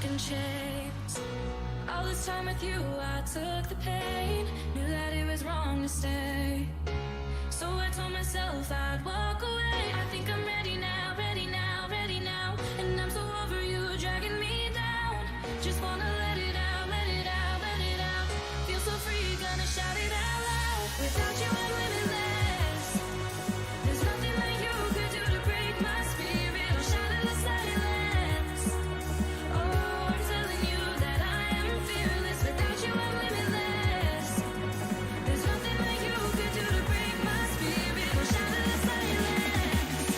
stuck in chains. All this time with you, I took the pain. Knew that it was wrong to stay. So I told myself I'd walk away. I think I'm ready now, ready now, ready now. And I'm so over you dragging me down. Just wanna let it out, let it out, let it out. Feel so free, gonna shout it out loud. Without you I'm limitless. There's nothing that you could do to break my spirit or shatter the silence. Oh, I'm telling you that I am fearless. Without you I'm limitless. There's nothing that you could do to break my spirit or shatter the silence.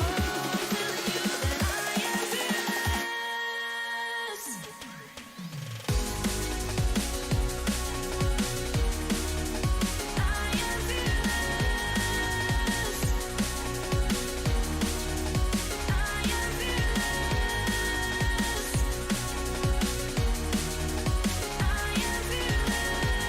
Oh, I'm telling you that I am fearless. I am fearless. I am fearless. I am fearless.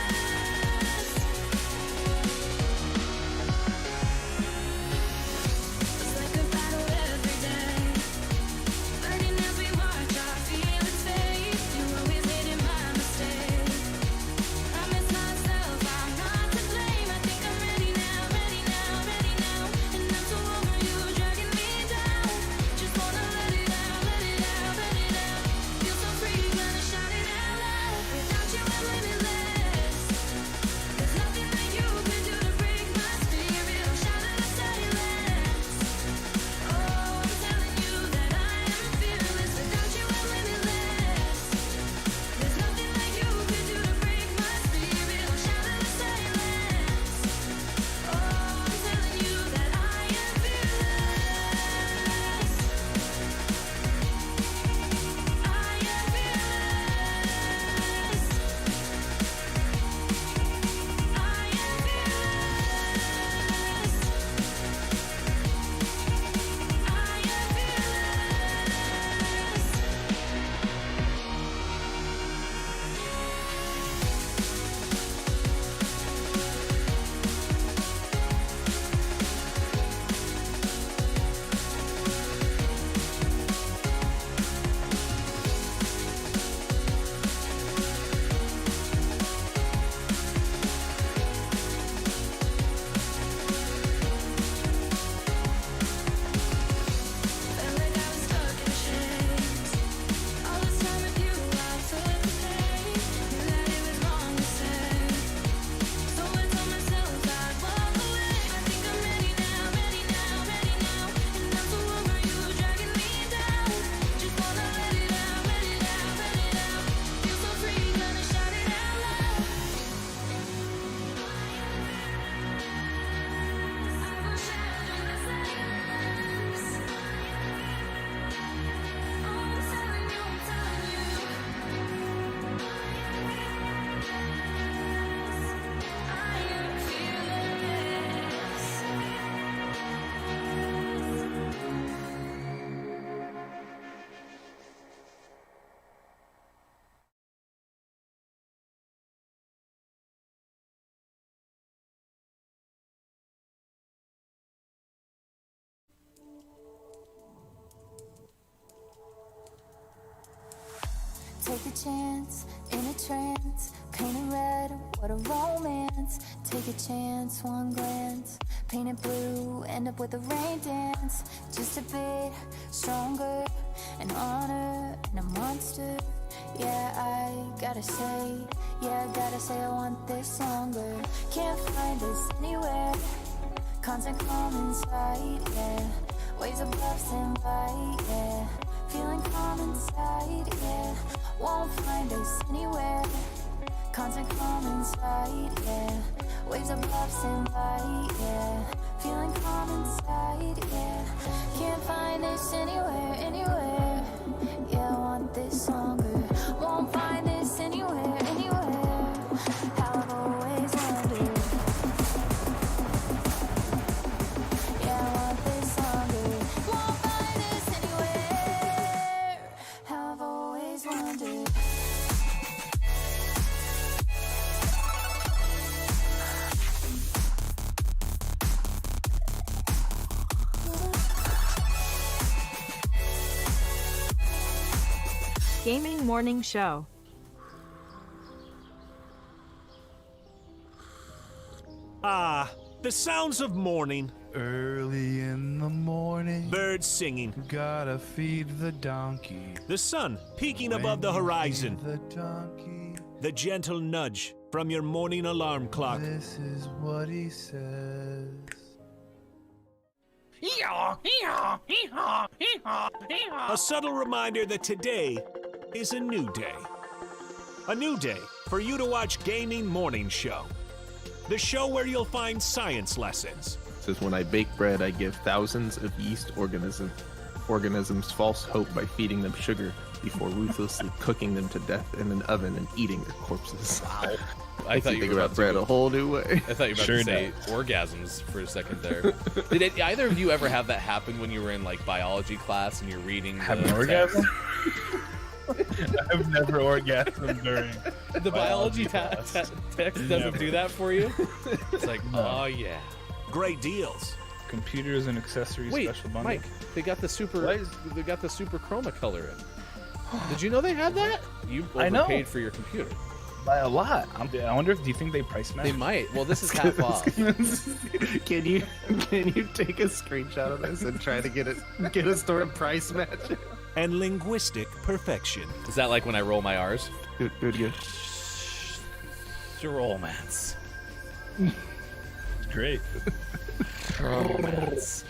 It's like a battle every day, learning as we watch our feelings fade. You always hated my mistake. Promise myself I'm not to blame. I think I'm ready now, ready now, ready now. And I'm so over you dragging me down. Just wanna let it out, let it out, let it out. Feel so free, gonna shout it out loud. Without you I'm limitless. There's nothing that you could do to break my spirit or shatter the silence. Oh, I'm telling you that I am fearless. Without you I'm limitless. There's nothing that you could do to break my spirit or shatter the silence. Oh, I'm telling you that I am fearless. I am fearless. I am fearless. I am Felt like I was stuck in chains. All this time with you, I took the pain. Knew that it was wrong to say. So I told myself I'd walk away. I think I'm ready now, ready now, ready now. And I'm so over you dragging me down. Just wanna let it out, let it out, let it out. Feel so free, gonna shout it out loud. I will shatter the silence. Oh, I'm telling you, I'm telling you. I am fearless. Take a chance, in a trance, painted red, what a romance. Take a chance, one glance, painted blue, end up with a rain dance. Just a bit stronger, an honor and a monster. Yeah, I gotta say I want this longer. Can't find this anywhere, constant calm inside, yeah. Waves above stand by, yeah. Feeling calm inside, yeah. Won't find us anywhere, constant calm inside, yeah. Waves above stand by, yeah. Feeling calm inside, yeah. Can't find this anywhere, anywhere. Yeah, I want this longer. Won't find this anywhere, anywhere. How I've always wondered. Yeah, I want this longer. Won't find this anywhere. How I've always wondered. Gaming Morning Show. Ah, the sounds of morning. Early in the morning, Birds singing. gotta feed the donkey. The sun peeking above the When you horizon. feed the donkey, The gentle nudge from your morning alarm clock. this is what he says. A subtle reminder that today is a new day. A new day for you to watch Gaming Morning Show. The show where you'll find science lessons. Says, when I bake bread, I give thousands of yeast organisms false hope by feeding them sugar before ruthlessly cooking them to death in an oven and eating their corpses. Wow. I thought you think about bread a whole new way. I thought you were about to say orgasms for a second there. Did either of you ever have that happen when you were in like biology class and you're reading? Have an orgasm? I've never orgasmed during The biology text doesn't do that for you. It's like, oh yeah. Great deals. computers and accessories Wait, special bundle. Mike, they got the super chroma color in. Did you know they had that? You I know. overpaid for your computer. By a lot. I wonder if, do you think they price match? They might. Well, this is half off. Can you take a screenshot of this and try to get a store price match? And linguistic perfection. Is that like when I roll my R's? Do it again. Romance. Great. Romance.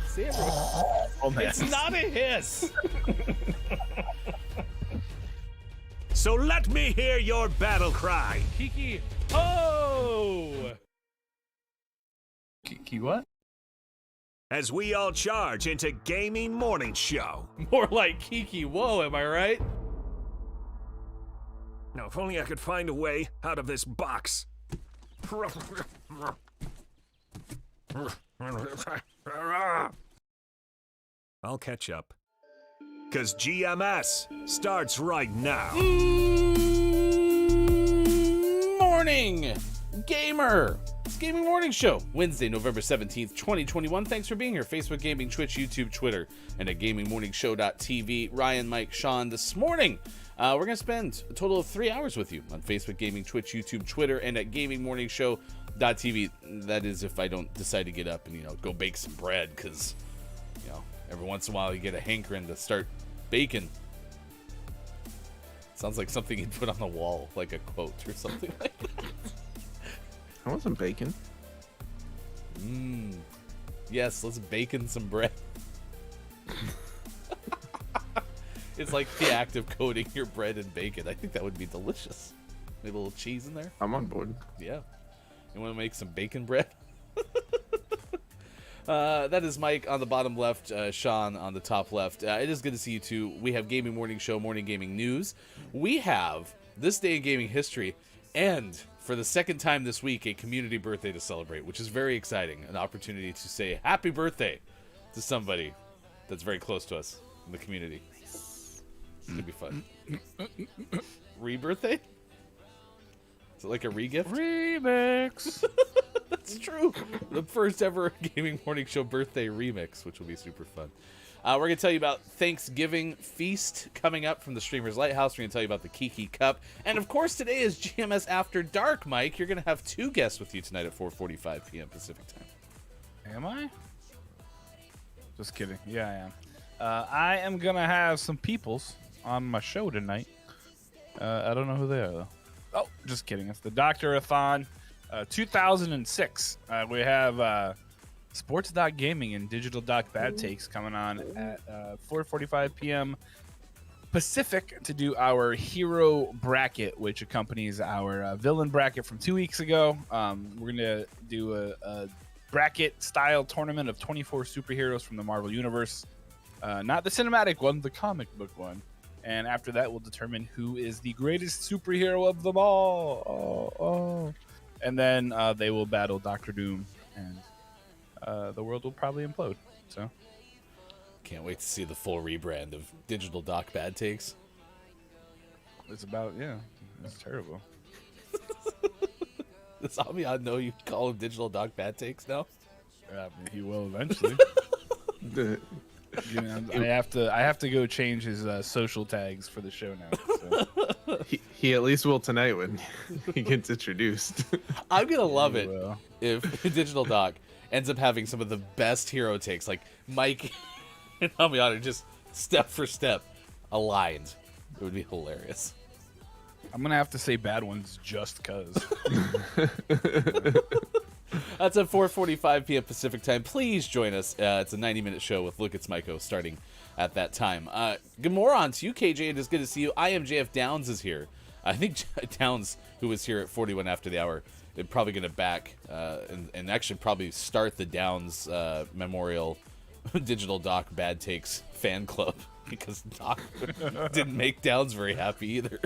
See, everyone. It's not a hiss. So let me hear your battle cry. Kiki. Oh! Kiki what? As we all charge into Gaming Morning Show. More like Kiki. Whoa, am I right? Now, if only I could find a way out of this box. I'll catch up. 'Cause GMS starts right now. Morning, gamer. It's Gaming Morning Show, Wednesday, November 17th, 2021. Thanks for being here. Facebook, Gaming, Twitch, YouTube, Twitter, and at GamingMorningShow.tv. Ryan, Mike, Sean, this morning, we're going to spend a total of 3 hours with you on Facebook, Gaming, Twitch, YouTube, Twitter, and at GamingMorningShow.tv. That is if I don't decide to get up and, go bake some bread, because, every once in a while you get a hankering to start baking. Sounds like something you'd put on the wall, like a quote or something like that. I wasn't baking. Yes, let's bacon some bread. It's like the act of coating your bread in bacon. I think that would be delicious. Maybe a little cheese in there. I'm on board. Yeah. You want to make some bacon bread? That is Mike on the bottom left, Sean on the top left. It is good to see you two. We have Gaming Morning Show, Morning Gaming News. We have This Day in Gaming History, and for the second time this week, a community birthday to celebrate, which is very exciting. An opportunity to say happy birthday to somebody that's very close to us in the community. It's going to be fun. Re-birthday? Is it like a re-gift? Remix. That's true. The first ever Gaming Morning Show birthday remix, which will be super fun. We're going to tell you about Thanksgiving feast coming up from the Streamers Lighthouse. We're going to tell you about the Kiki Cup. And, of course, today is GMS After Dark, Mike. You're going to have two guests with you tonight at 4:45 p.m. Pacific time. Am I? Just kidding. Yeah, I am. I am going to have some peoples on my show tonight. I don't know who they are, though. Oh, just kidding. It's the Doctor-a-thon 2006. We have Sports.Gaming and Digital Doc Bad Takes coming on at 4:45 p.m. Pacific to do our hero bracket, which accompanies our villain bracket from 2 weeks ago. We're going to do a bracket-style tournament of 24 superheroes from the Marvel Universe. Not the cinematic one, the comic book one. And after that, we'll determine who is the greatest superhero of them all. And then they will battle Doctor Doom, and the world will probably implode. So, Can't wait to see the full rebrand of Digital Doc Bad Takes. it's about, it's terrible. Does Amiad know you call him Digital Doc Bad Takes now? He will eventually. I have to go change his social tags for the show now. So. He at least will tonight when he gets introduced. I'm gonna love it will. if Digital Doc ends up having some of the best hero takes, like Mike and Amiata, just step for step aligned. It would be hilarious. I'm gonna have to say bad ones just cause. That's at 4:45 p.m. Pacific time. Please join us. It's a 90-minute show with Look, It's Myco starting at that time. Good morning to you, KJ. It is good to see you. I am JF Downs is here. I think Downs, who was here at 41 after the hour, is probably going to back and actually probably start the Downs Memorial Digital Doc Bad Takes fan club because Doc didn't make Downs very happy either.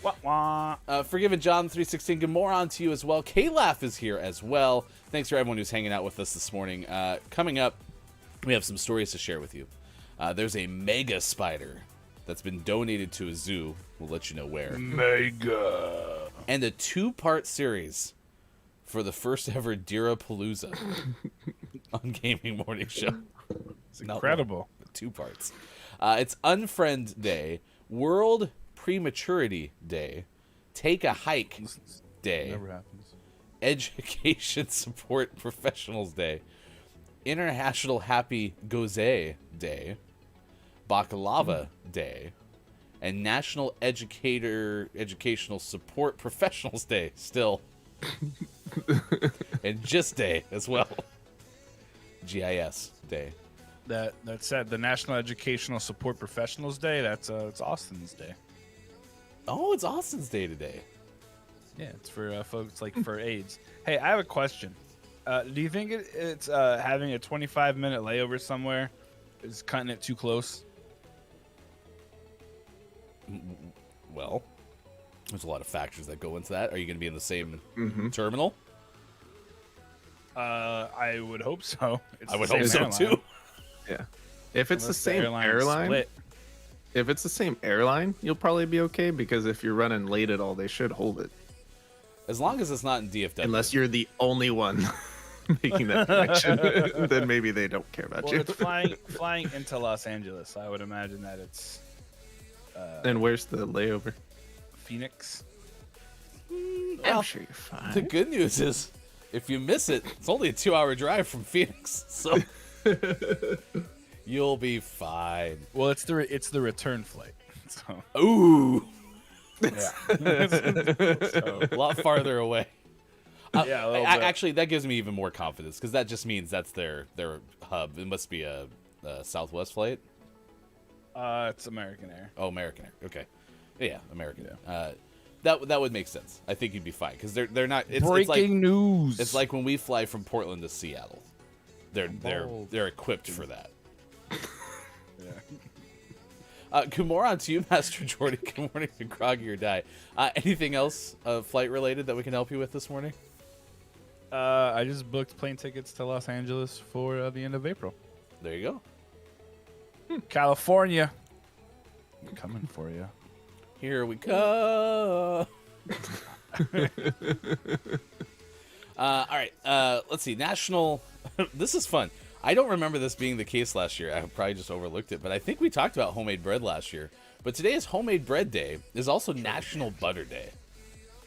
Wah, wah. Forgiven John 316. Good morning to you as well. K-Laugh is here as well. Thanks for everyone who's hanging out with us this morning. Coming up, we have some stories to share with you. There's a mega spider that's been donated to a zoo. We'll let you know where. Mega. And a 2-part series for the first ever Deerapalooza on Gaming Morning Show. It's incredible. 2 parts. It's Unfriend Day, World Prematurity Day, Take a Hike Day, Never happens. Education Support Professionals Day, International Happy Gose Day, Baklava Day, and National Educational Support Professionals Day still. And GIS Day as well. GIS Day. That said, the National Educational Support Professionals Day. It's Austin's day. Oh, it's Austin's Day today. Yeah, it's for folks like for AIDS. Hey, I have a question. Do you think it's having a 25-minute layover somewhere is cutting it too close? Well, there's a lot of factors that go into that. Are you going to be in the same terminal? I would hope so. I would hope so too. Yeah. If it's the same airline airline, split. if it's the same airline, you'll probably be okay because if you're running late at all, they should hold it. As long as it's not in DFW. Unless you're the only one making that connection, then maybe they don't care about Well, you. it's flying into Los Angeles. I would imagine that it's And where's the layover? Phoenix. I'm sure you're fine. The good news is, if you miss it, it's only a 2-hour drive from Phoenix, so you'll be fine. Well, it's the return flight. So Ooh, yeah. a lot farther away. Yeah, a little bit. Actually, that gives me even more confidence because that just means that's their hub. It must be a Southwest flight. It's American Air. Oh, American Air. Okay, yeah, American. That would make sense. I think you'd be fine because they're not. It's like, Breaking news. It's like when we fly from Portland to Seattle. They're equipped for that. Good morning to you, Master Jordy. Good morning to GroggyOrDie. Anything else flight related that we can help you with this morning? I just booked plane tickets to Los Angeles for the end of April. There you go. California. I'm coming for you. Here we go. All right. Let's see. National. This is fun. I don't remember this being the case last year. I probably just overlooked it, but I think we talked about homemade bread last year. But today is Homemade Bread Day. There's also National Butter Day.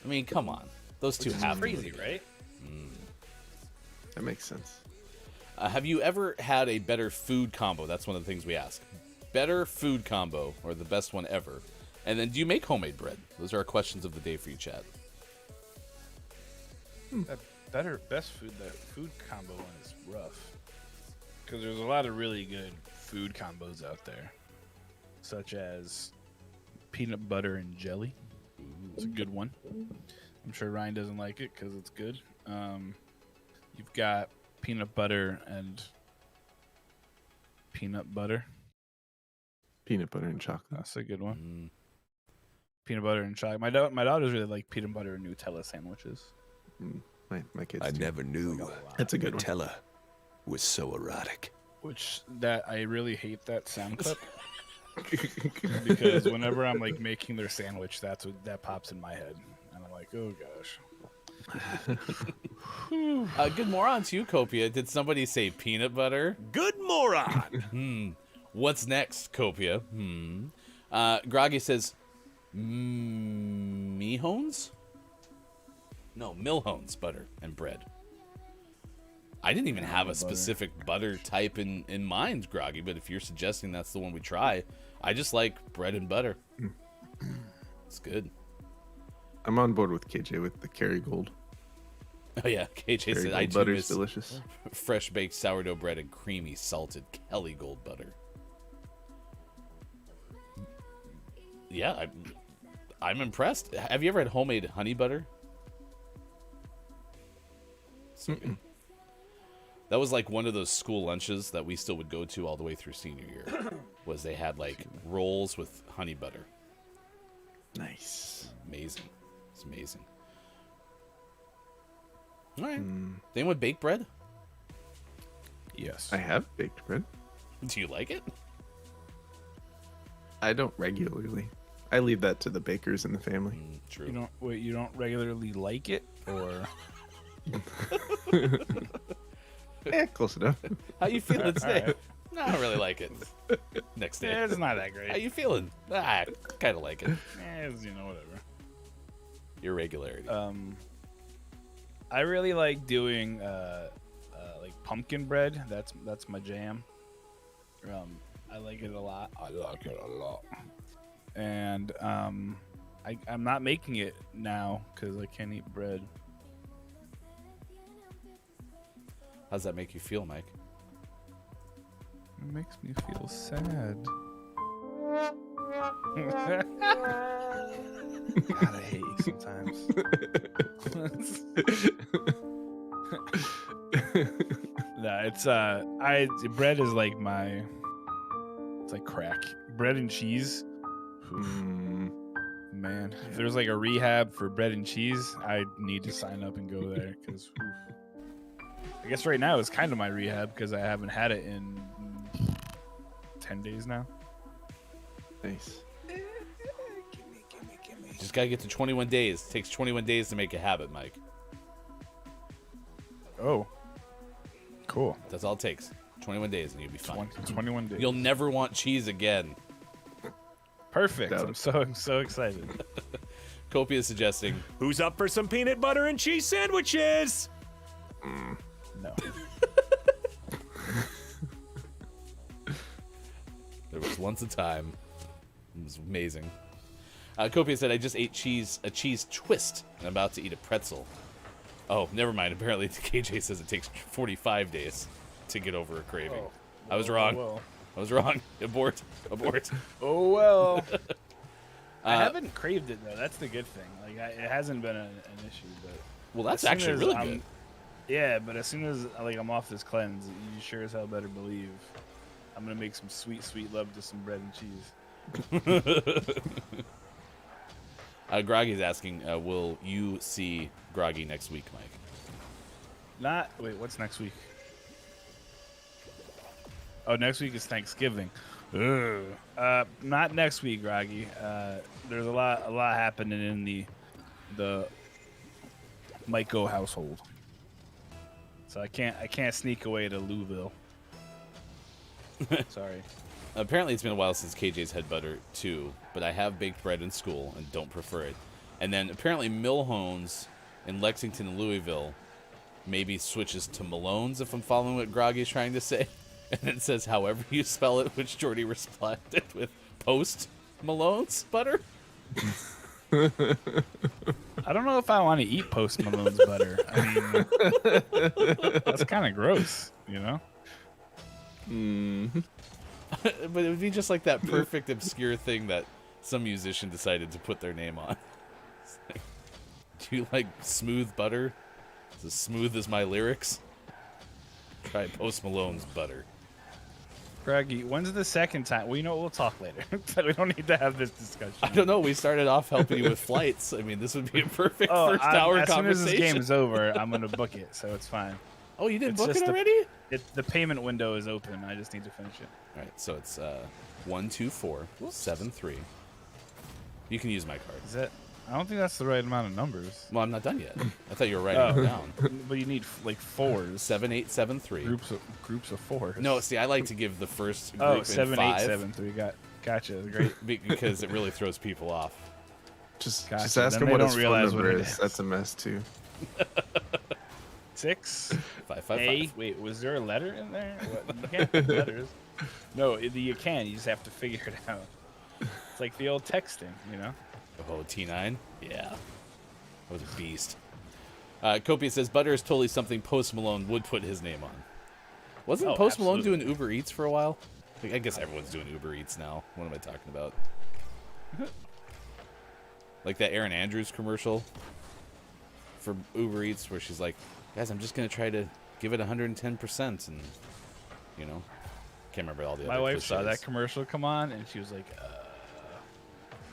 I mean, come on. Those two have crazy, to be right? That makes sense. Have you ever had a better food combo? That's one of the things we ask. Better food combo, or the best one ever. And then, do you make homemade bread? Those are our questions of the day for you, chat. Best food. The food combo one is rough because there's a lot of really good food combos out there, such as peanut butter and jelly. It's a good one. I'm sure Ryan doesn't like it because it's good. You've got peanut butter and peanut butter. Peanut butter and chocolate. That's a good one. Peanut butter and chocolate. My daughters really like peanut butter and Nutella sandwiches. My kids. I do. never knew That's a good one. Nutella was so erotic. Which that I really hate that sound clip because whenever I'm like making their sandwich, that pops in my head, and I'm like, oh gosh. Good moron to you, Copia. Did somebody say peanut butter? Good moron. What's next, Copia? Groggy says, Mihones? No, Milhones butter and bread. I didn't even have a specific butter type in mind, Groggy, but if you're suggesting that's the one we try, I just like bread and butter. It's good. I'm on board with KJ with the Kerrygold. Oh yeah, KJ said I Kerrygold do butter's miss delicious. fresh baked sourdough bread and creamy salted Kelly Gold butter. Yeah, I'm impressed. Have you ever had homemade honey butter? So good. That was like one of those school lunches that we still would go to all the way through senior year. Was they had like rolls with honey butter. Nice. Amazing. It's amazing. All right. Anyone bake bread? Yes. I have baked bread. Do you like it? I don't regularly. I leave that to the bakers in the family. True. You don't regularly like it, or Close enough. How you feeling today? right. No, I don't really like it. Next day. it's not that great. How you feeling? I kind of like it. It's, whatever. Irregularity. I really like doing like pumpkin bread. That's my jam. I like it a lot. And I'm not making it now because I can't eat bread. How's that make you feel, Mike? It makes me feel sad. God, I hate you sometimes. No, it's bread is like it's like crack. Bread and cheese. Man, if there's like a rehab for bread and cheese, I need to sign up and go there because I guess right now it's kind of my rehab because I haven't had it in 10 days now. Nice. Just gotta get to 21 days. It takes 21 days to make a habit, Mike. Oh, cool. That's all it takes. 21 days and you'll be fine. 21 days. You'll never want cheese again. Perfect. I'm so excited. Copia is suggesting Who's up for some peanut butter and cheese sandwiches? No. there was once a time. It was amazing. Copia said, I just ate a cheese twist and I'm about to eat a pretzel. Oh, never mind. Apparently, KJ says it takes 45 days to get over a craving. Oh. I was wrong. Well. I was wrong. Abort. Oh, well. I haven't craved it, though. That's the good thing. Like, it hasn't been an issue. But Well, that's as soon actually as really I'm- good. Yeah, but as soon as I'm off this cleanse, you sure as hell better believe I'm going to make some sweet, sweet love to some bread and cheese. Groggy's asking, will you see Groggy next week, Mike? Wait, what's next week? Oh, next week is Thanksgiving. Ugh. Not next week, Groggy. There's a lot happening in the Michael household, so I can't sneak away to Louisville. Sorry. Apparently, it's been a while since KJ's had butter, too, but I have baked bread in school and don't prefer it. And then apparently Milhones in Lexington and Louisville maybe switches to Malone's, if I'm following what Groggy's trying to say. And it says, however you spell it, which Jordy responded with post Malone's butter. I don't know if I want to eat Post Malone's butter. I mean, that's kind of gross, you know? But it would be just like that perfect obscure thing that some musician decided to put their name on. Like, do you like smooth butter? It's as smooth as my lyrics? Try Post Malone's butter. Groggy, when's the second time? Well, we'll talk later. We don't need to have this discussion. I don't know. We started off helping you with flights. I mean, this would be a perfect first hour as conversation. soon as this game is over, I'm going to book it, so it's fine. Oh, you didn't It's book just it the- already? The payment window is open. I just need to finish it. All right, so it's 12473. You can use my card. Is that I don't think that's the right amount of numbers. Well, I'm not done yet. I thought you were writing it down. But you need like fours. 7, 8, 7, 3. Groups of fours. No, see, I like to give the first group Oh, in 7, 5 8, 7, 3. Gotcha. Great. because it really throws people off. Just Gotcha. ask Then him they what don't his phone realize number what it is. is. That's a mess too. 6. 5, 5, A. 5. Wait, was there a letter in there? What? You can't put letters. No, you can. You just have to figure it out. It's like the old texting, you know? Oh, T9? Yeah. That was a beast. Copia says, Butter is totally something Post Malone would put his name on. Wasn't Post Malone doing Uber Eats for a while? I guess everyone's doing Uber Eats now. What am I talking about? Like that Erin Andrews commercial for Uber Eats where she's like, guys, I'm just going to try to give it 110%. And, you know, can't remember all the other My wife cliches. saw that commercial come on, and she was like,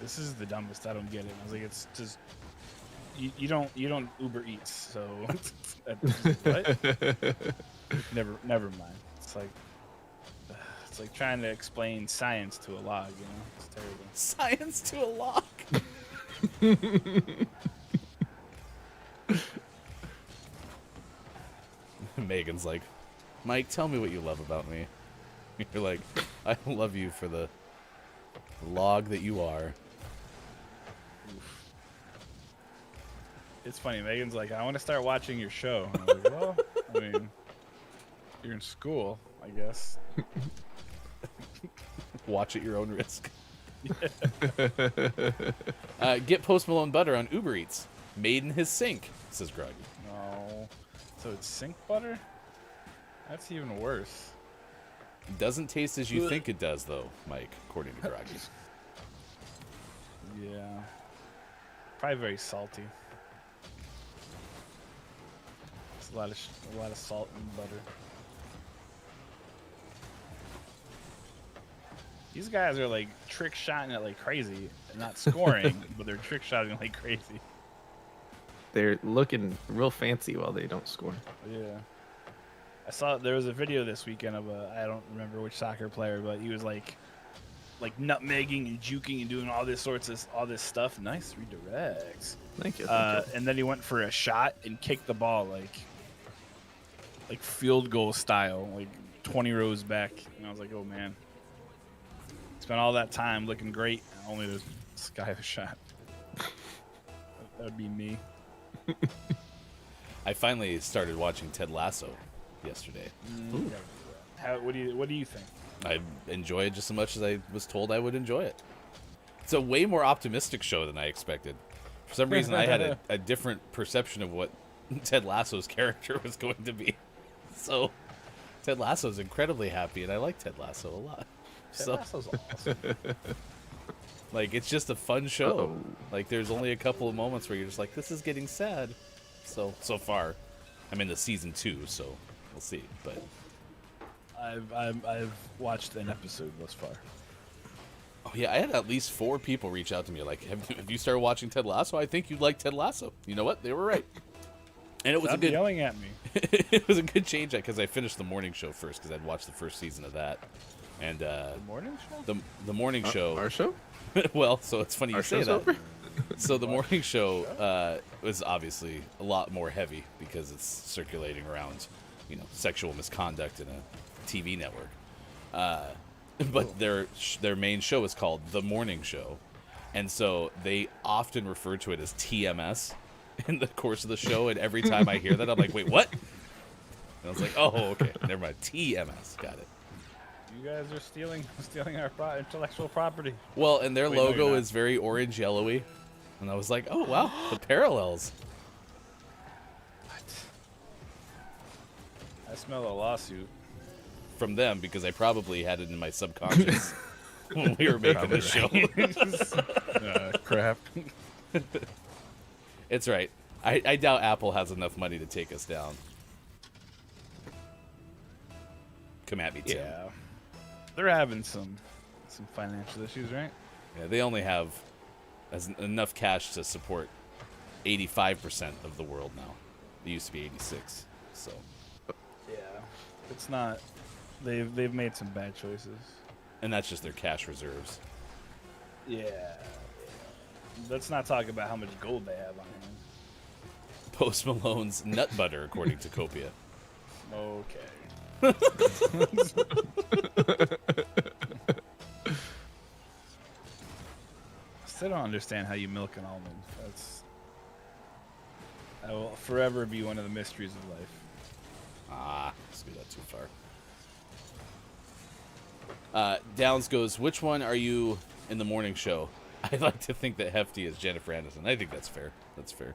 this is the dumbest. I don't get it. I was like, it's just... You don't Uber Eats, so what? Never mind. It's like trying to explain science to a log, you know? It's terrible. Science to a log. Megan's like, Mike, tell me what you love about me. You're like, I love you for the log that you are. It's funny. Megan's like, I want to start watching your show. And I was like, well, I mean, you're in school, I guess. Watch at your own risk. Get Post Malone butter on Uber Eats. Made in his sink, says Groggy. No. So it's sink butter? That's even worse. Doesn't taste as you think it does, though, Mike, according to Groggy. Yeah. Probably very salty. It's a lot of salt and butter. These guys are like trick shotting it like crazy, and not scoring, but they're trick shotting like crazy. They're looking real fancy while they don't score. Yeah. I saw there was a video this weekend of I don't remember which soccer player, but he was like nutmegging and juking and doing all this stuff. Nice redirects. Thank you. And then he went for a shot and kicked the ball like field goal style, like 20 rows back. And I was like, oh man. Spent all that time looking great, and only this guy a shot. That would be me. I finally started watching Ted Lasso yesterday. What do you think? I enjoy it just as much as I was told I would enjoy it. It's a way more optimistic show than I expected. For some reason, I had a different perception of what Ted Lasso's character was going to be. So, Ted Lasso's incredibly happy, and I like Ted Lasso a lot. Ted Lasso's awesome. Like, it's just a fun show. Uh-oh. Like, there's only a couple of moments where you're just like, this is getting sad. So far, I'm in the season 2, so we'll see. But I've watched an episode thus far. oh yeah, I had at least 4 people reach out to me like, have you started watching Ted Lasso? I think you'd like Ted Lasso. You know what? They were right. And it was Stop a good yelling at me. it was a good change because I finished the morning show first because I'd watched the first season of that. And Morning show? the morning show. Our show? Well, so it's funny you Our say show's that. over? So the morning show was obviously a lot more heavy because it's circulating around, sexual misconduct in a TV network. But their main show is called The Morning Show, and so they often refer to it as TMS in the course of the show. And every time I hear that, I'm like, wait, what? And I was like, oh, okay, never mind. TMS, got it. You guys are stealing our intellectual property. Well, and their Wait, no, logo you're not. is very orange yellowy, and I was like, oh wow, the parallels. I smell a lawsuit. From them because I probably had it in my subconscious when we were making this show. Crap. It's right. I doubt Apple has enough money to take us down. Come at me, Tim. Yeah. They're having some financial issues, right? Yeah, they only have enough cash to support 85% of the world now. It used to be 86. So Yeah. It's not. They've made some bad choices. and that's just their cash reserves. Yeah. let's not talk about how much gold they have on hand. Post Malone's nut butter, according to Copia. Okay. Still don't understand how you milk an almond. That will forever be one of the mysteries of life. Let's go that too far. Downs goes, which one are you in the morning show? I'd like to think that Hefty is Jennifer Aniston. I think that's fair. That's fair.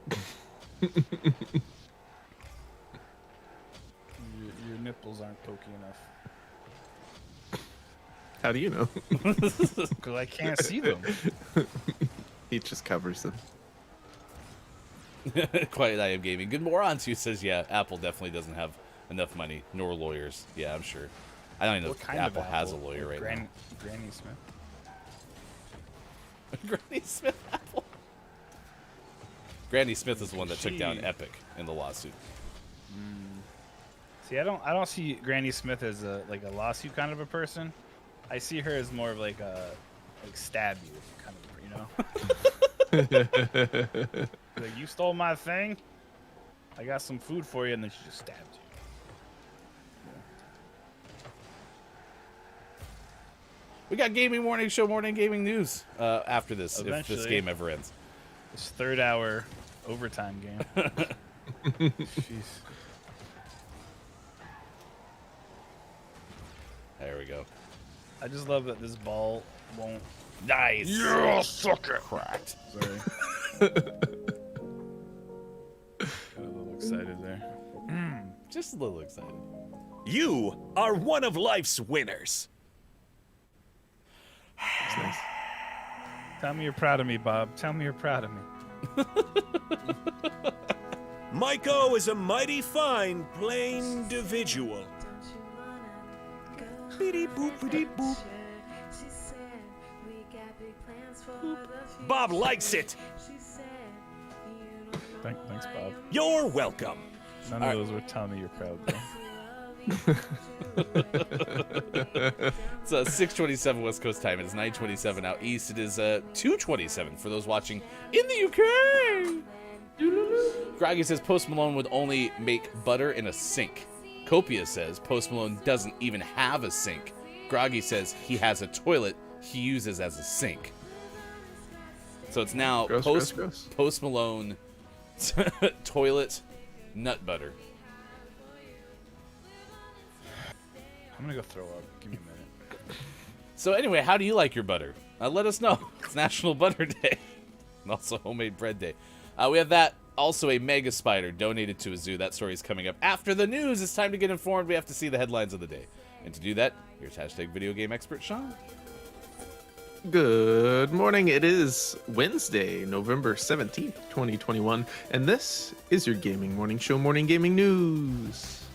Your nipples aren't pokey enough. How do you know? Because I can't see them. He just covers them. Quiet I Am Gaming. Good Morons who says, yeah, Apple definitely doesn't have enough money, nor lawyers. Yeah, I'm sure. I don't even know What if kind Apple of has a lawyer right Granny Smith. now. Granny Smith Apple. Granny Smith is the one that took down She- Epic in the lawsuit. See, I don't see Granny Smith as a lawsuit kind of a person. I see her as more of like a stab you kind of, you know. Like, you stole my thing. I got some food for you, and then she just stabbed you. We got Gaming Morning Show, Morning Gaming News after this, if this Eventually. game ever ends. This third-hour overtime game. Jeez. There we go. I just love that this ball won't. Nice. Yeah, sucker. Cracked. Sorry. Got a little excited there. Just a little excited. You are one of life's winners. That's nice. Tell me you're proud of me, Bob. Tell me you're proud of me. Maiko is a mighty fine plain individual. Beep-boop-a-deep-boop. Bob likes it. Thanks, Bob. You're welcome. None of those were telling me you're proud, though. It's 6:27 West Coast time. It is 9:27 out east. It is 2:27 for those watching in the UK. Groggy says Post Malone would only make butter in a sink. Copia says Post Malone doesn't even have a sink. Groggy says he has a toilet he uses as a sink. So it's now Gross. Post Malone toilet nut butter. I'm gonna go throw up. Give me a minute. So anyway, how do you like your butter? Let us know. It's National Butter Day. And also Homemade Bread Day. We have that. Also a mega spider donated to a zoo. That story is coming up after the news. It's time to get informed. We have to see the headlines of the day. And to do that, here's hashtag video game expert Sean. Good morning. It is Wednesday, November 17th, 2021. And this is your Gaming Morning Show, Morning Gaming News.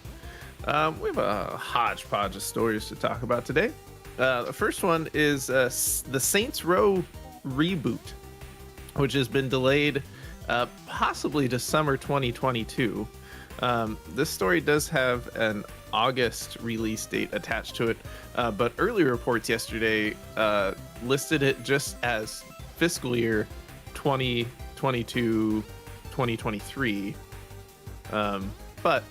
We have a hodgepodge of stories to talk about today. The first one is the Saints Row reboot, which has been delayed possibly to summer 2022. This story does have an August release date attached to it, but early reports yesterday listed it just as fiscal year 2022-2023, but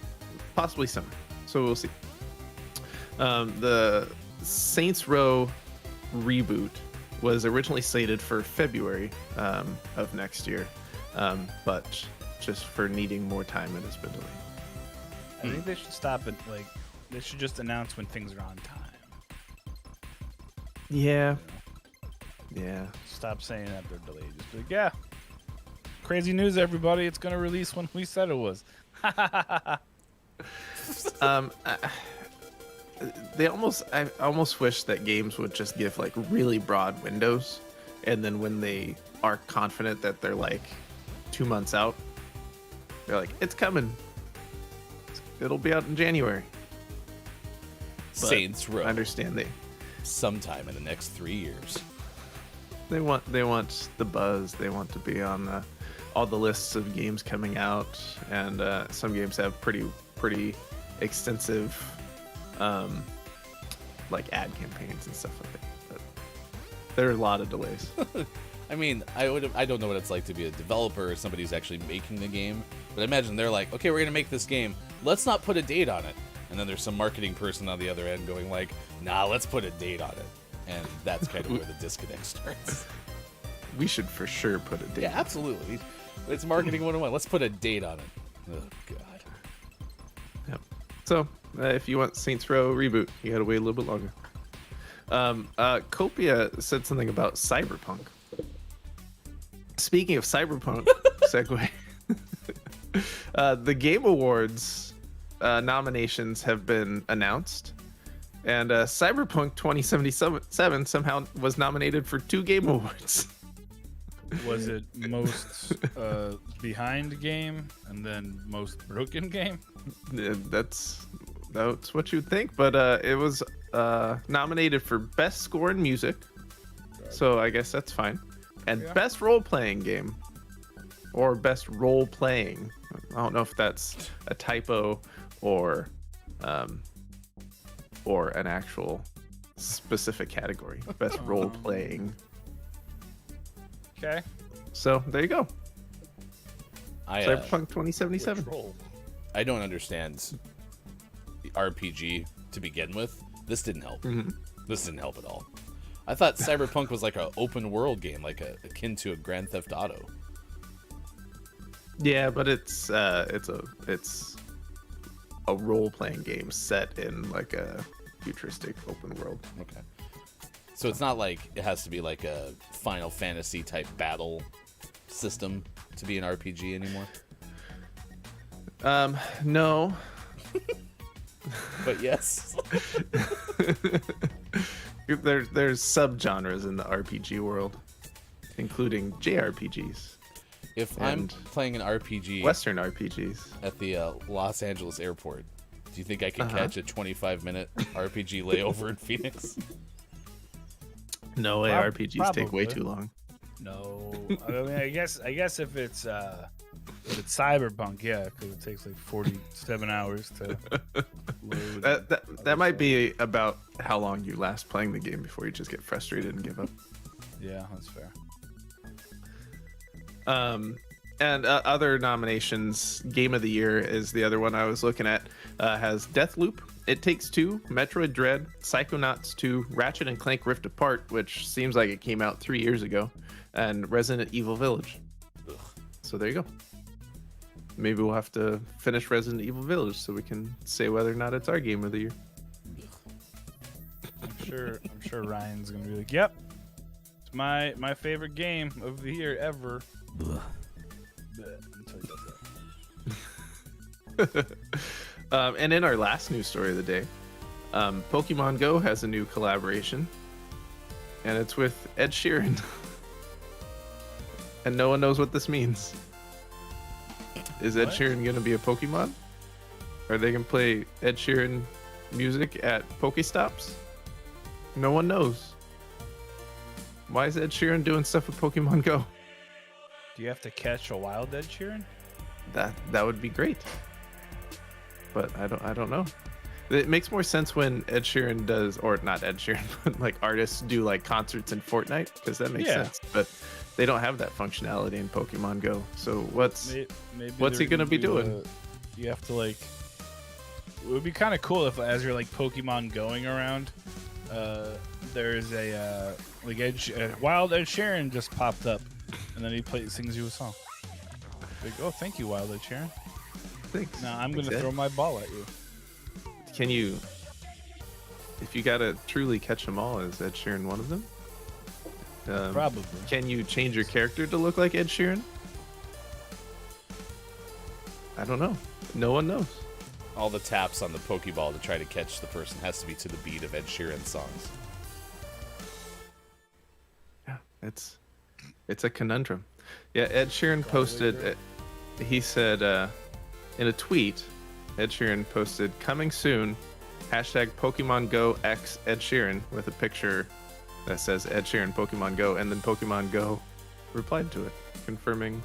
possibly summer. So we'll see. The Saints Row reboot was originally slated for February of next year, but just for needing more time, it has been delayed. I think they should stop it. Like, they should just announce when things are on time. Yeah. Stop saying that they're delayed. Just be like, yeah. Crazy news, everybody. It's gonna release when we said it was. I almost wish that games would just give like really broad windows, and then when they are confident that they're like 2 months out, they're like, it's coming. It'll be out in January. But Saints Row. I understand Sometime in the next 3 years. they want the buzz. They want to be on all the lists of games coming out, and some games have pretty extensive like ad campaigns and stuff like that. But there are a lot of delays. I mean, I don't know what it's like to be a developer or somebody who's actually making the game, but I imagine they're like, okay, we're gonna make this game. Let's not put a date on it. And then there's some marketing person on the other end going like, nah, let's put a date on it. And that's kind of where the disconnect starts. We should for sure put a date. Yeah, absolutely. It's marketing 101. Let's put a date on it. Oh, God. Yep. So, if you want Saints Row reboot, you gotta wait a little bit longer. Copia said something about Cyberpunk. Speaking of Cyberpunk, segue. The Game Awards nominations have been announced, and Cyberpunk 2077 somehow was nominated for 2 Game Awards. Was it most behind game and then most broken game? That's what you'd think, but it was nominated for Best Score in Music, so I guess that's fine, and Best Role-Playing Game, or Best Role-Playing. I don't know if that's a typo or an actual specific category. Best Role-Playing. Okay. So there you go. Cyberpunk 2077. I don't understand the RPG to begin with. This didn't help. This didn't help at all. I thought Cyberpunk was like an open world game, like akin to a Grand Theft Auto. Yeah, but it's a role-playing game set in like a futuristic open world. Okay. So it's not like it has to be like a Final Fantasy type battle system to be an RPG anymore? No. But yes. There's subgenres in the RPG world, including JRPGs. If I'm playing an RPG, Western RPGs, at the Los Angeles airport, do you think I could catch a 25-minute RPG layover in Phoenix? No way. RPGs take way too long. No, I mean, I guess if it's Cyberpunk, yeah, because it takes like 47 hours to load. That might be about how long you last playing the game before you just get frustrated and give up. Yeah, that's fair. And other nominations, Game of the Year is the other one I was looking at. Has Deathloop, It Takes Two, Metroid Dread, Psychonauts 2, Ratchet and Clank Rift Apart, which seems like it came out 3 years ago, and Resident Evil Village. Ugh. So there you go. Maybe we'll have to finish Resident Evil Village so we can say whether or not it's our Game of the Year. I'm sure Ryan's gonna be like, "Yep, it's my favorite game of the year ever." Until he does that. And in our last news story of the day, Pokemon Go has a new collaboration, and it's with Ed Sheeran. And no one knows what this means. Is Ed Sheeran going to be a Pokemon? Are they going to play Ed Sheeran music at Pokestops? No one knows. Why is Ed Sheeran doing stuff with Pokemon Go? Do you have to catch a wild Ed Sheeran? That would be great. But I don't know. It makes more sense when Ed Sheeran does, or not Ed Sheeran, but like artists do like concerts in Fortnite, because that makes sense. But they don't have that functionality in Pokemon Go. So what's he gonna be doing? You have to like. It would be kind of cool if, as you're like Pokemon going around, there's a wild Ed Sheeran just popped up, and then he sings you a song. Like, oh, thank you, wild Ed Sheeran. Thanks. Now I'm gonna throw my ball at you. Can you, if you gotta truly catch them all, is Ed Sheeran one of them? Probably. Can you change your character to look like Ed Sheeran? I don't know. No one knows. All the taps on the Pokeball to try to catch the person has to be to the beat of Ed Sheeran's songs. Yeah, it's a conundrum. Yeah, Ed Sheeran posted. He said in a tweet, Ed Sheeran posted, "Coming soon, #Pokemon Go X Ed Sheeran," with a picture that says Ed Sheeran Pokemon Go, and then Pokemon Go replied to it, confirming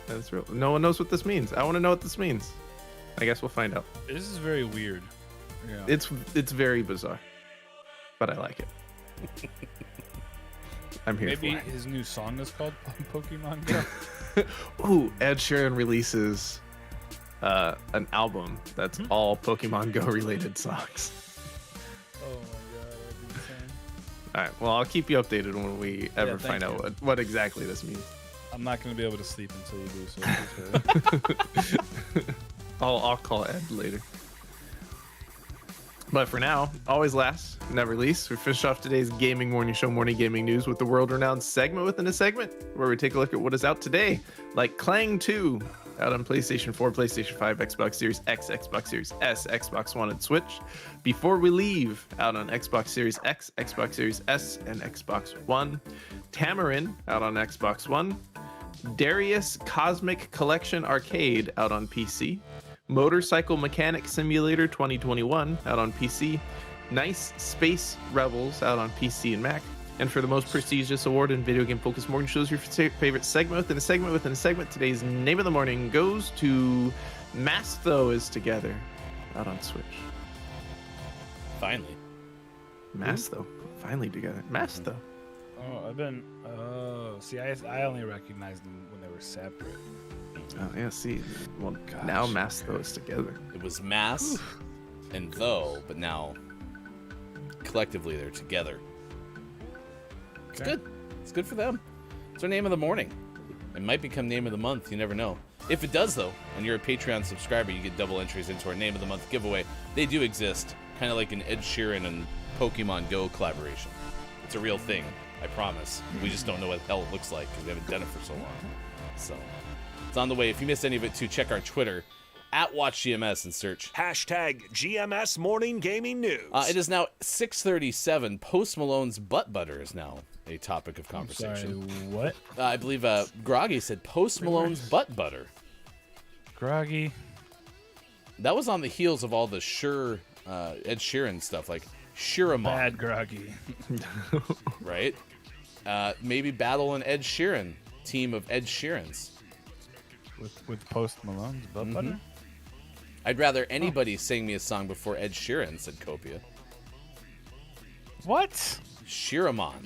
that it's real. No one knows what this means. I want to know what this means. I guess we'll find out. This is very weird. Yeah. It's very bizarre, but I like it. I'm here Maybe for. his new song is called Pokemon Go. Ooh, Ed Sheeran releases an album that's all Pokemon Go related songs. Oh my god, that'd be insane. All right, well, I'll keep you updated when we ever thank find out what exactly this means. I'm not going to be able to sleep until you do so. Please hurry. I'll call Ed later. But for now, always last, never least, we finish off today's Gaming Morning Show Morning Gaming News with the world-renowned segment within a segment, where we take a look at what is out today, like Clang 2, out on PlayStation 4, PlayStation 5, Xbox Series X, Xbox Series S, Xbox One, and Switch. Before We Leave, out on Xbox Series X, Xbox Series S, and Xbox One. Tamarin, out on Xbox One. Darius Cosmic Collection Arcade, out on PC. Motorcycle Mechanic Simulator 2021, out on PC. Nice Space Rebels, out on PC and Mac. And for the most prestigious award in video game focused morning shows, your favorite segment within a segment within a segment, today's name of the morning goes to Mastho is Together, out on Switch. Finally. Mastho, finally together. Mastho. See, I only recognized them when they were separate. Oh yeah, see, well, now Mastho is together. It was Mass and Though, but now collectively they're together. It's good. It's good for them. It's our name of the morning. It might become name of the month. You never know. If it does, though, and you're a Patreon subscriber, you get double entries into our name of the month giveaway. They do exist, kind of like an Ed Sheeran and Pokemon Go collaboration. It's a real thing, I promise. We just don't know what the hell it looks like because we haven't done it for so long. So it's on the way. If you missed any of it, too, check our Twitter at WatchGMS and search Hashtag GMS Morning Gaming News. It is now 6:37. Post Malone's butt butter is now a topic of conversation. Sorry, what? I believe Groggy said Post Malone's butt butter. Groggy. That was on the heels of all the Ed Sheeran stuff, like Shiramon, Bad Groggy. right? Maybe battle an Ed Sheeran team of Ed Sheerans. With Post Malone's butt butter? I'd rather anybody sing me a song before Ed Sheeran, said Copia. What? Shiramon.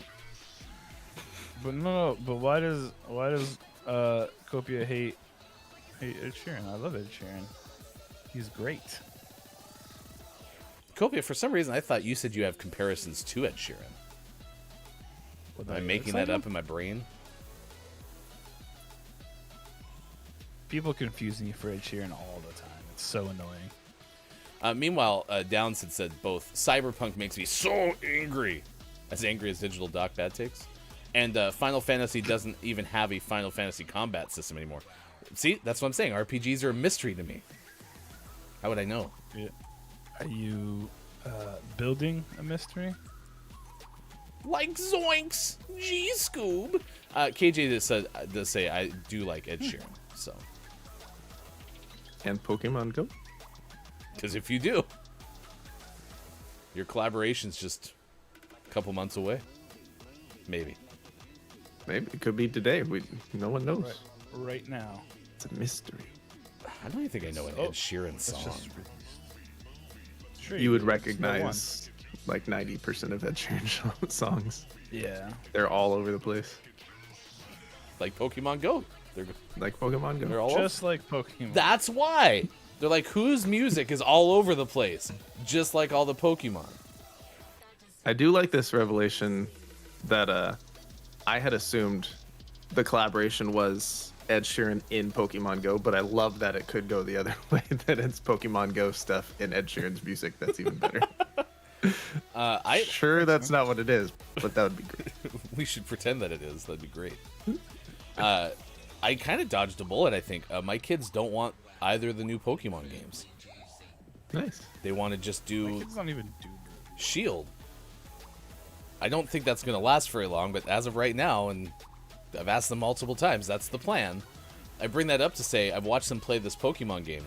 But no, but why does Copia hate Ed Sheeran? I love Ed Sheeran. He's great. Copia, for some reason I thought you said you have comparisons to Ed Sheeran. Am I making that up in my brain? People confuse me for Ed Sheeran all the time. It's so annoying. Meanwhile, Downs had said both Cyberpunk makes me so angry as Digital Doc Bad takes, and Final Fantasy doesn't even have a Final Fantasy combat system anymore. See, that's what I'm saying. RPGs are a mystery to me. How would I know? Yeah. Are you building a mystery? Like Zoinks! G-Scoob! KJ does say I do like Ed Sheeran, so. And Pokemon Go. Because if you do, your collaboration's just a couple months away. Maybe. Maybe it could be today. No one knows. Right now. It's a mystery. I don't even think I know an Ed Sheeran song. Sure You would do. recognize like 90% of Ed Sheeran songs. Yeah. They're all over the place. Like Pokemon Go. Like Pokemon Go. They're all Just like Pokemon. That's why. They're like, whose music is all over the place? Just like all the Pokemon. I do like this revelation that I had assumed the collaboration was Ed Sheeran in Pokemon Go, but I love that it could go the other way, that it's Pokemon Go stuff in Ed Sheeran's music. That's even better. Sure, that's not what it is, but that would be great. We should pretend that it is. That'd be great. I kind of dodged a bullet, I think. My kids don't want either of the new Pokemon games. Nice. They want to just do Kids don't even do Shield. I don't think that's going to last very long, but as of right now, and I've asked them multiple times, that's the plan. I bring that up to say I've watched them play this Pokemon game,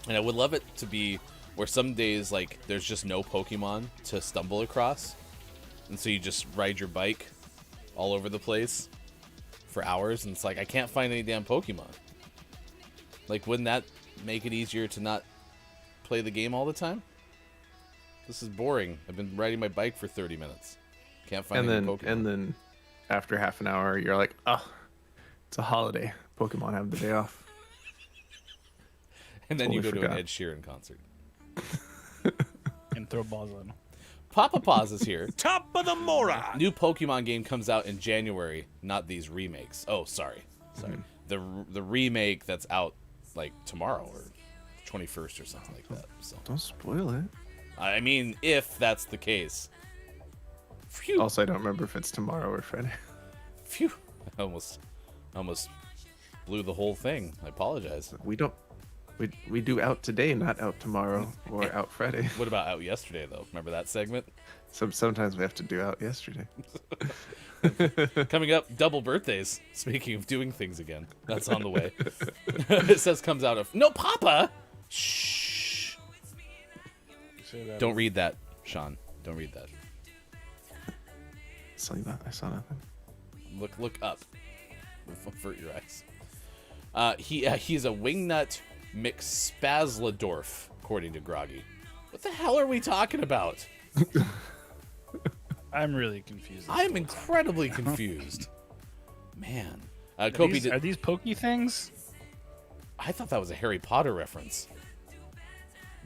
and I would love it to be where some days, like, there's just no Pokemon to stumble across, and so you just ride your bike all over the place for hours, and it's like, I can't find any damn Pokemon. Like, wouldn't that make it easier to not play the game all the time? This is boring. I've been riding my bike for 30 minutes. Can't find any Pokemon. And then after half an hour, you're like, oh, it's a holiday. Pokemon have the day off. And then you go Totally to an forgot. Ed Sheeran concert. And throw balls at him. Papa Paws is here. Top of the moron. New Pokemon game comes out in January, not these remakes. Oh, sorry. The remake that's out like tomorrow or 21st or something like that. So Don't spoil it. I mean, if that's the case. Phew. Also, I don't remember if it's tomorrow or Friday. Phew. I almost blew the whole thing. I apologize. We don't. We do out today, not out tomorrow or out Friday. What about out yesterday though? Remember that segment? Sometimes we have to do out yesterday. Coming up, double birthdays. Speaking of doing things again, that's on the way. It says comes out of no Papa. Shh. Don't read that, Sean. Don't read that. I saw nothing. Look up. Avert your eyes. He's a wingnut McSpazladorf, according to Groggy. What the hell are we talking about? I'm really confused. I'm incredibly confused. Man. Are Kopi, these pokey things? I thought that was a Harry Potter reference.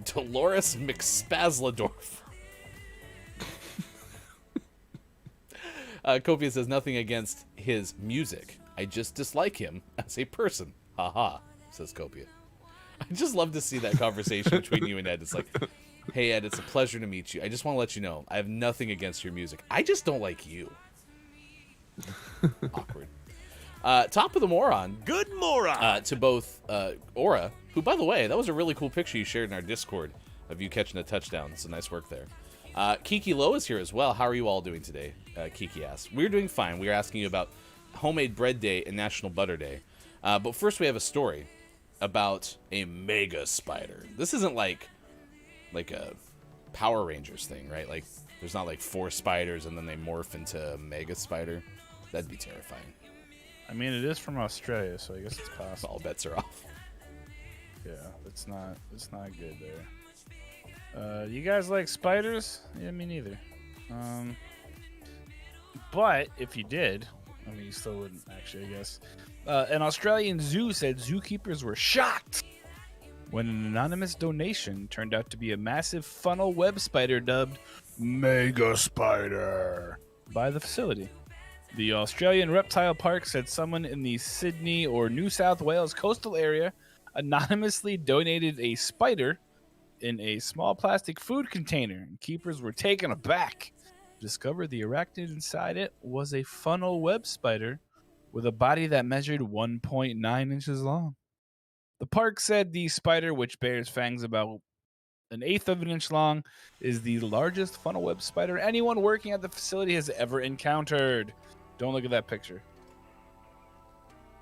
Dolores McSpazladorf. Kopi says nothing against his music. I just dislike him as a person. Haha, says Kopia. I just love to see that conversation between you and Ed. It's like, hey, Ed, it's a pleasure to meet you. I just want to let you know, I have nothing against your music. I just don't like you. Awkward. Top of the moron. Good moron. To both Aura, who, by the way, that was a really cool picture you shared in our Discord of you catching a touchdown. So nice work there. Kiki Lowe is here as well. How are you all doing today? Kiki asks. We're doing fine. We're asking you about Homemade Bread Day and National Butter Day. But first we have a story about a mega spider. This isn't like a Power Rangers thing, right? Like there's not like 4 spiders and then they morph into a mega spider. That'd be terrifying. I mean, it is from Australia, so I guess it's possible. All bets are off. Yeah, it's not good there. You guys like spiders? Yeah, me neither. But if you did, I mean, you still wouldn't actually, I guess. An Australian zoo said zookeepers were shocked when an anonymous donation turned out to be a massive funnel web spider dubbed Mega Spider by the facility. The Australian Reptile Park said someone in the Sydney or New South Wales coastal area anonymously donated a spider in a small plastic food container, and keepers were taken aback. Discovered the arachnid inside it was a funnel web spider with a body that measured 1.9 inches long. The park said the spider, which bears fangs about 1/8 of an inch long, is the largest funnel web spider anyone working at the facility has ever encountered. Don't look at that picture.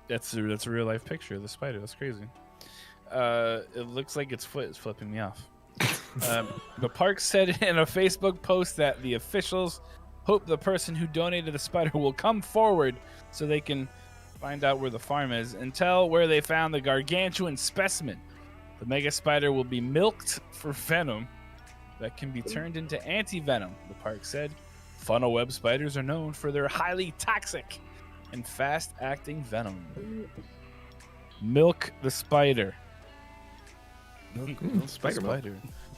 That's a real life picture of the spider. That's crazy. It looks like its foot is flipping me off. The park said in a Facebook post that the officials hope the person who donated the spider will come forward so they can find out where the farm is and tell where they found the gargantuan specimen. The mega spider will be milked for venom that can be turned into anti-venom, the park said. Funnel web spiders are known for their highly toxic and fast-acting venom. Milk the spider. Milk Spider the milk. spider.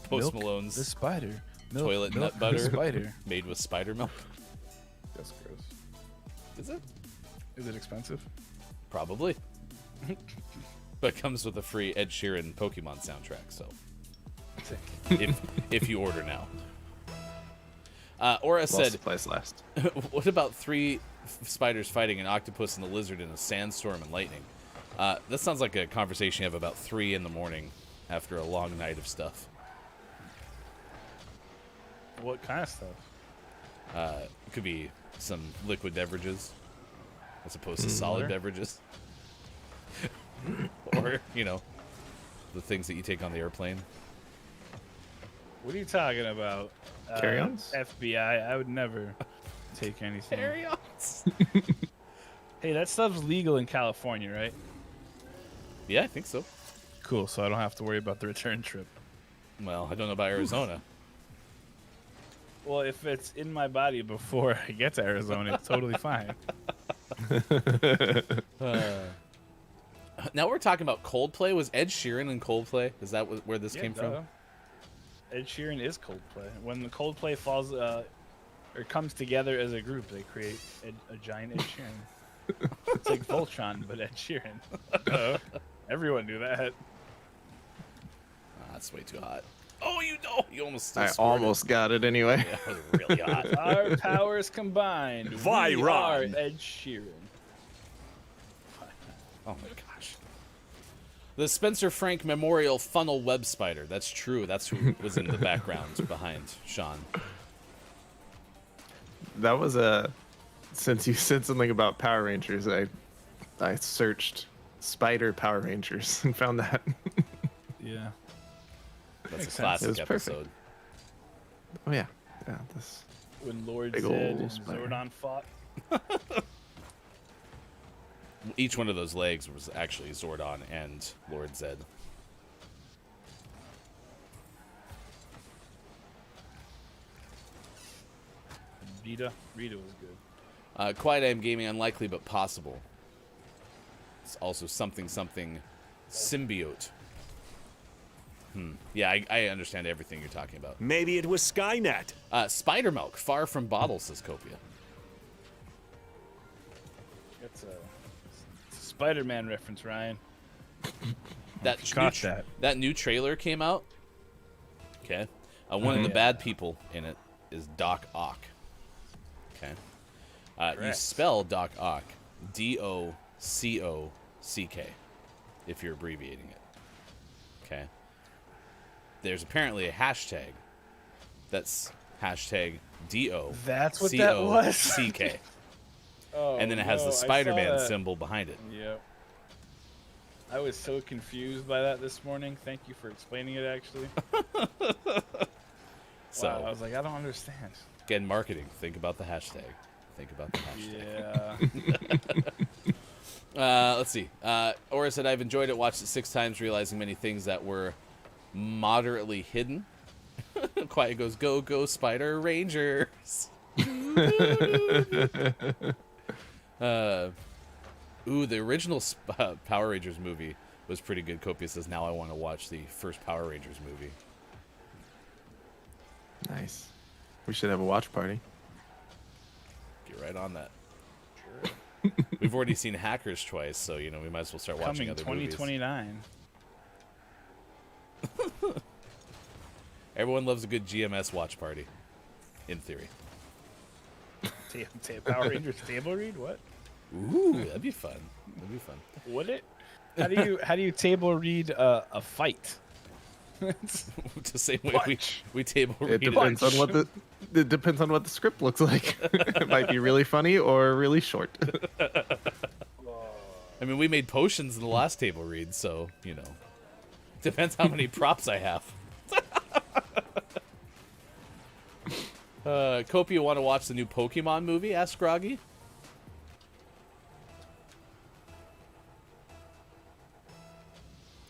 Post Milk Malone's the spider. Milk, toilet milk nut butter the spider. made with spider milk. That's gross. Is it? Is it expensive? Probably. But it comes with a free Ed Sheeran Pokemon soundtrack, so if you order now. Aura While said, supplies last. what about 3 spiders fighting an octopus and a lizard in a sandstorm and lightning? That sounds like a conversation you have about 3 in the morning after a long night of stuff. What kind of stuff? It could be some liquid beverages as opposed to solid Water? beverages. Or, the things that you take on the airplane. What are you talking about? Carry-ons? FBI. I would never take anything. Carry-ons. Hey, that stuff's legal in California, right? Yeah, I think so. Cool, so I don't have to worry about the return trip. Well, I don't know about Arizona. Well, if it's in my body before I get to Arizona, it's totally fine. Now we're talking about Coldplay. Was Ed Sheeran in Coldplay? Is that where this came from? Ed Sheeran is Coldplay. When the Coldplay falls or comes together as a group, they create a giant Ed Sheeran. It's like Voltron, but Ed Sheeran. Everyone knew that. That's way too hot. Oh, you almost. I almost got it anyway. Yeah, that was really hot. Our powers combined. We Viron. are Ed Sheeran. Oh my gosh. The Spencer Frank Memorial Funnel Web Spider. That's true. That's who was in the background behind Sean. That was since you said something about Power Rangers, I searched Spider Power Rangers and found that. Yeah. That's Makes a classic It was episode. perfect. Oh yeah. Yeah, this When Lord Big Zed ol' and spider. Zordon fought. Each one of those legs was actually Zordon and Lord Zed. Rita was good. Quiet AM Gaming, unlikely but possible. It's also something symbiote. Yeah, I understand everything you're talking about. Maybe it was Skynet. Spider Milk, far from bottle, says Copia. It's a Spider-Man reference, Ryan. That new trailer came out. Okay. One of the bad people in it is Doc Ock. Okay. You spell Doc Ock Docock if you're abbreviating it. Okay. There's apparently a hashtag that's hashtag DO. That's what that was? CK. Oh, And then it has no, the I saw Spider-Man that. symbol behind it. Yep. I was so confused by that this morning. Thank you for explaining it, actually. So, Wow, I was like, I don't understand. again, marketing. Think about the hashtag. Think about the hashtag. Yeah. Let's see. Aura said, I've enjoyed it, watched it 6 times, realizing many things that were moderately hidden. Quiet goes, go, Spider Rangers. The original Power Rangers movie was pretty good. Copia says, now I want to watch the first Power Rangers movie. nice. We should have a watch party. Get right on that. Sure. We've already seen Hackers twice, so, we might as well start watching Coming other 2029. movies. Everyone loves a good GMS watch party, in theory. Power Rangers table read? What? Ooh, that'd be fun. Would it? How do you table read a fight? The same way we table read It depends on what the script looks like. It might be really funny or really short. I mean, we made potions in the last table read, so, depends how many props I have. Copia, want to watch the new Pokemon movie? Asked Groggy.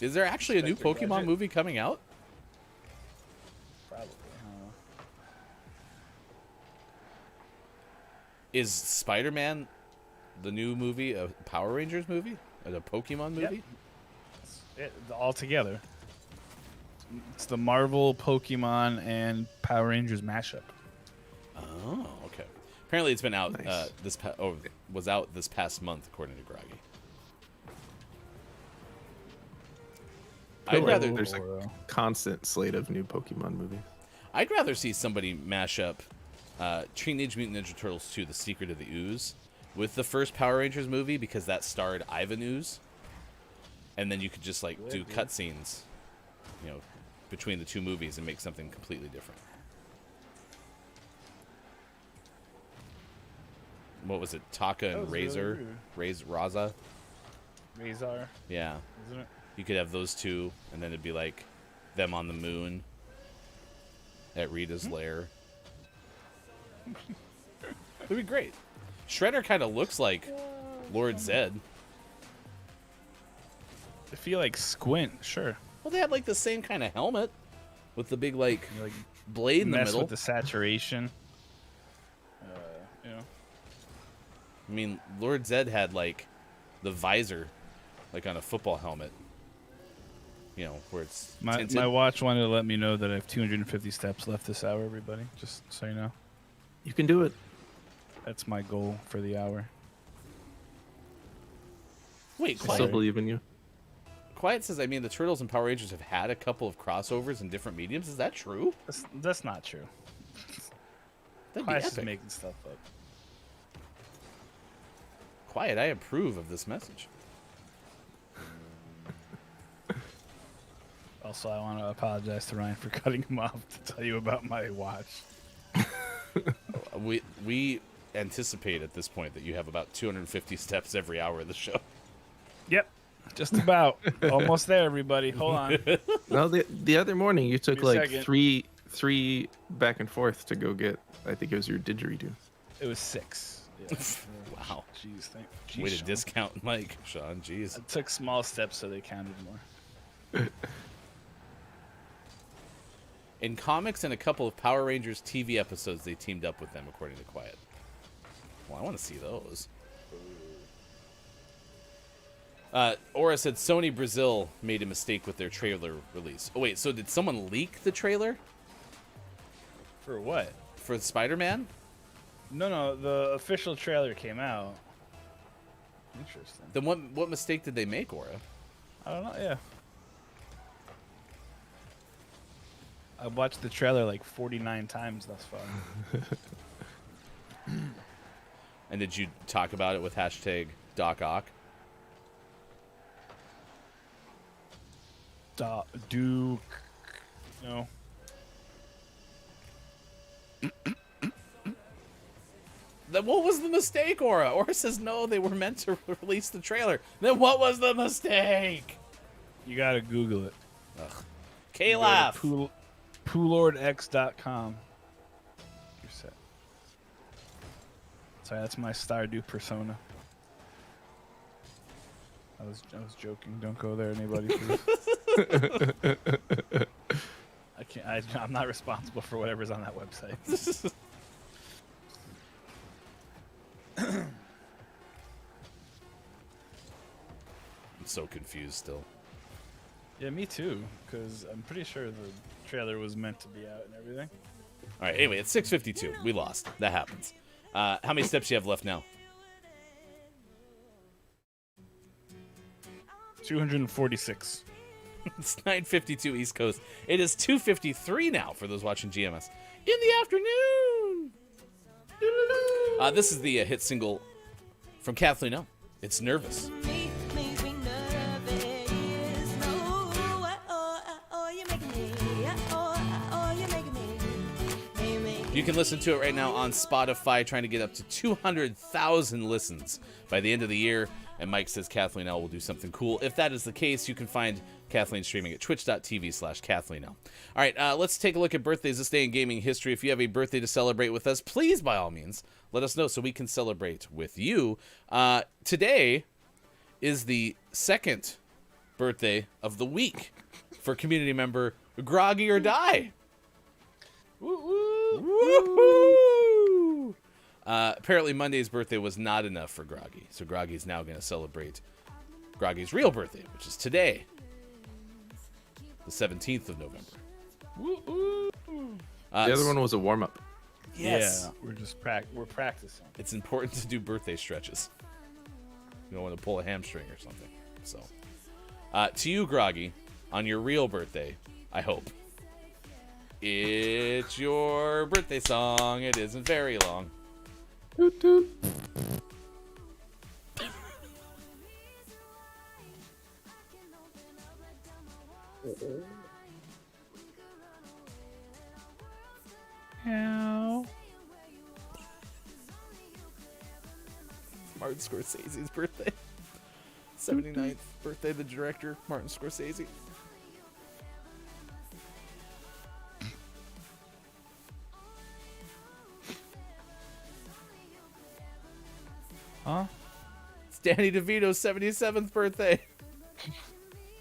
Is there actually a new Expect your Pokemon budget? movie coming out? Probably. Is Spider-Man the new movie a Power Rangers movie? A Pokemon movie? All together. It's the Marvel, Pokemon, and Power Rangers mashup. Oh, okay. Apparently, it's been out Nice. was out this past month, according to Groggy. I'd rather There's a constant slate of new Pokemon movies. I'd rather see somebody mash up Teenage Mutant Ninja Turtles 2: The Secret of the Ooze with the first Power Rangers movie, because that starred Ivan Ooze, and then you could just do cutscenes, between the two movies and make something completely different. What was it? Taka and Razor? Raza? Razor, Yeah. isn't it? You could have those two, and then it'd be like them on the moon at Rita's lair. It'd be great. Shredder kind of looks like Lord Zed. If you squint, sure. Well, they had the same kind of helmet with the big You blade in the mess middle. with the saturation. You know. I mean, Lord Zed had like the visor, like on a football helmet. You know, where it's tinted. My watch wanted to let me know that I have 250 steps left this hour, everybody. Just so you know. You can do it. That's my goal for the hour. Wait, I Quiet. still believe in you. Quiet says, I mean, the Turtles and Power Rangers have had a couple of crossovers in different mediums. Is that true? That's not true. That'd be Quiet's just epic. making stuff up. Quiet, I approve of this message. Also, I want to apologize to Ryan for cutting him off to tell you about my watch. We anticipate at this point that you have about 250 steps every hour of the show. Yep, just about. Almost there, everybody. Hold on. No, the other morning you took Give me a like second. three back and forth to go get. I think it was your didgeridoo. It was 6. Yeah. Wow. Jeez, Way to Sean. discount Mike, Sean. Jeez. I took small steps so they counted more. In comics and a couple of Power Rangers TV episodes, they teamed up with them, according to Quiet. Well, I want to see those. Aura said Sony Brazil made a mistake with their trailer release. Oh, wait, so did someone leak the trailer For what? for Spider-Man? No, the official trailer came out. Interesting. Then what mistake did they make, Aura? I don't know, yeah. I watched the trailer like 49 times thus far. And did you talk about it with hashtag DocOck? Duke. No. Then what was the mistake, Aura? Aura says no, they were meant to release the trailer. Then what was the mistake? You gotta Google it. K-Laugh. PoolordX.com. You're set. Sorry, that's my Stardew persona. I was joking. Don't go there, anybody. Please. I can't. I'm not responsible for whatever's on that website. I'm so confused still. Yeah, me too. Because I'm pretty sure the trailer was meant to be out and everything. All right, anyway, it's 6:52. We lost. That happens. How many steps do you have left now? 246. It's 9:52 East Coast. It is 2:53 now for those watching GMS in the afternoon. This is the hit single from Kathleen O. It's Nervous. You can listen to it right now on Spotify, trying to get up to 200,000 listens by the end of the year. And Mike says Kathleen L will do something cool. If that is the case, you can find Kathleen streaming at twitch.tv/KathleenL. All right, let's take a look at birthdays this day in gaming history. If you have a birthday to celebrate with us, please, by all means, let us know so we can celebrate with you. Today is the second birthday of the week for community member GroggyOrDie. Woo-hoo! Apparently Monday's birthday was not enough for Groggy, so Groggy's now going to celebrate Groggy's real birthday, which is today, the 17th of November. The other one was a warm-up. Yes. Yeah, we're practicing. It's important to do birthday stretches. You don't want to pull a hamstring or something. So, to you, Groggy, on your real birthday, I hope. It's your birthday song. It isn't very long. Toot toot. Martin Scorsese's birthday. 79th birthday of the director, Martin Scorsese. Huh? It's Danny DeVito's 77th birthday.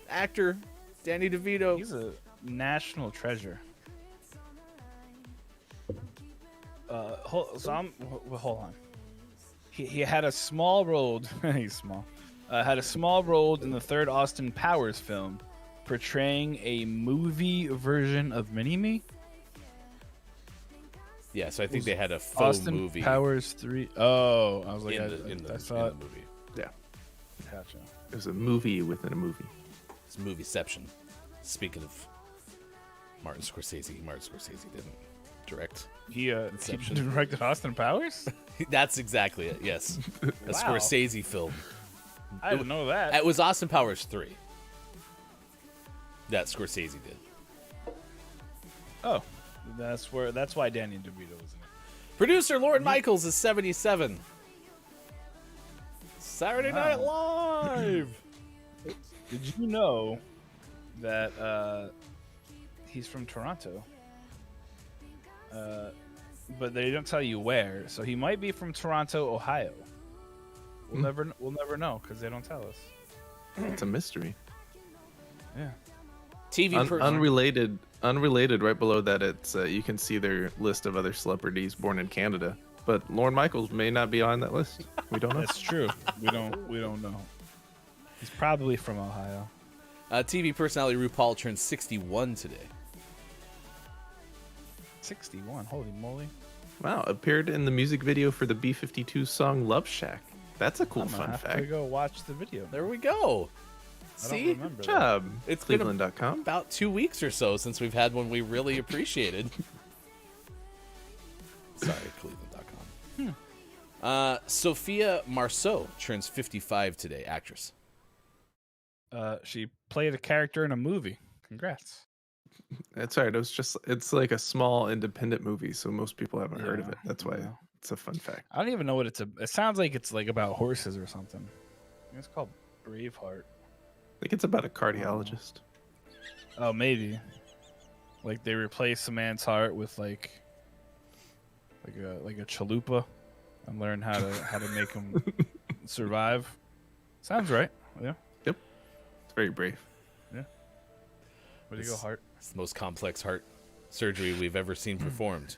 Actor Danny DeVito. He's a national treasure. hold on. He had a small role. He's small. Had a small role in the third Austin Powers film, portraying a movie version of Mini-Me. Yeah, so I think they had a faux Austin movie Powers 3. Oh, I was like, in I the thought. movie. Yeah. Gotcha. It was a movie within a movie. It's Movieception. Speaking of Martin Scorsese didn't direct. He Inception. directed Austin Powers? That's exactly it. Yes, a Wow. Scorsese film. I didn't know that. It was Austin Powers 3 that Scorsese did. Oh, that's why Danny DeVito was in it. Producer Lorne Michaels is 77. Saturday Night Live. Did you know that he's from Toronto? But they don't tell you where, so he might be from Toronto, Ohio. We'll never know because they don't tell us. It's a mystery. Yeah. TV Unrelated. Right below that, it's you can see their list of other celebrities born in Canada. But Lorne Michaels may not be on that list. We don't know. That's true. We don't know. He's probably from Ohio. TV personality RuPaul turned 61 today. 61. Holy moly. Wow, appeared in the music video for the B-52 song Love Shack. That's a cool I'm gonna fun have to fact. go watch the video. There we go. I don't See? remember Good that. job. It's been Cleveland.com. about 2 weeks or so since we've had one we really appreciated. Sorry, Cleveland.com. Sophie Marceau turns 55 today, actress. She played a character in a movie. Congrats. That's right. It's like a small independent movie, so most people haven't heard of Yeah, it. That's why yeah. it's a fun fact. I don't even know what it sounds like it's like about horses or something. I think it's called Braveheart. I think it's about a cardiologist. Oh, maybe. Like they replace a man's heart with like a chalupa and learn how to make him survive. Sounds right. Yeah. It's very brave. Where do you go, heart? It's the most complex heart surgery we've ever seen performed.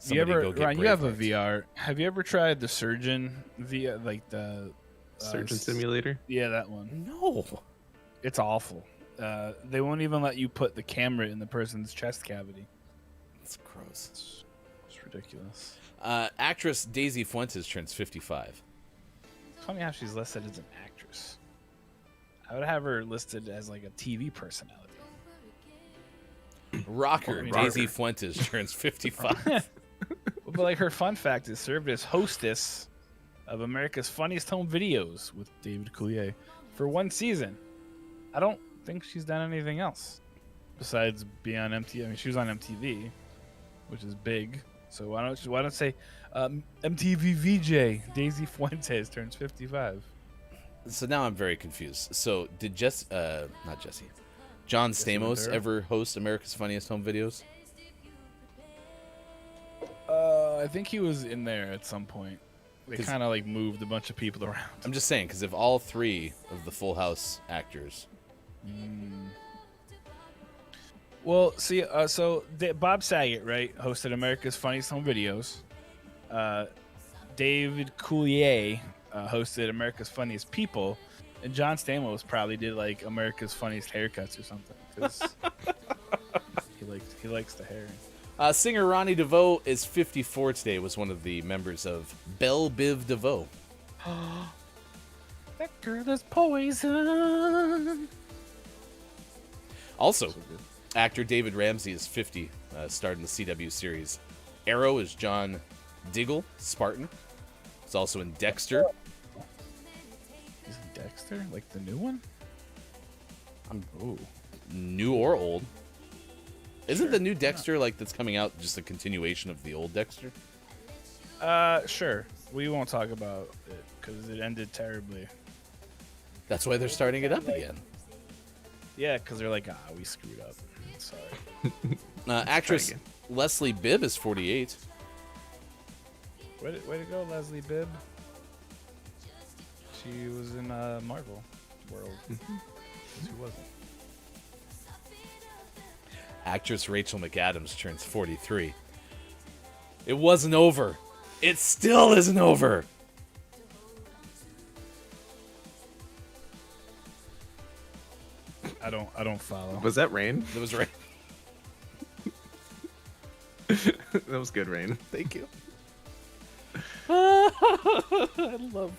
You ever, go get Ryan, you have a Braveheart. VR. Have you ever tried the Surgeon VR, like the Surgeon Simulator. Yeah, that one. No. It's awful. They won't even let you put the camera in the person's chest cavity. It's gross. It's ridiculous. Actress Daisy Fuentes turns 55. It's funny how she's listed as an actress. I would have her listed as like a TV personality. Rocker Rocker. Daisy Fuentes turns 55. But like her fun fact is served as hostess of America's Funniest Home Videos with David Coulier for one season. I don't think she's done anything else besides be on MTV. I mean, she was on MTV, which is big. So why don't say MTV VJ Daisy Fuentes turns 55? So now I'm very confused. So did John Stamos Ventura? ever host America's Funniest Home Videos? I think he was in there at some point. They 'Cause- kind of like moved a bunch of people around. I'm just saying, because if all three of the Full House actors, Well, see, Bob Saget, right, hosted America's Funniest Home Videos. David Coulier hosted America's Funniest People, and John Stamos probably did like America's Funniest Haircuts or something because he likes the hair. singer Ronnie DeVoe is 54 today. Was one of the members of Belle Biv DeVoe. That girl is poison. Also, actor David Ramsey is 50. Starred in the CW series Arrow as John Diggle, Spartan. He's also in Dexter. Is it Dexter, like the new one? Ooh. New or old. Isn't the new Dexter like that's coming out just a continuation of the old Dexter? Sure. We won't talk about it because it ended terribly. That's why they're starting it up again. Yeah, because they're like, we screwed up. Sorry. Actress again. Leslie Bibb is 48. Way to go, Leslie Bibb. She was in Marvel World. Who wasn't? Actress Rachel McAdams turns 43. It wasn't over. It still isn't over. I don't follow. Was that Rain? It was right. That was good, Rain. Thank you. I love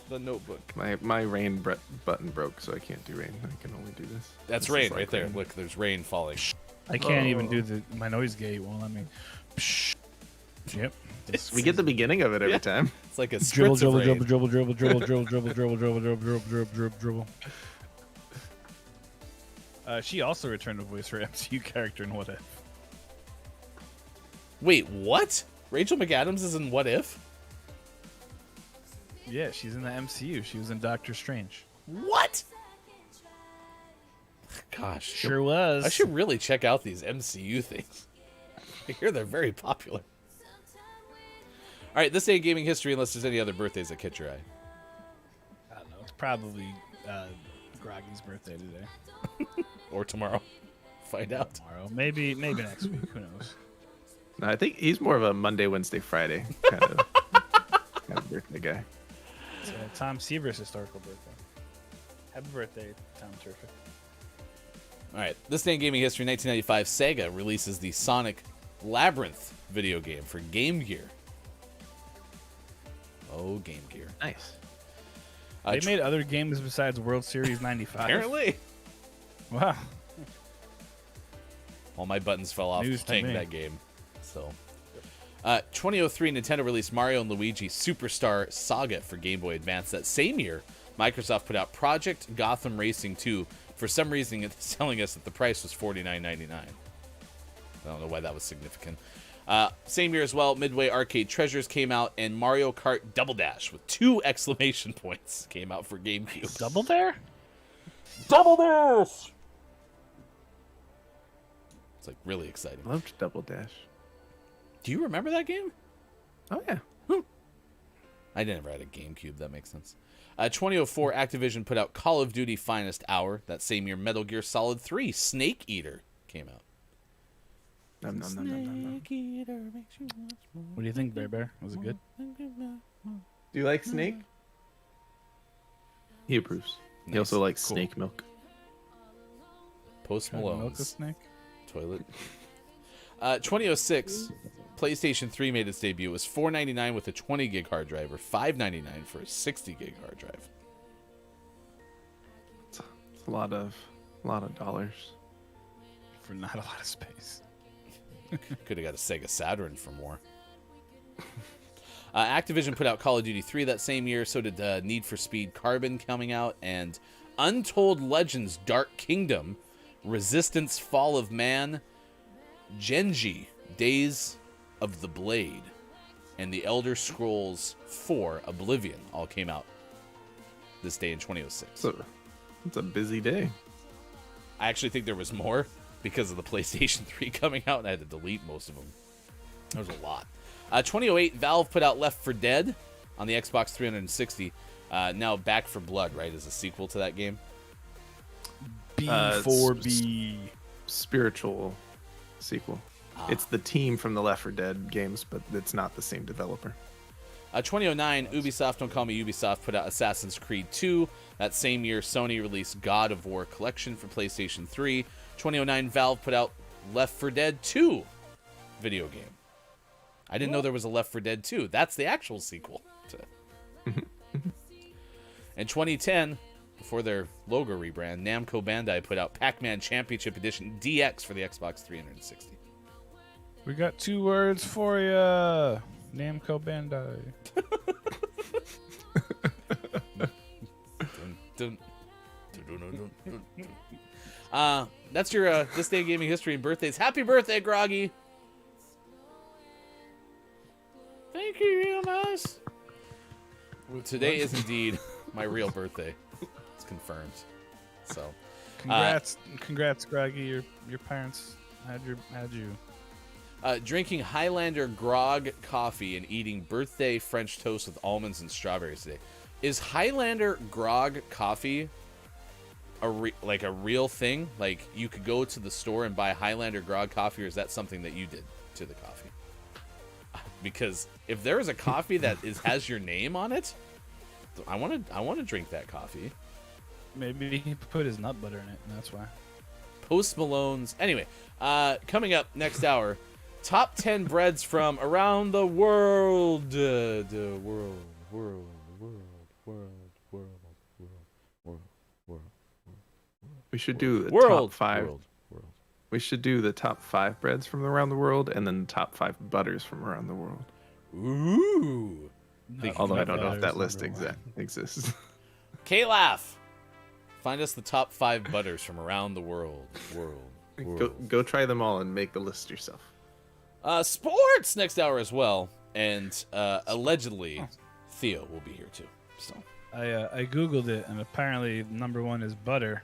the Notebook. My Rain button broke, so I can't do Rain. I can only do this. That's This rain is like right there. Rain. Look, there's rain falling. I can't even do my noise gate. Well, I mean, yep. We get the beginning of it every time. It's like a Dribble, spritz of rain. dribble, dribble, dribble, dribble, dribble, dribble, dribble, dribble, dribble, dribble, dribble, dribble. She also returned to voice her MCU character in What If. Wait, what? Rachel McAdams is in What If? Yeah, she's in the MCU. She was in Doctor Strange. What? Gosh. Sure was. I should really check out these MCU things. I hear they're very popular. All right, this ain't gaming history unless there's any other birthdays that catch your eye. I don't know. It's probably Groggy's birthday today. Or tomorrow. Find out. Tomorrow. Maybe next week. Who knows? No, I think he's more of a Monday, Wednesday, Friday kind of birthday guy. It's Tom Seaver's historical birthday. Happy birthday, Tom Terrific. All right, this ain't gaming history. 1995, Sega releases the Sonic Labyrinth video game for Game Gear. Oh, Game Gear. Nice. They made other games besides World Series 95. Apparently. Wow. All my buttons fell off News to playing me. that game. So, 2003, Nintendo released Mario and Luigi Superstar Saga for Game Boy Advance. That same year, Microsoft put out Project Gotham Racing 2. For some reason, it's telling us that the price was $49.99. I don't know why that was significant. Same year as well, Midway Arcade Treasures came out, and Mario Kart Double Dash with 2 exclamation points came out for GameCube. Double Dare? Double Dash! It's like really exciting. Loved Double Dash. Do you remember that game? Oh yeah. I never had a GameCube. That makes sense. 2004, Activision put out Call of Duty Finest Hour. That same year, Metal Gear Solid 3 Snake Eater came out. Nom, nom, nom, nom, nom, nom. Snake Eater makes you want more. What do you think, Bear Bear? Was it good? Do you like Snake? He approves. He Nice. also likes Cool. snake milk. Post Trying to milk a Malone's snake? toilet. 2006, PlayStation 3 made its debut. It was $4.99 with a 20 gig hard drive, or $5.99 for a 60 gig hard drive. It's a lot of dollars. For not a lot of space. Could have got a Sega Saturn for more. Activision put out Call of Duty 3 that same year. So did Need for Speed Carbon coming out, and Untold Legends Dark Kingdom, Resistance Fall of Man, Genji Days of the Blade, and The Elder Scrolls 4 Oblivion all came out this day in 2006. So it's a busy day. I actually think there was more because of the PlayStation 3 coming out, and I had to delete most of them. There was a lot. 2008, Valve put out Left 4 Dead on the Xbox 360. Now Back 4 Blood, right, is a sequel to that game. B4B. Spiritual sequel. It's the team from the Left 4 Dead games, but it's not the same developer. 2009, Ubisoft, don't call me Ubisoft, put out Assassin's Creed 2. That same year, Sony released God of War Collection for PlayStation 3. 2009, Valve put out Left 4 Dead 2 video game. I didn't know there was a Left 4 Dead 2. That's the actual sequel. In 2010, before their logo rebrand, Namco Bandai put out Pac-Man Championship Edition DX for the Xbox 360. We got 2 words for ya. Namco Bandai. Dun, dun, dun, dun, dun, dun. That's your this day of gaming history and birthdays. Happy birthday, Groggy! Thank you, real nice. Today is indeed my real birthday. It's confirmed. So, Congrats, Groggy. Your parents had you. drinking Highlander grog coffee and eating birthday French toast with almonds and strawberries today. Is Highlander grog coffee a real thing? Like, you could go to the store and buy Highlander grog coffee, or is that something that you did to the coffee? because if there is a coffee that has your name on it, I want to drink that coffee. Maybe he put his nut butter in it, and that's why. Post Malone's. Anyway, coming up next hour, top 10 breads from around the world. The world. We should do the World. top 5. World. We should do the top 5 breads from around the world, and then the top 5 butters from around the world. Ooh. Although I don't know if that list exists. K-Laugh. Find us the top 5 butters from around the world. Go try them all and make the list yourself. Sports next hour as well, and allegedly Theo will be here too. So I googled it, and apparently number 1 is butter,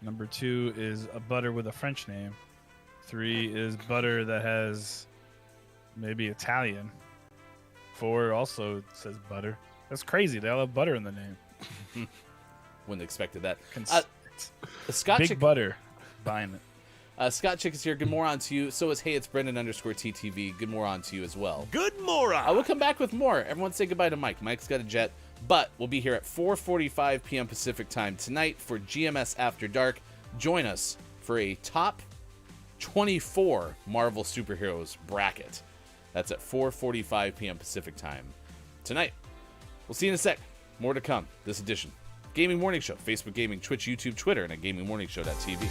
number 2 is a butter with a French name, 3 is butter that has maybe Italian, 4 also says butter. That's crazy. They all have butter in the name. wouldn't have expected that. Scott Big butter. Buying it. Scott Chick is here. Good morning to you. So is Hey, it's Brendan _TTV. Good morning to you as well. Good morning. We'll come back with more. Everyone say goodbye to Mike. Mike's got a jet, but we'll be here at 4:45 p.m. Pacific time tonight for GMS After Dark. Join us for a top 24 Marvel superheroes bracket. That's at 4:45 p.m. Pacific time tonight. We'll see you in a sec. More to come this edition. Gaming Morning Show, Facebook Gaming, Twitch, YouTube, Twitter, and at GamingMorningSh.tv.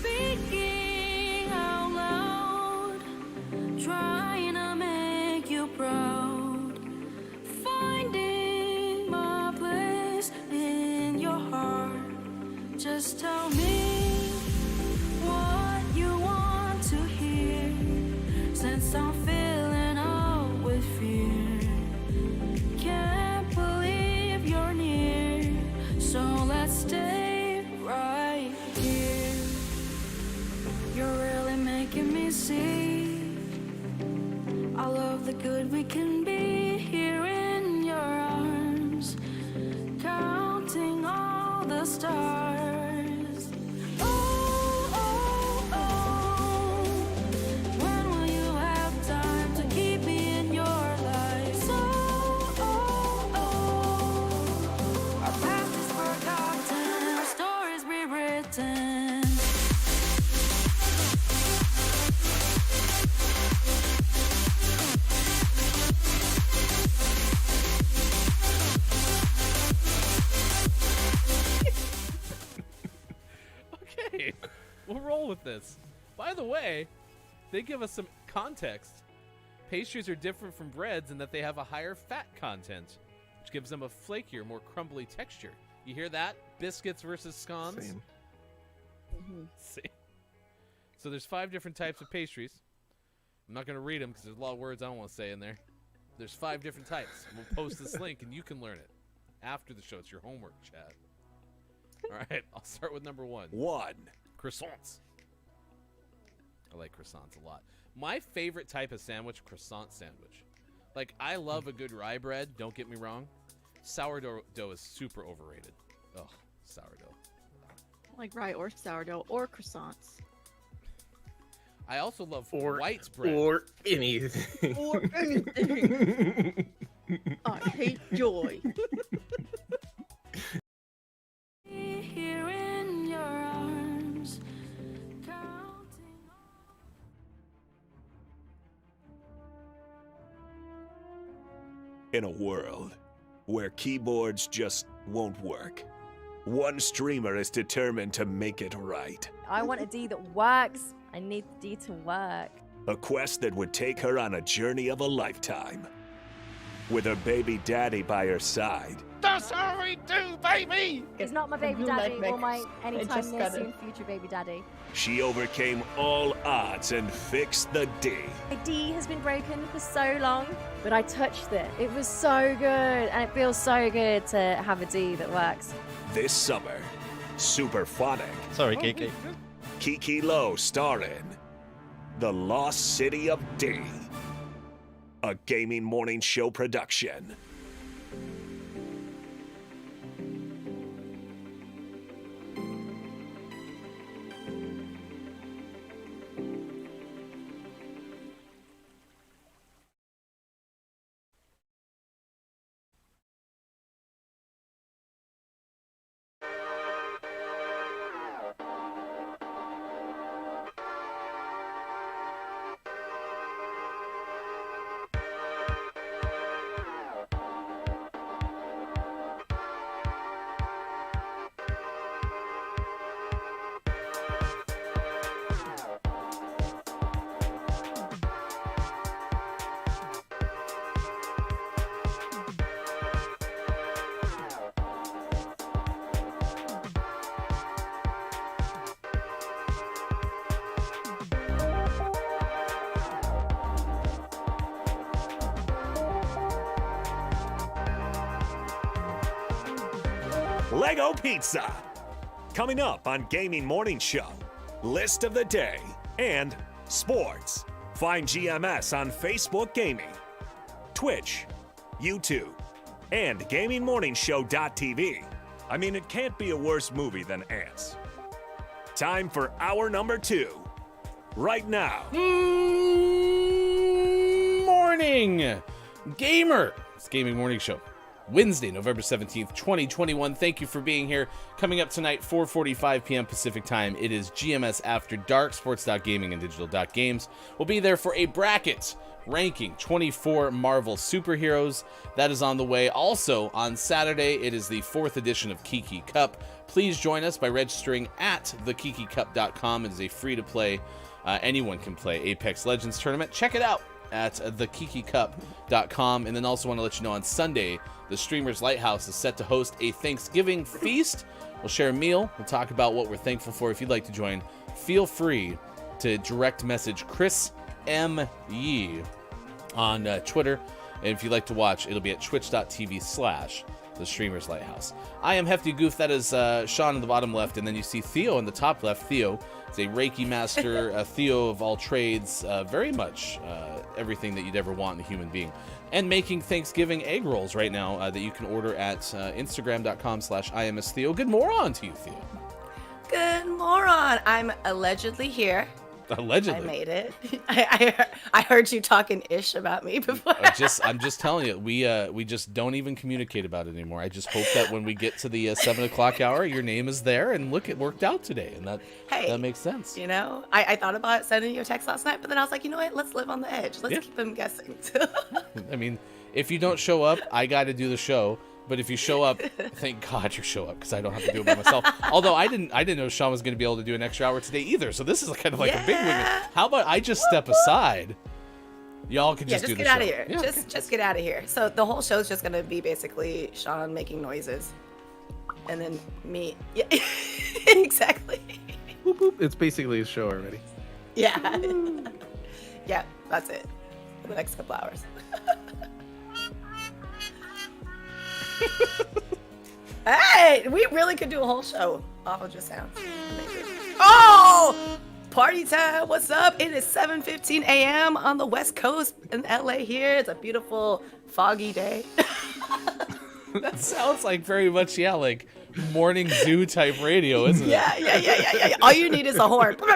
Speaking out loud, trying to make you proud, finding my place in your heart. Just tell me what you want to hear, since I'm feeling out with fear. Can't believe you're near, so let's stay right here. You're really making me see all of the good we can be here in your arms, counting all the stars. Oh, oh, oh, when will you have time to keep me in your life? So, oh, oh, our past is forgotten, our stories rewritten. this. By the way, they give us some context. Pastries are different from breads in that they have a higher fat content, which gives them a flakier, more crumbly texture. You hear that? Biscuits versus scones? Same. Same. So there's 5 different types of pastries. I'm not going to read them because there's a lot of words I don't want to say in there. There's 5 different types. And we'll post this link and you can learn it after the show. It's your homework, Chad. All right, I'll start with number 1. 1. Croissants. I like croissants a lot. My favorite type of sandwich, croissant sandwich. Like, I love a good rye bread, don't get me wrong. Sourdough dough is super overrated. Ugh, sourdough. Like rye or sourdough or croissants. I also love white bread. Or anything. Or anything. I hate joy. Here in your arms, counting In a world where keyboards just won't work, one streamer is determined to make it right. I want a D that works. I need the D to work. A quest that would take her on a journey of a lifetime. With her baby daddy by her side, That's how we do, baby! It's not my baby You daddy like or my mix. I anytime just near got soon it. future baby daddy. she overcame all odds and fixed the D. My D has been broken for so long, but I touched it. It was so good, and it feels so good to have a D that works. This summer, Superphonic, Sorry, KK. Kiki Lowe starring The Lost City of D, a gaming morning show production. Lego Pizza. Coming up on Gaming Morning Show, List of the Day, and Sports. Find GMS on Facebook Gaming, Twitch, YouTube, and GamingMorningShow.tv. I mean, it can't be a worse movie than Ants. Time for hour number 2. Right now. Morning, gamer. It's Gaming Morning Show. Wednesday, November 17th, 2021. Thank you for being here. Coming up tonight, 4:45 p.m. Pacific Time, it is GMS After Dark, sports.gaming and digital.games. We'll be there for a bracket ranking 24 Marvel superheroes. That is on the way. Also, on Saturday, it is the 4th edition of Kiki Cup. Please join us by registering at thekikicup.com. It is a free-to-play, anyone can play Apex Legends tournament. Check it out at thekikicup.com. And then also want to let you know on Sunday, the Streamers Lighthouse is set to host a Thanksgiving feast. We'll share a meal. We'll talk about what we're thankful for. If you'd like to join, feel free to direct message Chris M. Yee on Twitter. And if you'd like to watch, it'll be at twitch.tv/The Streamers Lighthouse. I am Hefty Goof. That is Sean in the bottom left. And then you see Theo in the top left. Theo is a Reiki master, Theo of all trades, very much everything that you'd ever want in a human being. And making Thanksgiving egg rolls right now that you can order at Instagram.com/IMSTheo. Good moron to you, Theo. Good moron. I'm allegedly here. Allegedly. I made it. I heard you talking ish about me before. I'm just telling you, we just don't even communicate about it anymore. I just hope that when we get to the 7 o'clock hour, your name is there. And look, it worked out today, and that makes sense. You know, I thought about sending you a text last night, but then I was like, you know what? Let's live on the edge. Let's keep them guessing. I mean, if you don't show up, I got to do the show. But if you show up, thank God you show up because I don't have to do it by myself. Although I didn't know Sean was going to be able to do an extra hour today either. So this is kind of like a big win. How about I just step aside? Y'all can just do the show. Just get out of here. Yeah. Just get out of here. So the whole show's just going to be basically Sean making noises. And then me. Yeah, exactly. Boop, boop. It's basically a show already. Yeah. Yeah, that's it. For the next couple hours. Hey, we really could do a whole show off of just sounds. Amazing. Oh, party time. What's up? It is 7:15 a.m. on the West Coast in LA here. It's a beautiful foggy day. That sounds like very much, like morning zoo type radio, isn't it? Yeah. All you need is a horn. Wake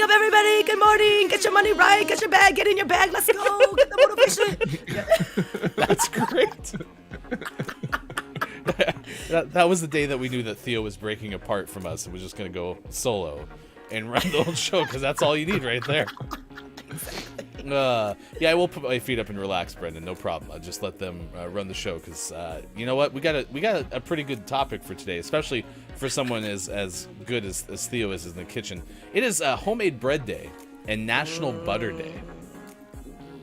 up, everybody. Good morning. Get your money right. Get your bag. Get in your bag. Let's go. Get the motivation. That's great. That was the day that we knew that Theo was breaking apart from us and was just going to go solo and run the whole show because that's all you need right there. I will put my feet up and relax, Brendan. No problem. I'll just let them run the show because you know what? We got a pretty good topic for today, especially for someone as good as Theo is in the kitchen. It is Homemade Bread Day and National Butter Day.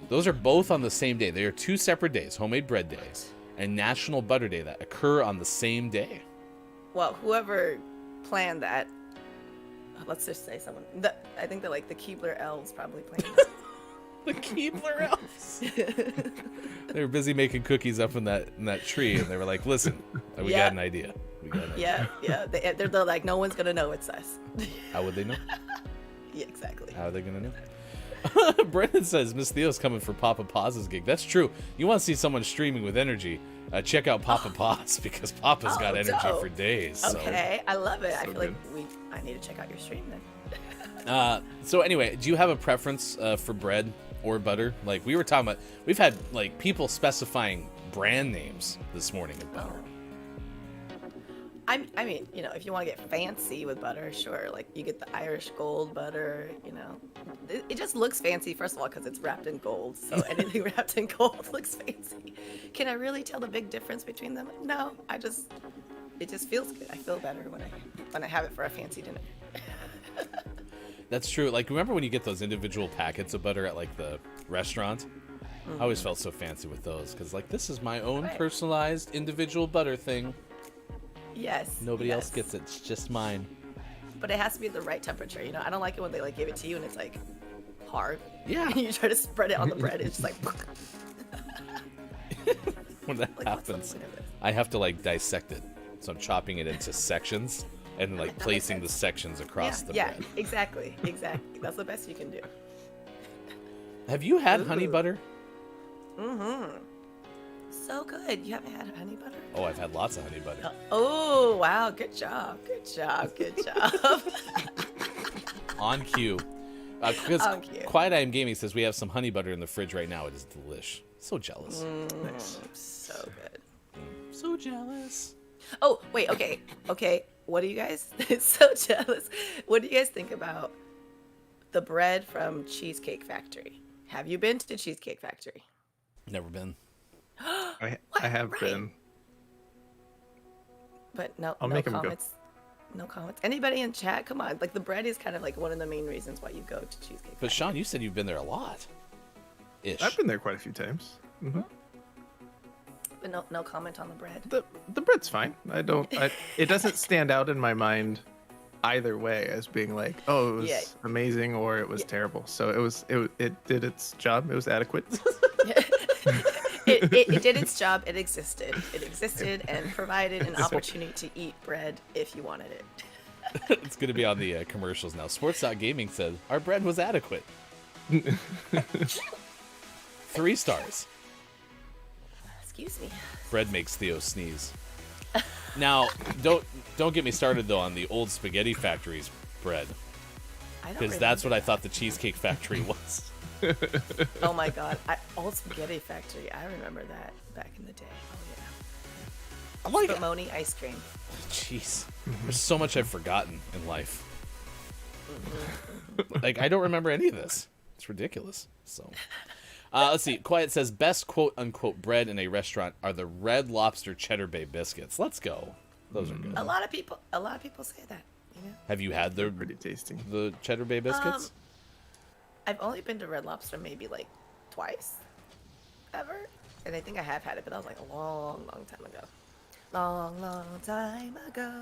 Those are both on the same day. They are two separate days, Homemade Bread Days and National Butter Day, that occur on the same day. Well, whoever planned that, let's just say someone. I think that like the Keebler elves probably planned that. The Keebler elves. They were busy making cookies up in that tree, and they were like, "Listen, we got an idea. Yeah. They're like, no one's gonna know it's us. How would they know? Yeah, exactly. How are they gonna know? Brendan says Miss Theo's coming for Papa Paz's gig. That's true. You want to see someone streaming with energy? Check out Papa Paz because Papa's got energy for days. Okay, so. I love it. I feel good. like I need to check out your stream then. So anyway, do you have a preference for bread or butter? Like we were talking about, we've had like people specifying brand names this morning of butter. I mean, if you want to get fancy with butter, sure. Like you get the Irish gold butter, It just looks fancy, first of all, because it's wrapped in gold. So anything wrapped in gold looks fancy. Can I really tell the big difference between them? No, it just feels good. I feel better when I have it for a fancy dinner. That's true. Like, remember when you get those individual packets of butter at like the restaurant? I always felt so fancy with those because like this is my own personalized individual butter thing. Yes. Nobody else gets it. It's just mine. But it has to be the right temperature. I don't like it when they like give it to you and it's like hard. Yeah. And you try to spread it on the bread. It's just like. When that happens, I have to like dissect it. So I'm chopping it into sections and like placing the sections across the bread. Yeah, exactly. That's the best you can do. Have you had honey butter? Mm-hmm. So good. You haven't had honey butter? Oh, I've had lots of honey butter. Oh, wow. Good job. On cue. Because On cue. Quiet I Am Gaming says we have some honey butter in the fridge right now. It is delish. So jealous. Nice. So good. So jealous. Oh, wait. Okay. What do you guys... so jealous. What do you guys think about the bread from Cheesecake Factory? Have you been to Cheesecake Factory? Never been. I have been. But no make 'em go. comments. No comments. Anybody in chat? Come on. Like the bread is kind of like one of the main reasons why you go to Cheesecake Factory. But Sean, you said you've been there a lot. Ish. I've been there quite a few times. Mm-hmm. But no comment on the bread. The bread's fine. It doesn't stand out in my mind either way as being like, oh, it was amazing or it was terrible. So it did its job. It was adequate. It did its job. It existed and provided an opportunity to eat bread if you wanted it. It's going to be on the commercials now. Sports.gaming said our bread was adequate. 3 stars. Excuse me. Bread makes Theo sneeze. Now, don't get me started though on the old Spaghetti Factory's bread, because that's what I thought the Cheesecake Factory was. Oh my God, Old Spaghetti Factory. I remember that back in the day. Oh yeah. Spumoni ice cream. Jeez, there's so much I've forgotten in life. Like I don't remember any of this. It's ridiculous. So, Let's see. Quiet says best quote unquote bread in a restaurant are the Red Lobster Cheddar Bay biscuits. Let's go. Those are good. A lot of people say that. You know? Have you had the Pretty tasty. the Cheddar Bay biscuits? I've only been to Red Lobster maybe like twice, ever, and I think I have had it, but that was like a long time ago. Long time ago.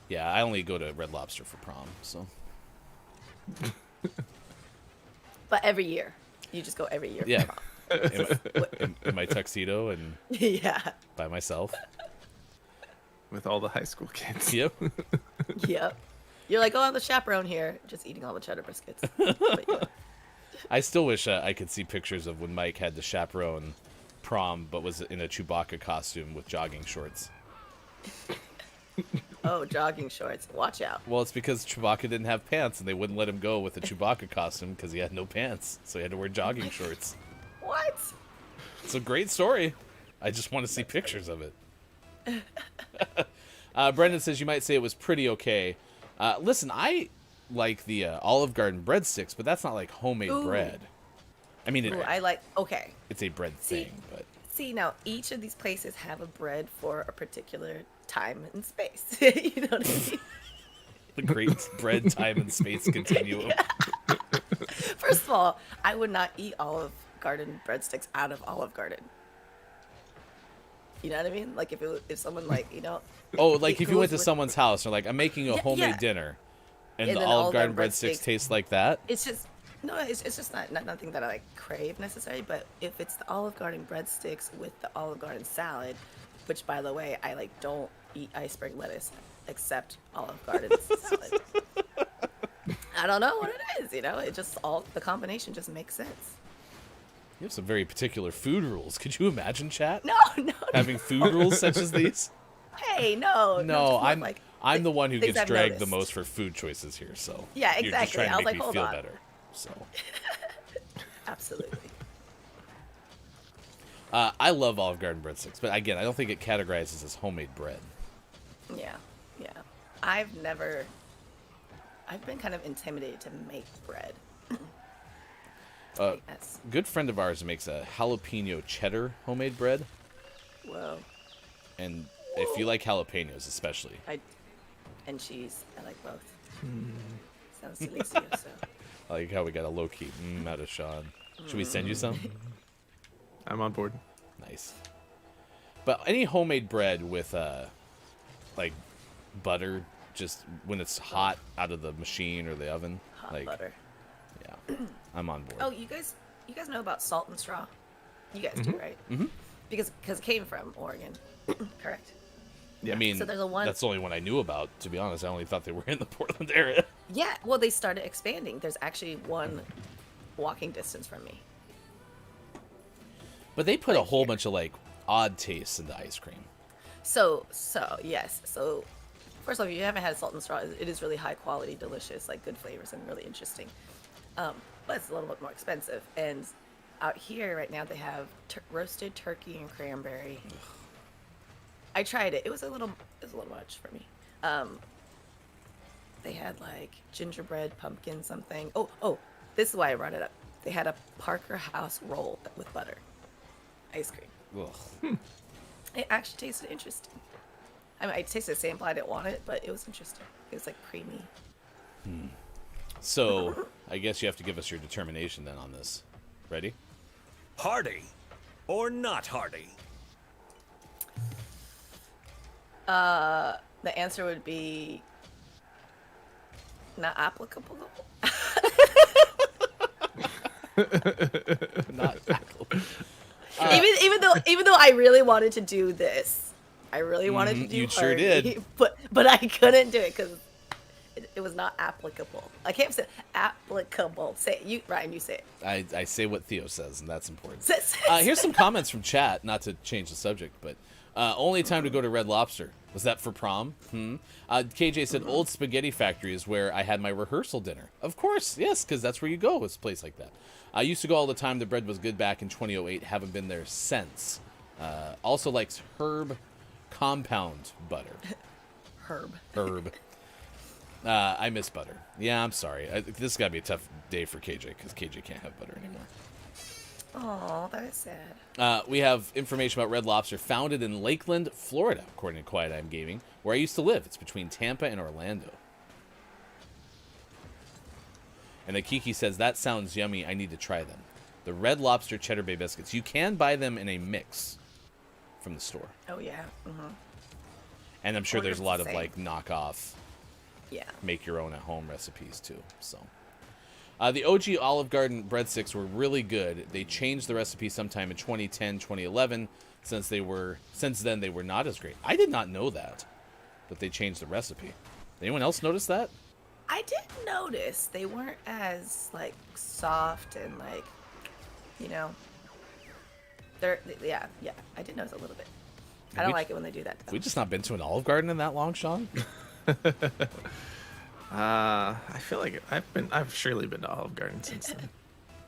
Yeah, I only go to Red Lobster for prom, so. But every year, you just go every year. Yeah. For prom. in my tuxedo and Yeah. by myself. With all the high school kids. Yep. Yep. You're like, oh, I'm the chaperone here, just eating all the cheddar biscuits. But, yeah. I still wish I could see pictures of when Mike had the chaperone prom, but was in a Chewbacca costume with jogging shorts. Oh, jogging shorts. Watch out. Well, it's because Chewbacca didn't have pants, and they wouldn't let him go with the Chewbacca costume because he had no pants, so he had to wear jogging shorts. What? It's a great story. I just want to see pictures of it. Brendan says you might say it was pretty okay. Listen, I like the Olive Garden breadsticks, but that's not like homemade bread. I mean, I like, okay. It's a bread thing, but... See, now, each of these places have a bread for a particular time and space. You know what I mean? The great bread, time, and space continuum. Yeah. First of all, I would not eat Olive Garden breadsticks out of Olive Garden. You know what I mean? Like, if someone, like, you know... Oh, like if you went to someone's house and like, I'm making a homemade dinner, and the then Olive all Garden their breadsticks breadsticks- taste like that? It's just... No, it's just not nothing that I like crave necessarily, but if it's the Olive Garden breadsticks with the Olive Garden salad, which by the way, I like don't eat iceberg lettuce except Olive Garden salad. I don't know what it is, you know? It just all the combination just makes sense. You have some very particular food rules. Could you imagine, chat? No. Having food rules such as these? Hey, no. No, just I'm like I'm the one who things gets I've dragged the noticed. most for food choices here, so Yeah, you're just exactly. trying to I was make like, me hold feel on. better. So Absolutely. I love Olive Garden breadsticks, but again, I don't think it categorizes as homemade bread. Yeah. I've been kind of intimidated to make bread. Yes. Good friend of ours makes a jalapeno cheddar homemade bread, Whoa. and if you like jalapenos, especially, And cheese. I like both. Sounds delicioso. I like how we got a low key out of Sean. Should we send you some? I'm on board. Nice. But any homemade bread with like butter, just when it's hot out of the machine or the oven, Hot like butter. yeah, I'm on board. Oh, you guys know about Salt and Straw? You guys do, right? Mm-hmm. Because it came from Oregon, correct? I mean, So there's a one- that's the only one I knew about. To be honest, I only thought they were in the Portland area. Yeah. Well, they started expanding. There's actually one walking distance from me. But they put a whole bunch of like odd tastes into ice cream. So yes. So first off, if you haven't had Salt and Straw, it is really high quality, delicious, like good flavors and really interesting. But it's a little bit more expensive. And out here right now, they have roasted turkey and cranberry. I tried it. It was a little much for me. They had like gingerbread, pumpkin, something. Oh, this is why I brought it up. They had a Parker House roll with butter, ice cream. Ugh. It actually tasted interesting. I mean, I tasted the sample. I didn't want it, but it was interesting. It was like creamy. So I guess you have to give us your determination then on this. Ready? Hearty or not hearty? The answer would be not applicable. Not applicable. Even though I really wanted to do this, I really wanted to do. You sure hearty, did. but I couldn't do it because it was not applicable. I can't say applicable. Say it. You, Ryan, you say it. I say what Theo says, and that's important. Say- Here's some comments from chat, not to change the subject, but only time to go to Red Lobster. Was that for prom? KJ said, Old Spaghetti Factory is where I had my rehearsal dinner. Of course, yes, because that's where you go. It's a place like that. I used to go all the time. The bread was good back in 2008. Haven't been there since. Also likes Herb Compound butter. Herb. I miss butter. Yeah, I'm sorry. This has got to be a tough day for KJ because KJ can't have butter anymore. Oh, that is sad. We have information about Red Lobster, founded in Lakeland, Florida, according to Quiet Time Gaming, where I used to live. It's between Tampa and Orlando. And the Kiki says, that sounds yummy. I need to try them. The Red Lobster Cheddar Bay Biscuits. You can buy them in a mix from the store. Oh, yeah. Mm-hmm. And I'm sure there's a lot of, same. like, knockoff, make your own at home recipes, too. So, the OG Olive Garden breadsticks were really good. They changed the recipe sometime in 2010, 2011. Since then, they were not as great. I did not know that they changed the recipe. Anyone else notice that? I did notice they weren't as, like, soft and, like, you know, yeah, I did notice a little bit. I don't like it when they do that. Have we just not been to an Olive Garden in that long, Sean? I feel like I've surely been to Olive Garden since then.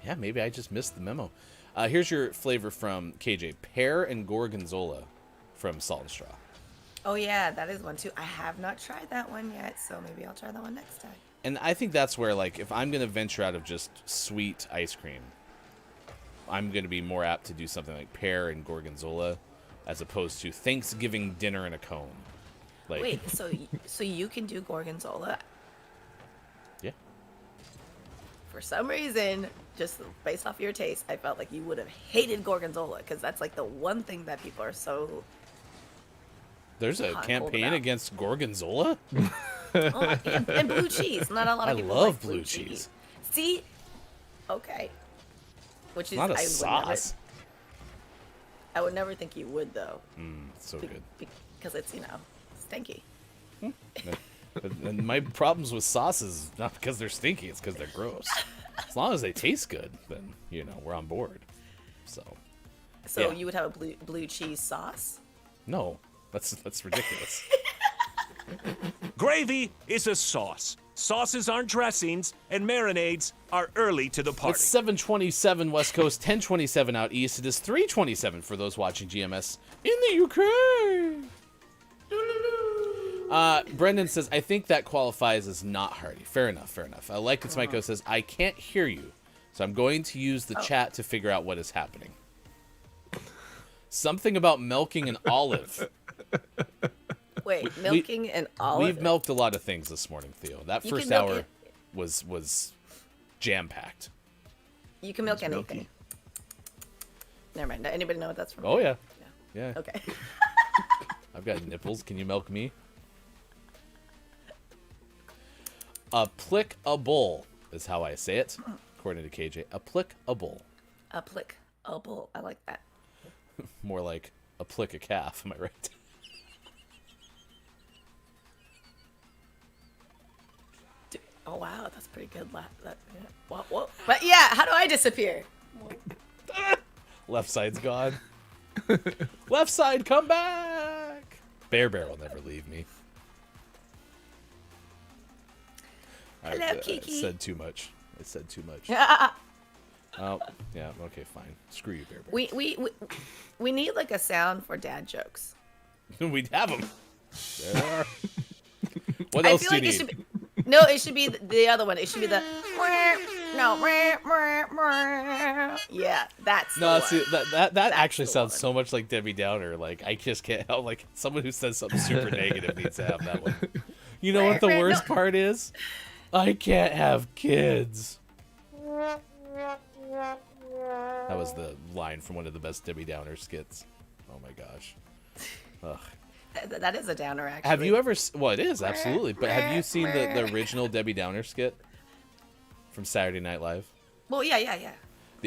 Yeah, maybe I just missed the memo. Here's your flavor from KJ. Pear and Gorgonzola from Salt and Straw. Oh, yeah, that is one, too. I have not tried that one yet, so maybe I'll try that one next time. And I think that's where, like, if I'm going to venture out of just sweet ice cream, I'm going to be more apt to do something like pear and Gorgonzola as opposed to Thanksgiving dinner in a cone. Like, wait, so you can do Gorgonzola? Yeah. For some reason, just based off your taste, I felt like you would have hated Gorgonzola, because that's, like, the one thing that people are so... There's a campaign against Gorgonzola? and blue cheese. Not a lot of people love like blue cheese. See? Okay. Which is not a sauce. I would never think you would, though. So good. Because it's, you know, stinky. And my problems with sauces, not because they're stinky, it's because they're gross. As long as they taste good, then, you know, we're on board. So yeah. You would have a blue cheese sauce? No. That's ridiculous. Gravy is a sauce. Sauces aren't dressings, and marinades are early to the party. It's 7:27 West Coast, 10:27 out east. It is 3:27 for those watching GMS in the UK. Brendan says, I think that qualifies as not hearty. Fair enough. Like it's Michael says, I can't hear you, so I'm going to use the chat to figure out what is happening. Something about milking an olive. Wait, milking an olive? We've milked a lot of things this morning, Theo. That first hour was jam-packed. You can milk anything. Never mind. Anybody know what that's from? Oh, yeah. No. Yeah. Okay. I've got nipples. Can you milk me? Applicable is how I say it, according to KJ. Applicable. Applicable. I like that. More like applic a calf, am I right? Oh, wow. That's pretty good. What? But yeah, how do I disappear? Left side's gone. Left side, come back! Bear will never leave me. Hello, Kiki. I said too much. Oh, yeah, okay, fine. Screw you, Bear. We need like a sound for dad jokes. We'd have them. There are. What else do you need? It should be the other one. It should be the yeah. That's no. See, that actually sounds so much like Debbie Downer. Like I just can't help. Like someone who says something super negative needs to have that one. You know what the worst part is? I can't have kids. That was the line from one of the best Debbie Downer skits. Oh my gosh. Ugh. That is a downer, actually. Have you ever... Well, it is, absolutely. But have you seen the original Debbie Downer skit from Saturday Night Live? Well, yeah.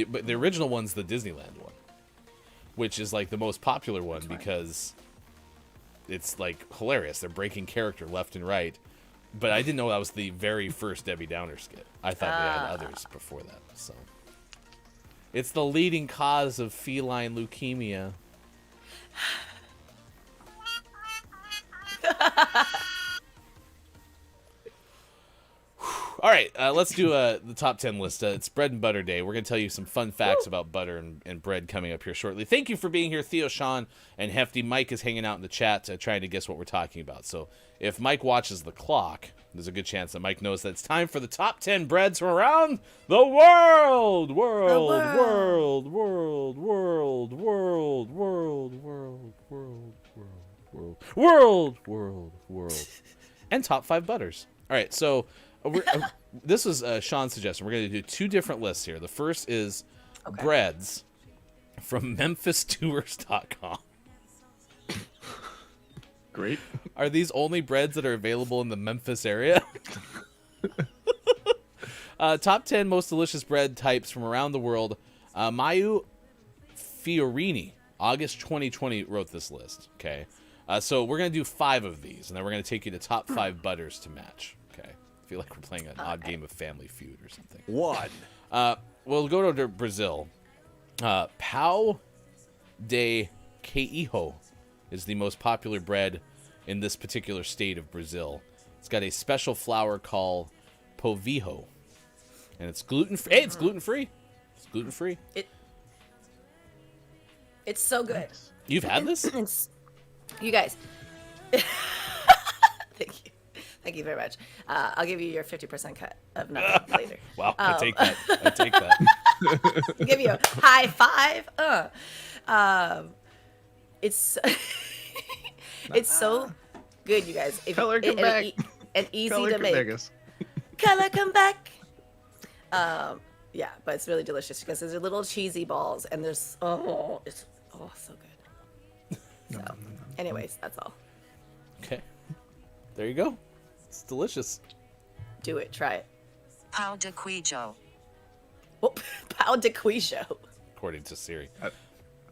But the original one's the Disneyland one, which is like the most popular one because it's like hilarious. They're breaking character left and right. But I didn't know that was the very first Debbie Downer skit. I thought they had others before that. So it's the leading cause of feline leukemia. All right, let's do the top 10 list. It's Bread and Butter Day. We're going to tell you some fun facts about butter and bread coming up here shortly. Thank you for being here, Theo, Sean, and Hefty. Mike is hanging out in the chat trying to guess what we're talking about. So if Mike watches the clock, there's a good chance that Mike knows that it's time for the top 10 breads from around the world. World. And top 5 butters. All right, so this is Sean's suggestion. We're going to do 2 different lists here. The first is breads from MemphisTours.com. Great. Are these only breads that are available in the Memphis area? Top 10 most delicious bread types from around the world. Mayu Fiorini, August 2020, wrote this list. Okay. So we're going to do 5 of these, and then we're going to take you to top 5 butters to match. Okay. I feel like we're playing an odd game of Family Feud or something. 1. We'll go to Brazil. Pão de Queijo is the most popular bread in this particular state of Brazil. It's got a special flour called polvilho, and it's gluten-free. Hey, it's gluten-free. It's gluten-free. It's so good. You've had this? You guys. Thank you very much. I'll give you your 50% cut of nothing later. Wow, I take that. I'll give you a high five. It's it's so good, you guys. Color come back. And easy Color to come make. back. Color come back. Yeah, but it's really delicious because there's little cheesy balls and there's so good. So, anyways, that's all. Okay. There you go. It's delicious. Do it. Try it. Pão de queijo. Oh, Pão de queijo. According to Siri.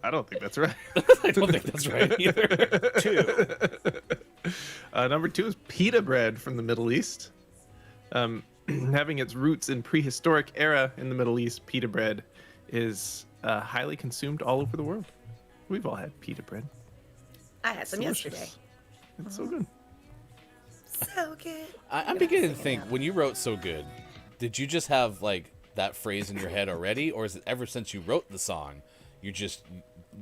I don't think that's right. I don't think that's right either. 2. Number 2 is pita bread from the Middle East. Having its roots in prehistoric era in the Middle East, pita bread is highly consumed all over the world. We've all had pita bread. I had some yesterday. It's so good. So good. I'm beginning to think, when you wrote "so good," did you just have like that phrase in your head already, or is it ever since you wrote the song, you're just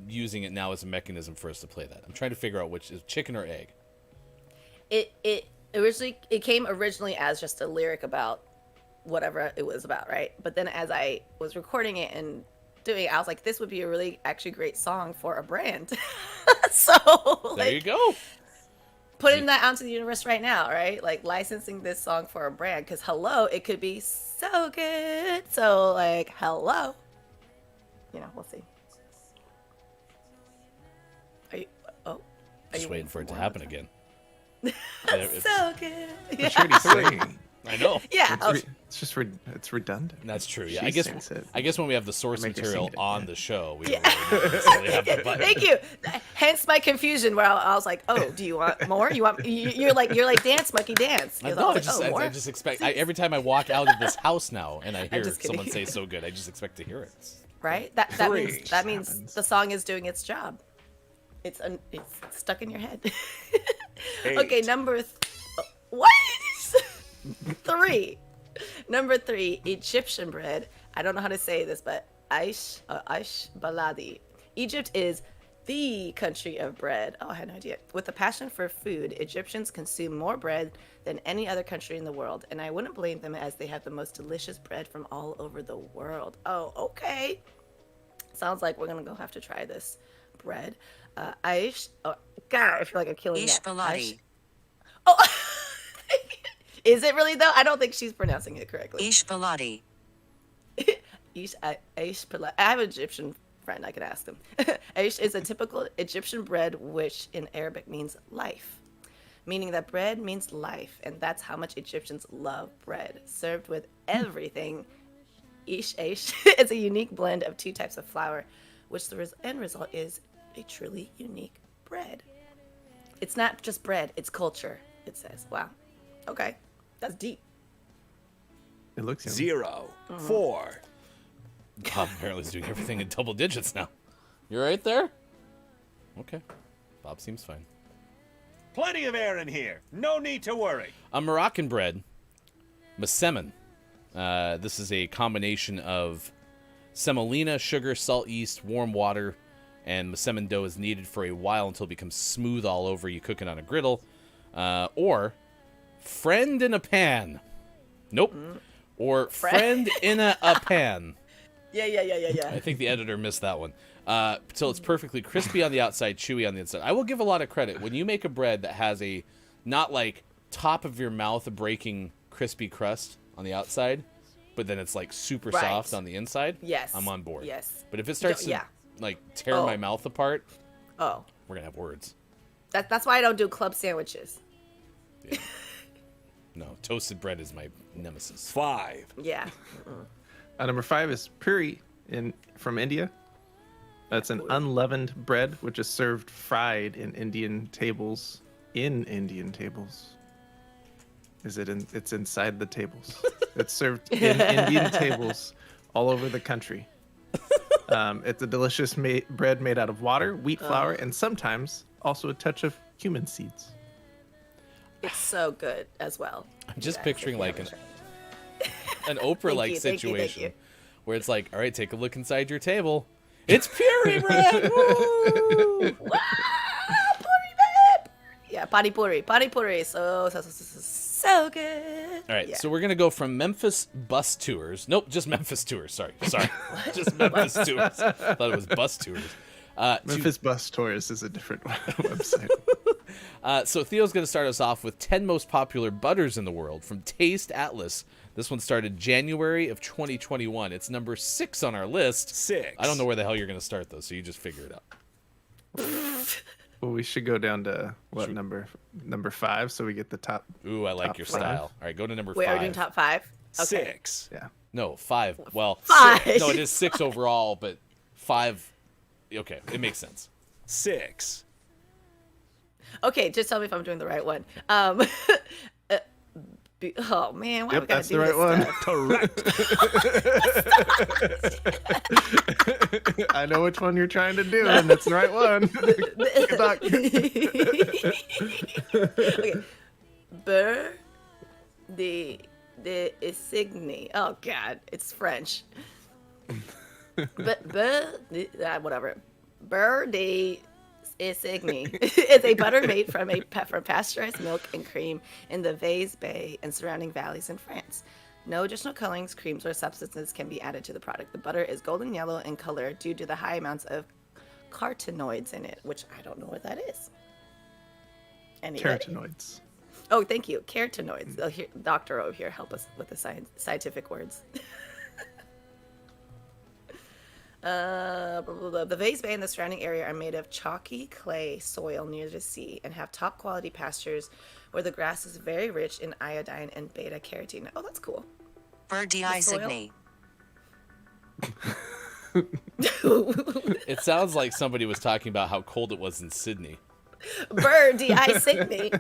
using it now as a mechanism for us to play that? I'm trying to figure out which is chicken or egg. It came originally as just a lyric about whatever it was about, right? But then as I was recording it and doing it, I was like, this would be a really actually great song for a brand. So there you go. Putting that out into the universe right now, right? Like licensing this song for a brand, because hello, it could be so good. So like, hello. We'll see. Are you? Oh, Just waiting for it to happen again. So good. I'm sure he's saying. I know. Yeah. It's just it's redundant. That's true. Yeah. She I guess when we have the source Make her material sing it, on yeah. the show, we don't really necessarily have the button. Thank you. Hence my confusion, where I was like, "Oh, do you want more? You're like dance, monkey, dance." No, I was I more? just expect. Every time I walk out of this house now and I hear just kidding. someone say "so good," I just expect to hear it. Right? That means the song is doing its job. It's stuck in your head. Okay, what? 3. Number 3, Egyptian bread. I don't know how to say this, but Aish Baladi. Egypt is the country of bread. Oh, I had no idea. With a passion for food, Egyptians consume more bread than any other country in the world, and I wouldn't blame them as they have the most delicious bread from all over the world. Oh, okay. Sounds like we're gonna go have to try this bread. Aish. Oh, God, I feel like I'm killing that. Baladi. Oh. Is it really though? I don't think she's pronouncing it correctly. Ish Baladi. Aish Baladi. I have an Egyptian friend. I could ask them. Aish is a typical Egyptian bread, which in Arabic means life, meaning that bread means life, and that's how much Egyptians love bread. Served with everything, Aish is a unique blend of 2 types of flour, which the end result is a truly unique bread. It's not just bread; it's culture. It says, "Wow, okay." That's deep. It looks yummy. 0. 4. Bob apparently is doing everything in double digits now. You're right there? Okay. Bob seems fine. Plenty of air in here. No need to worry. A Moroccan bread Masemin. This is a combination of semolina, sugar, salt, yeast, warm water, and masemin dough is kneaded for a while until it becomes smooth all over. You cook it on a griddle. Or friend in a pan. Nope. Or friend in a pan. Yeah. I think the editor missed that one. Till it's perfectly crispy on the outside, chewy on the inside. I will give a lot of credit. When you make a bread that has a, not like top of your mouth breaking crispy crust on the outside, but then it's like super soft on the inside, yes, I'm on board. Yes. But if it starts to like tear my mouth apart, we're going to have words. That's why I don't do club sandwiches. Yeah. No, toasted bread is my nemesis. 5. Yeah. Number 5 is puri from India. That's an unleavened bread, which is served fried in Indian tables. It's inside the tables. It's served in Indian tables all over the country. It's a delicious bread made out of water, wheat flour, and sometimes also a touch of cumin seeds. It's so good as well. I'm just picturing like an Oprah-like situation thank you. Where it's like, all right, take a look inside your table. It's puri bread! Woo! Wow, puri bread! Yeah, pani puri. So good. All right, so we're going to go from Memphis bus tours. Nope, just Memphis tours. Sorry. Just Memphis tours. I thought it was bus tours. Memphis Bus Tours is a different website. So Theo's going to start us off with 10 most popular butters in the world from Taste Atlas. This one started January of 2021. It's number 6 on our list. 6. I don't know where the hell you're going to start, though, so you just figure it out. Well, we should go down to number 5, so we get the top. Ooh, I like your 5. style. All right, go to number 5. Wait, are we doing top 5? Okay. 6. Yeah. No, 5. Well, 5. No, it is 6 overall, but 5. Okay, it makes sense. 6. Okay, just tell me if I'm doing the right one. Oh man, why we gotta that's do the right this one. Correct. I know which one you're trying to do, and that's the right one. Good luck. Okay. Beurre de Isigny. Oh god, it's French. Whatever. Beurre de Isigny is a butter made from pasteurized milk and cream in the Vase Bay and surrounding valleys in France. No additional colorings, creams, or substances can be added to the product. The butter is golden yellow in color due to the high amounts of carotenoids in it, which I don't know what that is. Anybody? Carotenoids. Oh, thank you. Carotenoids. Dr. O here, help us with the scientific words. The Vase Bay and the surrounding area are made of chalky clay soil near the sea and have top quality pastures where the grass is very rich in iodine and beta carotene. Oh, that's cool. Birdie Isigny. It sounds like somebody was talking about how cold it was in Sydney. Birdie Isigny.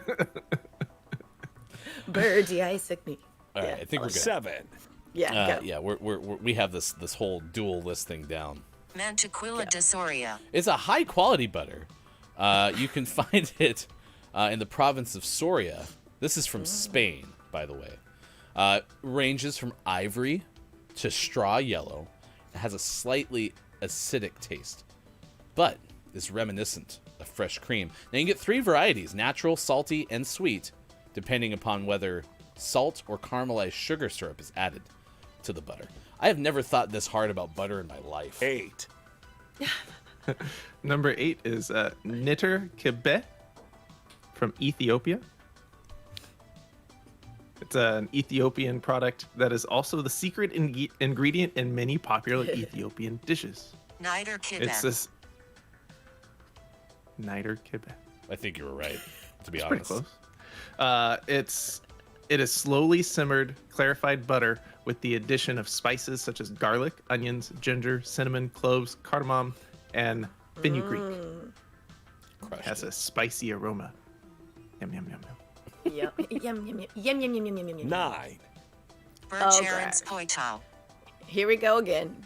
Birdie Isigny. All right, I think we're good. 7. Yeah, yeah, we have this whole dual listing down. Mantequilla de Soria. It's a high quality butter. You can find it in the province of Soria. This is from Spain, by the way. Ranges from ivory to straw yellow. It has a slightly acidic taste, but is reminiscent of fresh cream. Now you can get 3 varieties: natural, salty, and sweet, depending upon whether salt or caramelized sugar syrup is added to the butter. I have never thought this hard about butter in my life. 8. Number 8 is Knitter Kebe from Ethiopia. It's an Ethiopian product that is also the secret ingredient in many popular Ethiopian dishes. Niter Kebe. It's this Niter Kebe. I think you were right, to be It's honest. pretty close. It is slowly simmered, clarified butter with the addition of spices such as garlic, onions, ginger, cinnamon, cloves, cardamom, and fenugreek. It has a spicy aroma. Yum, yum, yum, yum. Yum. 9. Bergerens Poitou. Here we go again.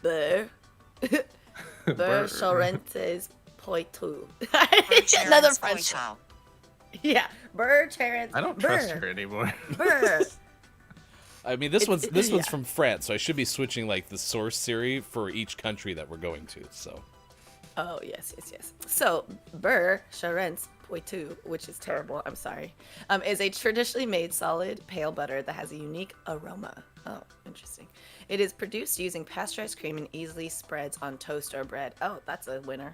Bergerens Poitou. Another French. Yeah. Bergerens. I don't trust her anymore. I mean, this one's from France, so I should be switching like the source Siri for each country that we're going to. So. Oh yes. So Beurre Charentes Poitou, which is terrible. I'm sorry. Is a traditionally made solid pale butter that has a unique aroma. Oh, interesting. It is produced using pasteurized cream and easily spreads on toast or bread. Oh, that's a winner.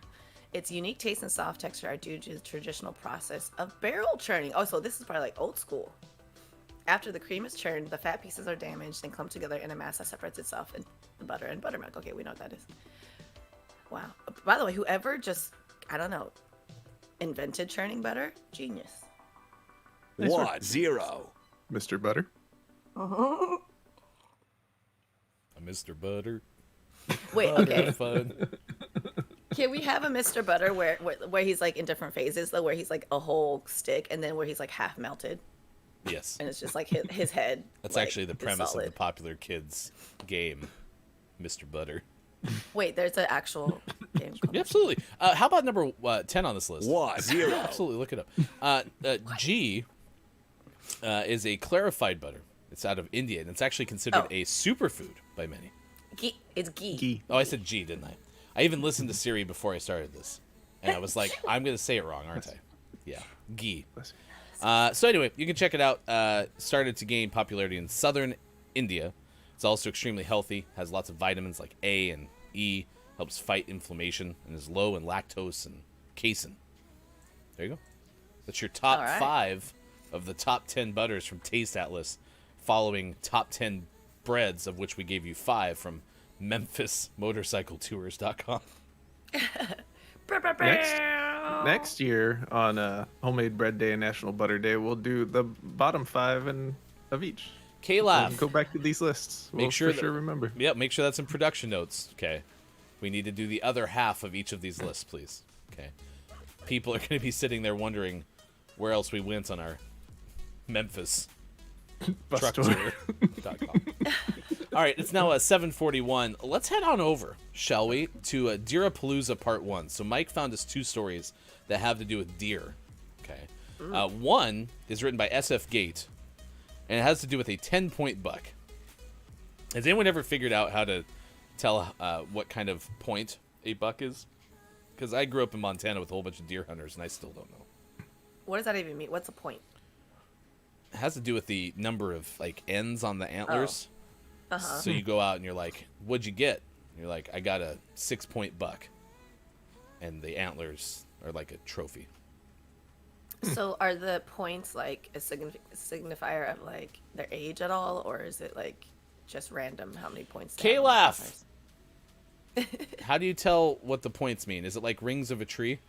Its unique taste and soft texture are due to the traditional process of barrel churning. Oh, so this is probably like old school. After the cream is churned, the fat pieces are damaged and clumped together in a mass that separates itself in the butter and buttermilk. Okay, we know what that is. Wow. By the way, whoever just, I don't know, invented churning butter, genius. 1-0. Mr. Butter. Uh-huh. A Mr. Butter. Wait, Butter okay. Fun. Can we have a Mr. Butter where he's like in different phases, though, where he's like a whole stick and then where he's like half melted? Yes. And it's just like his head. That's like, actually the is premise of solid. the popular kids game, Mr. Butter. Wait, there's an actual game called Yeah, absolutely. How about number 10 on this list? 1-0. Absolutely, look it up. G is a clarified butter. It's out of India, and it's actually considered a superfood by many. Ghee. It's ghee. Ghee. Oh, I said G, didn't I? I even listened to Siri before I started this, and I was like, I'm going to say it wrong, aren't I? Yeah, ghee. So anyway, you can check it out. Started to gain popularity in southern India. It's also extremely healthy, has lots of vitamins like A and E, helps fight inflammation, and is low in lactose and casein. There you go. That's your top 5 of the top 10 butters from Taste Atlas, following top 10 breads, of which we gave you 5 from MemphisMotorcycleTours.com. Next year on Homemade Bread Day and National Butter Day, we'll do the bottom 5 of each. K-Lab. Go back to these lists. Make sure remember. Yep, make sure that's in production notes. Okay. We need to do the other half of each of these lists, please. Okay. People are going to be sitting there wondering where else we went on our Memphis trucktour.com. All right, it's now 7:41. Let's head on over, shall we, to Deerapalooza Part 1. So Mike found us 2 stories that have to do with deer. Okay. One is written by SF Gate, and it has to do with a 10-point buck. Has anyone ever figured out how to tell what kind of point a buck is? Because I grew up in Montana with a whole bunch of deer hunters, and I still don't know. What does that even mean? What's the point? It has to do with the number of like ends on the antlers. So you go out and you're like, "What'd you get?" And you're like, "I got a 6-point buck," and the antlers are like a trophy. So are the points like a signifier of like their age at all, or is it like just random how many points? K-Laugh. How do you tell what the points mean? Is it like rings of a tree?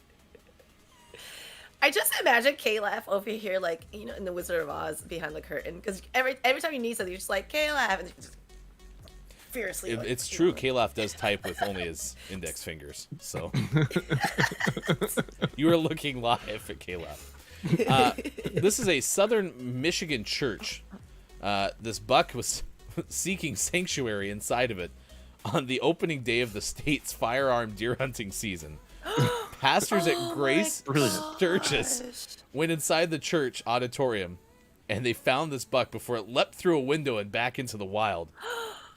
I just imagine K-Laugh over here, like, you know, in the Wizard of Oz behind the curtain, because every time you need something, you're just like K-Laugh, and just fiercely. It's true. K-Laugh does type with only his index fingers, so you are looking live at K-Laugh. This is a southern Michigan church. This buck was seeking sanctuary inside of it on the opening day of the state's firearm deer hunting season. Pastors at Grace Sturgis went inside the church auditorium, and they found this buck before it leapt through a window and back into the wild.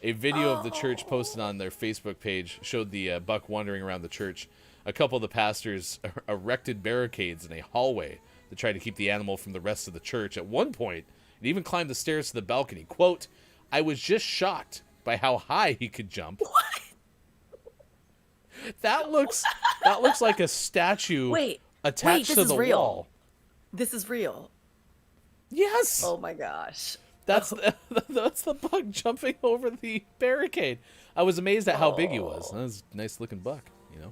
A video of the church posted on their Facebook page showed the buck wandering around the church. A couple of the pastors erected barricades in a hallway to try to keep the animal from the rest of the church. At one point, it even climbed the stairs to the balcony. Quote, "I was just shocked by how high he could jump." What? That looks like a statue attached to the wall. This is real. Yes. Oh my gosh. That's the buck jumping over the barricade. I was amazed at how big he was. That was a nice looking buck, you know.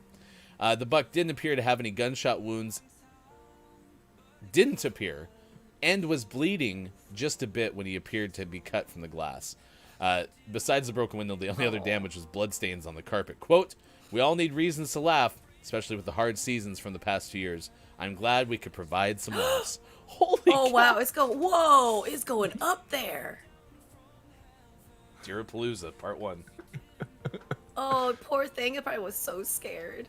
The buck didn't appear to have any gunshot wounds. And was bleeding just a bit when he appeared to be cut from the glass. Besides the broken window, the only other damage was bloodstains on the carpet. Quote, "We all need reasons to laugh, especially with the hard seasons from the past 2 years. I'm glad we could provide some laughs." Holy cow. Wow, it's going up there. Deerapalooza, Part 1. Oh, poor thing. It probably was so scared.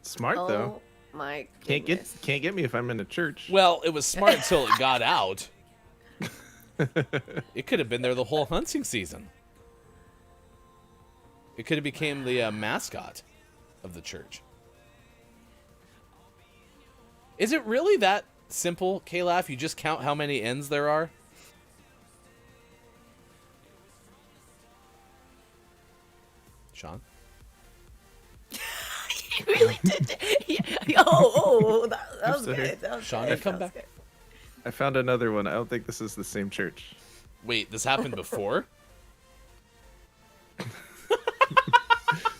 Smart though. My Can't get me if I'm in a church. Well, it was smart until it got out. It could have been there the whole hunting season. It could have became the mascot of the church. Is it really that simple, K-Laugh? You just count how many ends there are? Sean? You really did. Yeah. Oh, that was so good. That was Sean, good. you come That was back. I found another one. I don't think this is the same church. Wait, this happened before? good.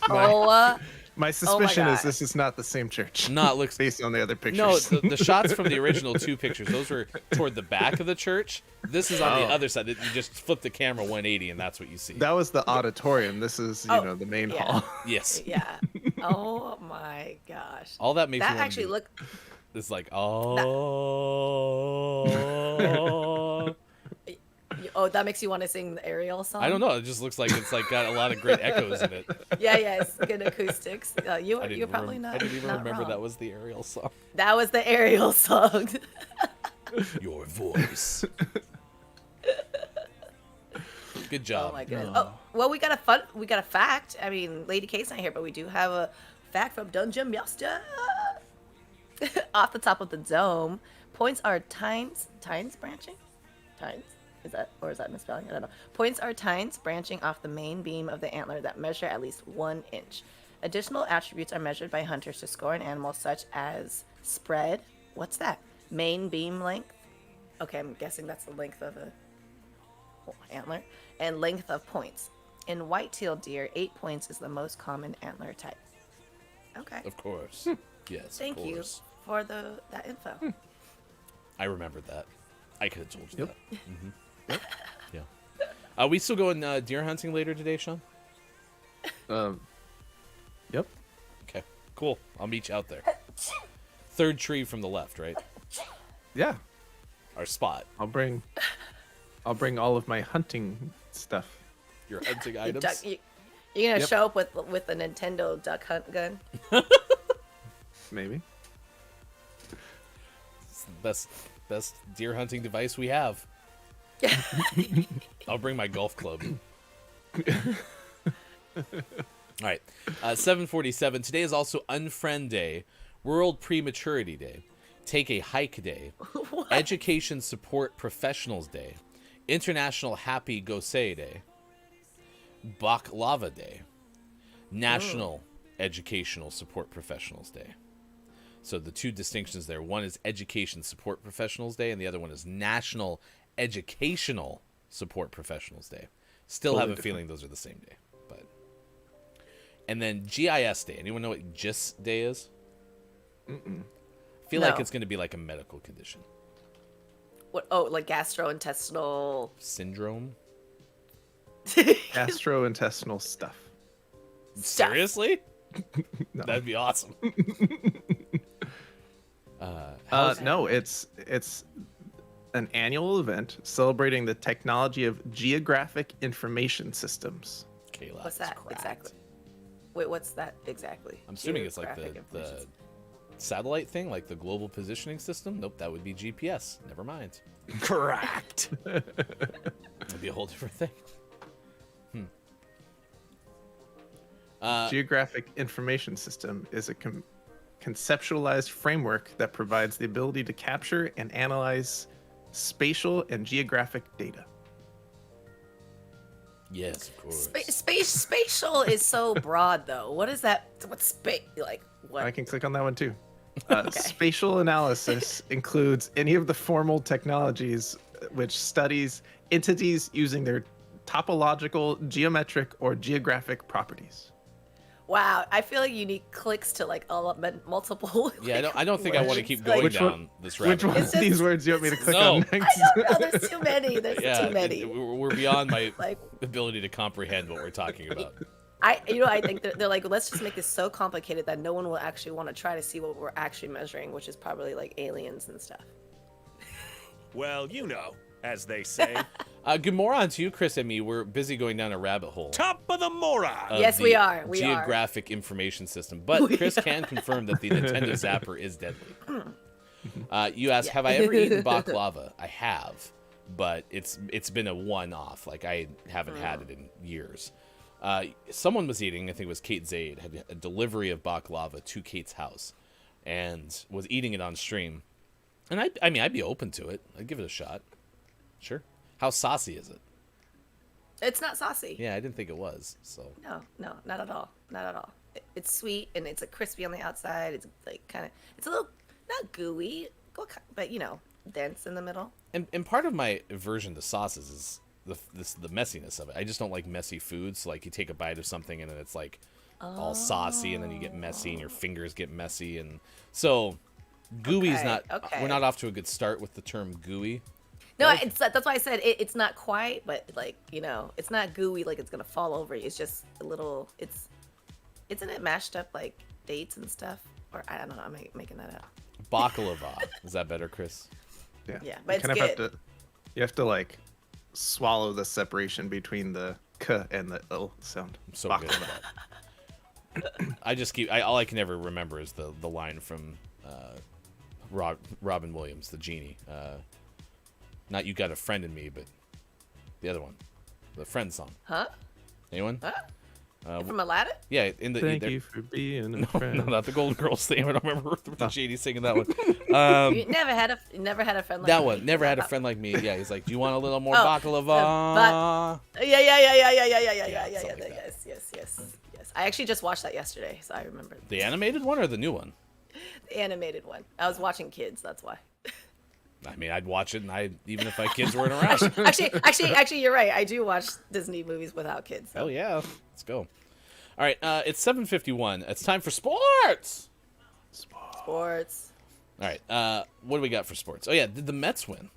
Oh, My suspicion is God. this is not the same church. No, it looks... Based on the other pictures. No, the shots from the original 2 pictures, those were toward the back of the church. This is on the other side. You just flip the camera 180 and that's what you see. That was the auditorium. This is, the main hall. Yes. yeah. Oh my gosh. All that makes me That wanna actually do- looked. It's like, oh... Oh, that makes you want to sing the Ariel song. I don't know. It just looks like it's like got a lot of great echoes in it. Yeah, it's good acoustics. You're even probably not. I didn't even not remember wrong. that was the Ariel song. That was the Ariel song. Your voice. Good job. Oh my goodness. Oh, well, we got a fact. I mean, Lady K's not here, but we do have a fact from Dungeon Master. Off the top of the dome, points are tines branching. Tines. Is that misspelling? I don't know. Points are tines branching off the main beam of the antler that measure at least 1 inch. Additional attributes are measured by hunters to score an animal, such as spread. What's that? Main beam length. Okay, I'm guessing that's the length of a antler, and length of points. In white-tailed deer, 8 points is the most common antler type. Okay. Of course. Yes. Thank you for that info. I remembered that. I could have told you that. Mm-hmm. Yep. Yeah. We still going deer hunting later today, Sean? Yep. Okay. Cool. I'll meet you out there. 3rd tree from the left, right? Yeah. Our spot. I'll bring all of my hunting stuff. Your hunting items. You're gonna show up with a Nintendo duck hunt gun. Maybe. It's the best deer hunting device we have. I'll bring my golf club. All right. 7:47. Today is also Unfriend Day, World Prematurity Day, Take a Hike Day, Education Support Professionals Day, International Happy Gose Day, Baklava Day, National Educational Support Professionals Day. So the 2 distinctions there. One is Education Support Professionals Day, and the other one is National Educational Support Professionals Day. Still Totally have a different. feeling those are the same day. And then GIS Day. Anyone know what GIS Day is? Mm-mm. I feel like it's going to be like a medical condition. What? Oh, like gastrointestinal Syndrome? Gastrointestinal stuff. Seriously? No. That'd be awesome. No, it's an annual event celebrating the technology of geographic information systems. Kayla, What's that exactly? Wait, what's that exactly? I'm assuming it's like Geographic the information. satellite thing, like the global positioning system. Nope, that would be GPS. Never mind. Correct. That'd be a whole different thing. Geographic information system is a conceptualized framework that provides the ability to capture and analyze spatial and geographic data. Yes, of course. Spatial is so broad, though. What is that? What's space? Like what? I can click on that one too. Spatial analysis includes any of the formal technologies which studies entities using their topological, geometric, or geographic properties. Wow, I feel like you need clicks to like multiple. Yeah, I don't think I want to keep going Like, down this rabbit Which one hole. of these words do you want me to click No. on next? I don't know. There's too many. There's Yeah, too many. we're beyond my Like- ability to comprehend what we're talking about. I think they're like, let's just make this so complicated that no one will actually want to try to see what we're actually measuring, which is probably like aliens and stuff. Well, as they say. Good morning to you, Chris and me. We're busy going down a rabbit hole. Top of the moron. of Yes, the we are. We are. geographic information system. But Chris can confirm that the Nintendo Zapper is deadly. You ask, have I ever eaten baklava? I have. but it's been a one-off. Like I haven't had it in years. Someone was eating, I think it was Kate Zaid, had a delivery of baklava to Kate's house, and was eating it on stream. And I mean, I'd be open to it. I'd give it a shot. Sure. How saucy is it? It's not saucy. Yeah, I didn't think it was. So. No, not at all. Not at all. It's sweet and it's crispy on the outside. It's like it's a little not gooey, but dense in the middle. And part of my aversion to sauces is the messiness of it. I just don't like messy foods. Like you take a bite of something and then it's like all saucy, and then you get messy and your fingers get messy, and so gooey's not. Okay. We're not off to a good start with the term gooey. No, that's why I said it's not quite, but it's not gooey like it's gonna fall over you. It's just a little. Isn't it mashed up like dates and stuff? Or I don't know. I'm making that up. Baklava. Is that better, Chris? Yeah, but it's good. You have to like swallow the separation between the k and the l sound. I'm so good at that. I just all I can ever remember is the line from Robin Williams, the genie. Not "You Got a Friend in Me," but the other one, the Friend song. Huh? Anyone? Huh? From Aladdin? Yeah, Thank you for being a friend. No, not the Golden Girls theme. I don't remember the genie singing that one. You never had a friend like that me. one. Never had a friend like me. Yeah, he's like, "Do you want a little more baklava?" Yeah. Like Yes. I actually just watched that yesterday, so I remember. The animated one or the new one? The animated one. I was watching Kids. That's why. I mean, I'd watch it, and even if my kids weren't around. Actually, you're right. I do watch Disney movies without kids. So. Oh yeah, let's go. All right, it's 7:51. It's time for sports. Sports. All right, what do we got for sports? Oh yeah, did the Mets win?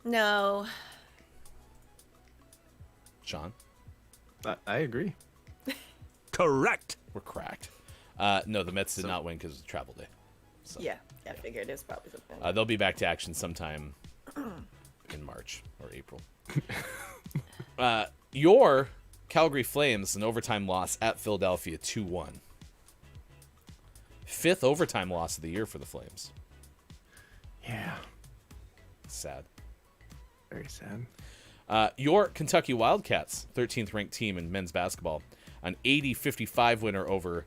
No. Sean? I agree. Correct. We're cracked. No, the Mets did not win because of Travel Day. So. Yeah, I figured it was probably something. They'll be back to action sometime in March or April. Your Calgary Flames, an overtime loss at Philadelphia, 2-1. 5th overtime loss of the year for the Flames. Yeah. Sad. Very sad. Your Kentucky Wildcats, 13th ranked team in men's basketball, an 80-55 winner over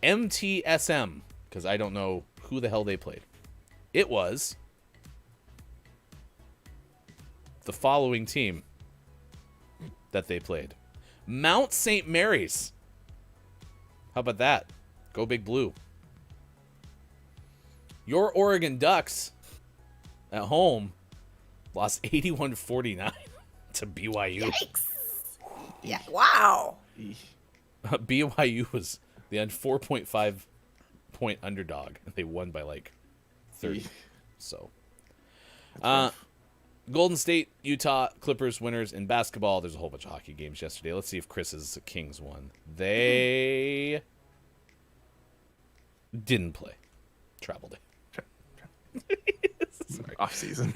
MTSM, because I don't know who the hell they played. It was the following team that they played. Mount St. Mary's. How about that? Go Big Blue. Your Oregon Ducks at home lost 81-49 to BYU. Yikes. Yeah, wow. BYU was the 4.5 point underdog, and they won by like 30. So, Golden State, Utah, Clippers winners in basketball. There's a whole bunch of hockey games yesterday. Let's see if Chris's Kings won. They didn't play. Travel Day. Sorry. Off season.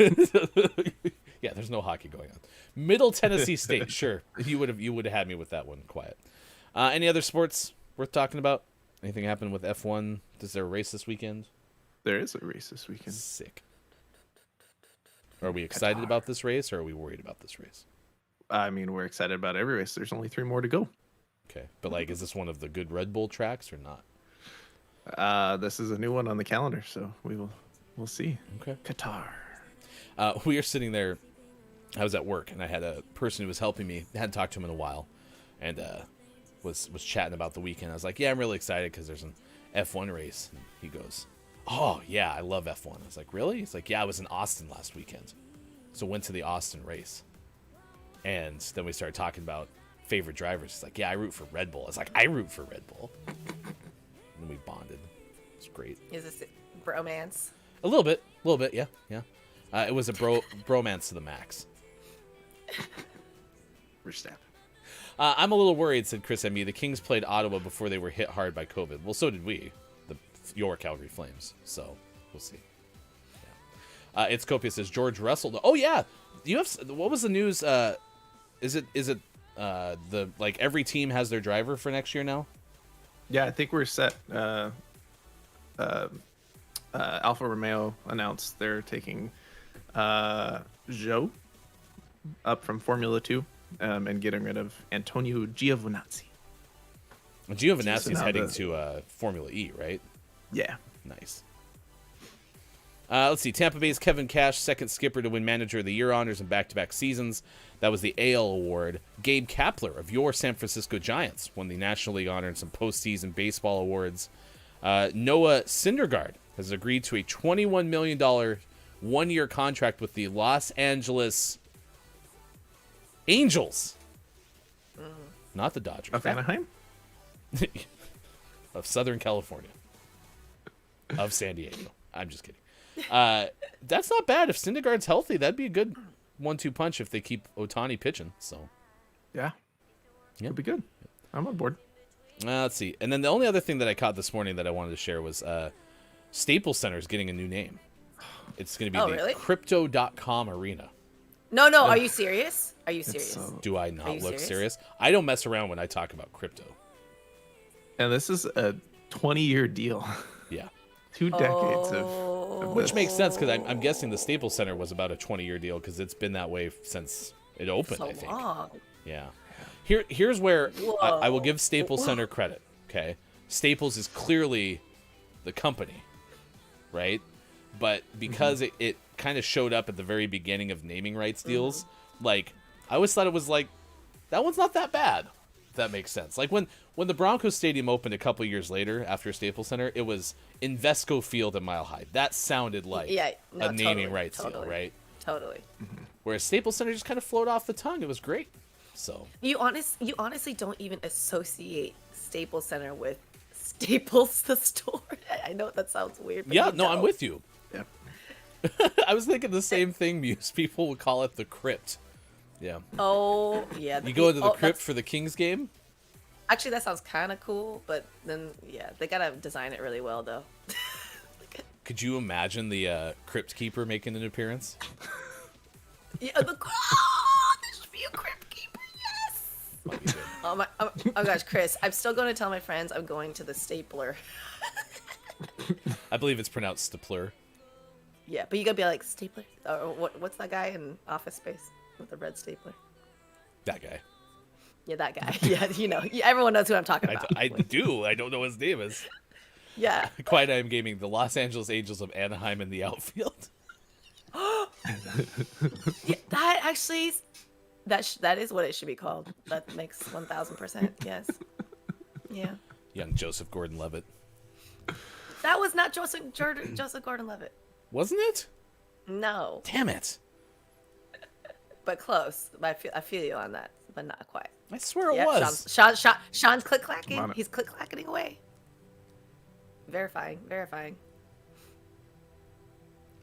Yeah, there's no hockey going on. Middle Tennessee State, sure. You would have had me with that one. Quiet. Any other sports worth talking about? Anything happen with F1? Is there a race this weekend? There is a race this weekend. Sick. Are we excited about this race, or are we worried about this race? I mean, we're excited about every race. There's only 3 more to go. Okay, but like, is this one of the good Red Bull tracks or not? This is a new one on the calendar, so we'll see. Okay. Qatar. We are sitting there. I was at work, and I had a person who was helping me. I hadn't talked to him in a while, and was chatting about the weekend. I was like, "Yeah, I'm really excited because there's an F1 race." And he goes, "Oh yeah, I love F1." I was like, "Really?" He's like, "Yeah, I was in Austin last weekend, so went to the Austin race." And then we started talking about favorite drivers. He's like, "Yeah, I root for Red Bull." I was like, "I root for Red Bull." And we bonded. It's great. Is this bromance? A little bit, yeah. It was a bromance to the max. Verstappen. I'm a little worried, said Chris M.E. The Kings played Ottawa before they were hit hard by COVID. Well, so did we, your Calgary Flames. So we'll see. Yeah. It's Copious says George Russell. Oh yeah, what was the news? Is it the like every team has their driver for next year now? Yeah, I think we're set. Alfa Romeo announced they're taking Joe up from Formula 2 and getting rid of Antonio Giovinazzi. Giovinazzi's heading to Formula E, right? Yeah. Nice. Let's see. Tampa Bay's Kevin Cash, second skipper to win Manager of the Year honors in back-to-back seasons. That was the AL award. Gabe Kapler of your San Francisco Giants won the National League honor and some postseason baseball awards. Noah Syndergaard has agreed to a $21 million one-year contract with the Los Angeles Angels. Not the Dodgers. Of Anaheim? Of Southern California. Of San Diego. I'm just kidding. That's not bad. If Syndergaard's healthy, that'd be a good 1-2 punch if they keep Ohtani pitching. So, yeah. It'll be good. I'm on board. Let's see. And then the only other thing that I caught this morning that I wanted to share was Staples Center is getting a new name. It's going to be really? Crypto.com Arena. No, are you serious? Are you serious? Do I not look serious? serious? I don't mess around when I talk about crypto. And this is a 20-year deal. Yeah. 2 decades of Which makes sense because I'm guessing the Staples Center was about a 20-year deal because it's been that way since it opened, So I think. long. Yeah. Here's where I will give Staples Center credit, okay? Staples is clearly the company, right? But because it kind of showed up at the very beginning of naming rights deals, like, I always thought it was like, that one's not that bad, if that makes sense. Like, when the Broncos Stadium opened a couple years later after Staples Center, it was Invesco Field at Mile High. That sounded like a naming rights deal, right? Totally. Whereas Staples Center just kind of flowed off the tongue. It was great. So You honestly don't even associate Staples Center with Staples the store. I know that sounds weird. But yeah, you no, I'm don't. with you. Yeah. I was thinking the same thing. Muse people would call it the crypt. Yeah. Oh yeah. You go into the crypt that's- for the Kings game. Actually, that sounds kind of cool, but then yeah, they gotta design it really well though. Could you imagine the crypt keeper making an appearance? Yeah, there should be a crypt keeper. Yes. Oh gosh, Chris, I'm still going to tell my friends I'm going to the Stapler. I believe it's pronounced Stapler. Yeah, but you gotta be like Stapler. Or what's that guy in Office Space with the red stapler? That guy. Yeah, that guy. Yeah, you know, everyone knows who I'm talking about. I do. I don't know what his name is. Yeah. Quiet I Am Gaming, the Los Angeles Angels of Anaheim in the outfield. Yeah, that actually, that is what it should be called. That makes 1000%. Yes. Yeah. Young Joseph Gordon-Levitt. That was not Joseph Gordon-Levitt. Wasn't it? No. Damn it. But close. I feel you on that, but not quite. I swear it was. Sean's click-clacking. on it. He's click-clacking away. Verifying.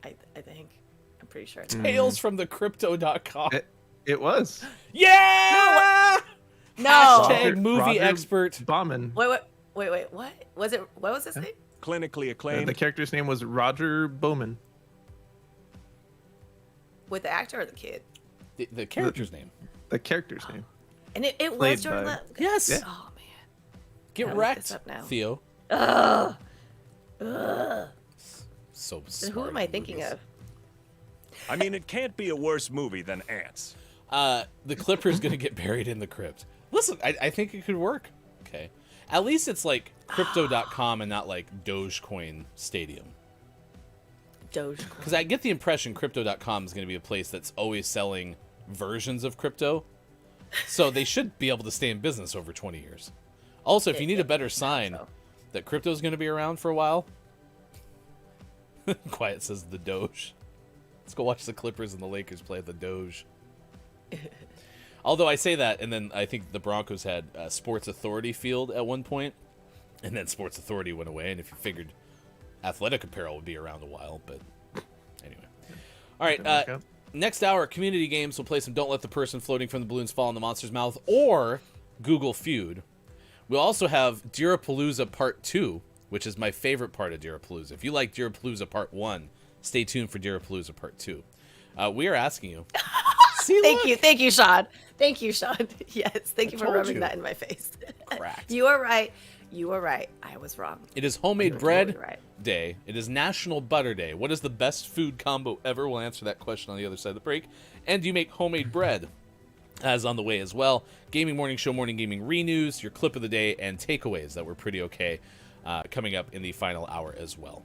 I think. I'm pretty sure. Tales from the Crypto.com. It was. Yeah! No. Hashtag movie Roger expert. Bauman. Wait. What was it? What was his name? Clinically acclaimed. The character's name was Roger Bowman. With the actor or the kid? The character's name. The character's name. And it Played was Jordan by- Levitt. Yes. Yeah. Oh man. Get Gotta look wrecked, this up now. Theo. Ugh. So Who smart am I in thinking movies. of? I mean, it can't be a worse movie than Ants. The Clipper's gonna get buried in the crypt. Listen, I think it could work. Okay. At least it's like Crypto.com and not like Dogecoin Stadium. Dogecoin. Because I get the impression Crypto.com is going to be a place that's always selling versions of crypto. So they should be able to stay in business over 20 years. Also, if you need a better sign that crypto is going to be around for a while, Quiet says the Doge. Let's go watch the Clippers and the Lakers play at the Doge. Although I say that, and then I think the Broncos had Sports Authority Field at one point, and then Sports Authority went away, and if you figured athletic apparel would be around a while, but anyway. All right, next hour, community games. We'll play some Don't Let the Person Floating from the Balloons Fall in the Monster's Mouth or Google Feud. We'll also have Deerapalooza Part 2, which is my favorite part of Deerapalooza. If you like Deerapalooza Part 1, stay tuned for Deerapalooza Part 2. We are asking you. See, Thank you, Sean. Thank you, Sean. Yes, thank you for told rubbing you. that in my face. Cracked. You are right. You were right. I was wrong. It is Homemade You're Bread totally right. Day. It is National Butter Day. What is the best food combo ever? We'll answer that question on the other side of the break. And do you make homemade bread? As on the way as well. Gaming Morning Show, Morning Gaming Re-News, your clip of the day, and takeaways that were pretty okay coming up in the final hour as well.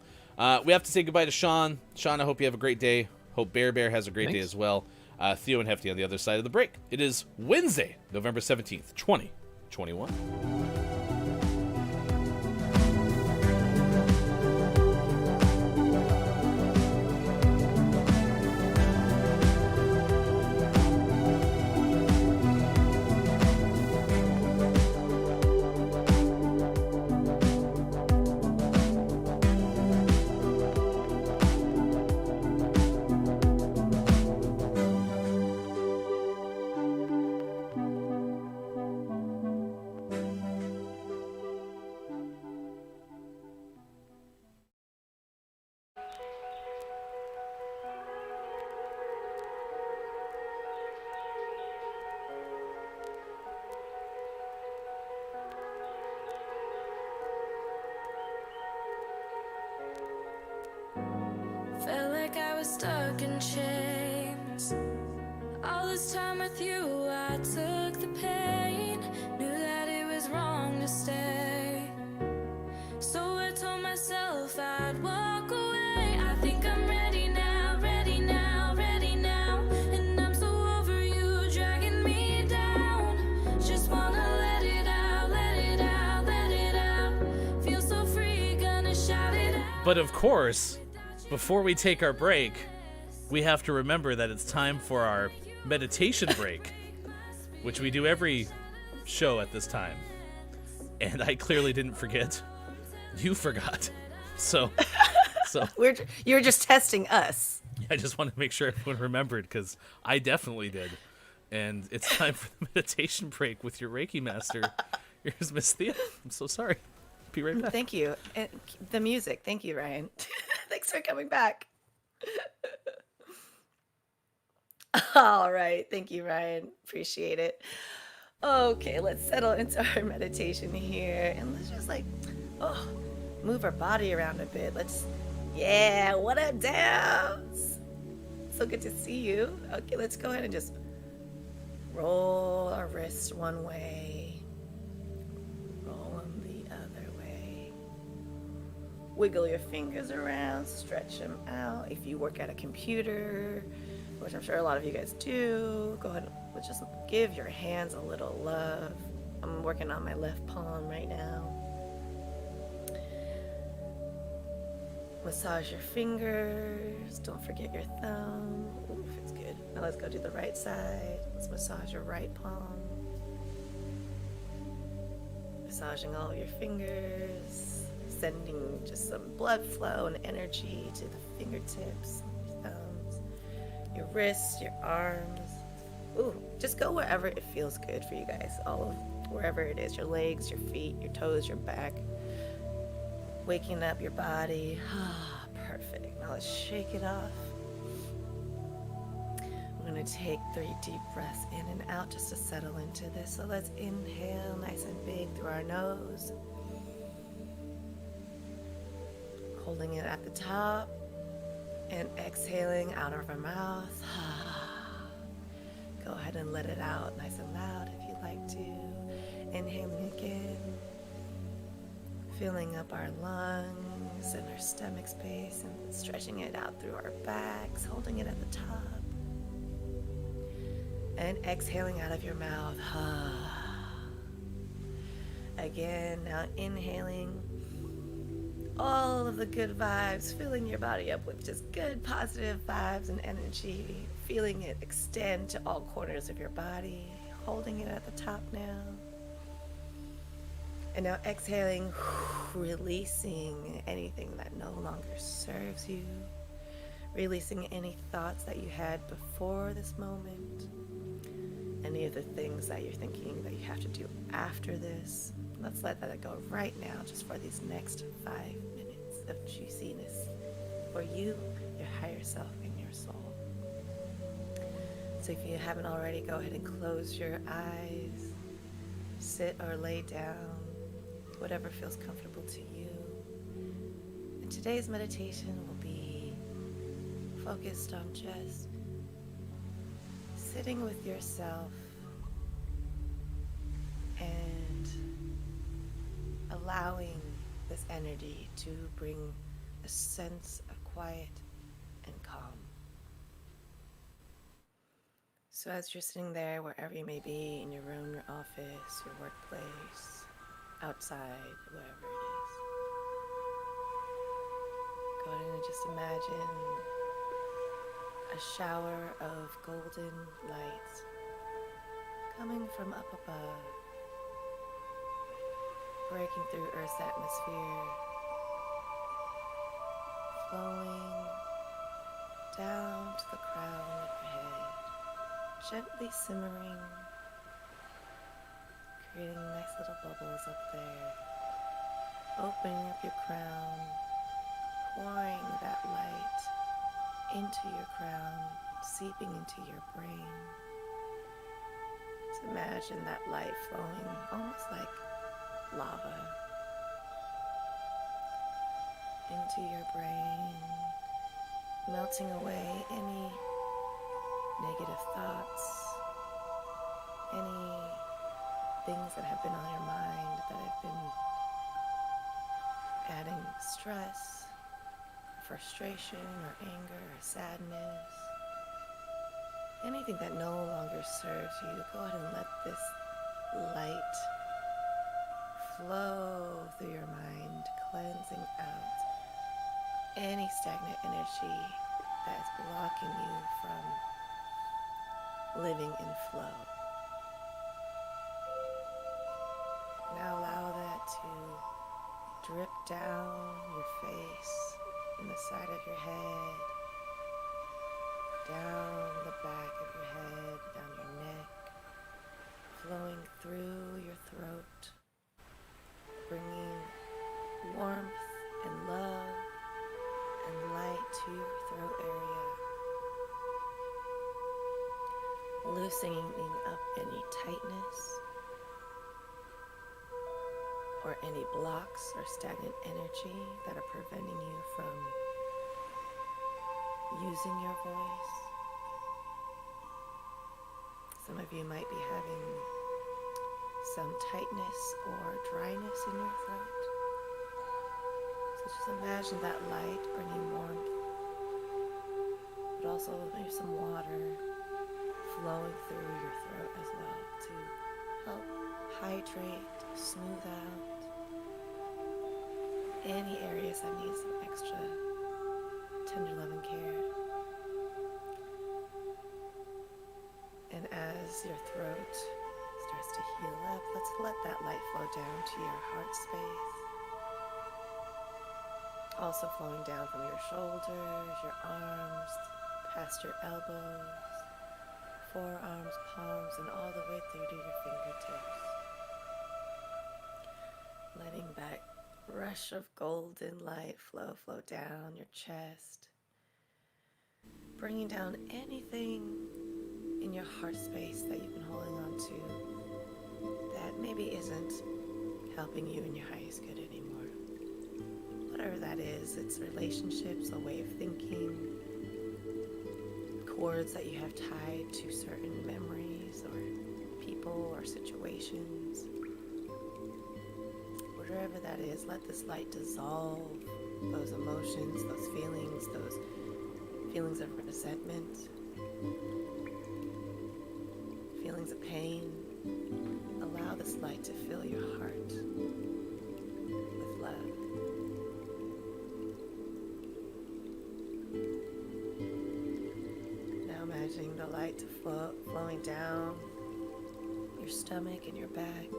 We have to say goodbye to Sean. Sean, I hope you have a great day. Hope Bear has a great day as well. Theo and Hefty on the other side of the break. It is Wednesday, November 17th, 2021. Felt like I was stuck in chains. All this time with you, I took the pain. Knew that it was wrong to stay. So I told myself I'd walk away. I think I'm ready now, ready now, ready now. And I'm so over you dragging me down. Just wanna let it out, let it out, let it out. Feel so free, gonna shout it out. But of course, before we take our break, we have to remember that it's time for our meditation break, which we do every show at this time. And I clearly didn't forget. You forgot. So You're just testing us. I just want to make sure everyone remembered, because I definitely did. And it's time for the meditation break with your Reiki master. Here's Miss Thea. I'm so sorry. Be right back. Thank you. And the music. Thank you, Ryan. Thanks for coming back. All right. Thank you, Ryan. Appreciate it. Okay, let's settle into our meditation here. And let's just move our body around a bit. Yeah, what up, Downs? So good to see you. Okay, let's go ahead and just roll our wrists one way. Roll them the other way. Wiggle your fingers around, stretch them out. If you work at a computer, which I'm sure a lot of you guys do, go ahead and just give your hands a little love. I'm working on my left palm right now. Massage your fingers. Don't forget your thumb. Ooh, it's good. Now let's go do the right side. Let's massage your right palm. Massaging all of your fingers. Sending just some blood flow and energy to the fingertips, your thumbs, your wrists, your arms. Ooh, just go wherever it feels good for you guys. Wherever it is, your legs, your feet, your toes, your back. Waking up your body. Perfect. Now let's shake it off. We're going to take 3 deep breaths in and out just to settle into this. So let's inhale nice and big through our nose. Holding it at the top. And exhaling out of our mouth. Go ahead and let it out nice and loud if you'd like to. Inhaling again. Filling up our lungs and our stomach space and stretching it out through our backs, holding it at the top. And exhaling out of your mouth. Again, now inhaling all of the good vibes, filling your body up with just good positive vibes and energy, feeling it extend to all corners of your body, holding it at the top now. And now exhaling, releasing anything that no longer serves you, releasing any thoughts that you had before this moment, any of the things that you're thinking that you have to do after this. Let's let that go right now, just for these next 5 minutes of juiciness for you, your higher self, and your soul. So if you haven't already, go ahead and close your eyes, sit or lay down. whatever feels comfortable to you. And today's meditation will be focused on just sitting with yourself and allowing this energy to bring a sense of quiet and calm. So as you're sitting there, wherever you may be, in your room, your office, your workplace, outside, wherever it is, go ahead and just imagine a shower of golden light coming from up above, breaking through Earth's atmosphere, flowing down to the crown of your head, gently simmering, creating nice little bubbles up there, opening up your crown, pouring that light into your crown, seeping into your brain. Just imagine that light flowing almost like lava into your brain, melting away any negative thoughts, any things that have been on your mind that have been adding stress, frustration, or anger, or sadness, anything that no longer serves you. Go ahead and let this light flow through your mind, cleansing out any stagnant energy that is blocking you from living in flow. Now allow that to drip down your face, in the side of your head, down the back of your head, down your neck, flowing through your throat, bringing warmth and love and light to your throat area, loosening up any tightness or any blocks or stagnant energy that are preventing you from using your voice. Some of you might be having some tightness or dryness in your throat. So just imagine that light bringing warmth, but also maybe some water flowing through your throat as well to help hydrate, smooth out any areas that need some extra tender love and care. And as your throat starts to heal up, let's let that light flow down to your heart space. Also flowing down from your shoulders, your arms, past your elbows, forearms, palms, and all the way through to your fingertips. Letting that rush of golden light flow down your chest, bringing down anything in your heart space that you've been holding on to that maybe isn't helping you in your highest good anymore. Whatever that is, it's relationships, a way of thinking, cords that you have tied to certain memories or people or situations. Whatever that is, let this light dissolve those emotions, those feelings of resentment, feelings of pain. Allow this light to fill your heart with love. Now imagining the light flowing down your stomach and your back,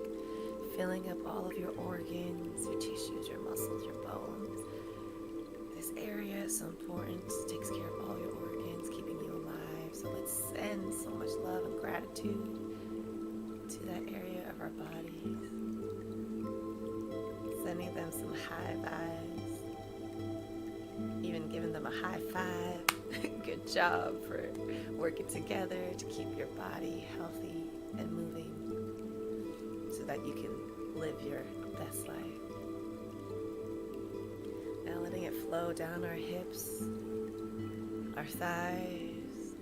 filling up all of your organs, your tissues, your muscles, your bones. This area is so important. It takes care of all your organs, keeping you alive. So let's send so much love and gratitude to that area of our bodies. Sending them some high vibes. Even giving them a high five. Good job for working together to keep your body healthy and moving, so that you can live your best life. Now letting it flow down our hips, our thighs,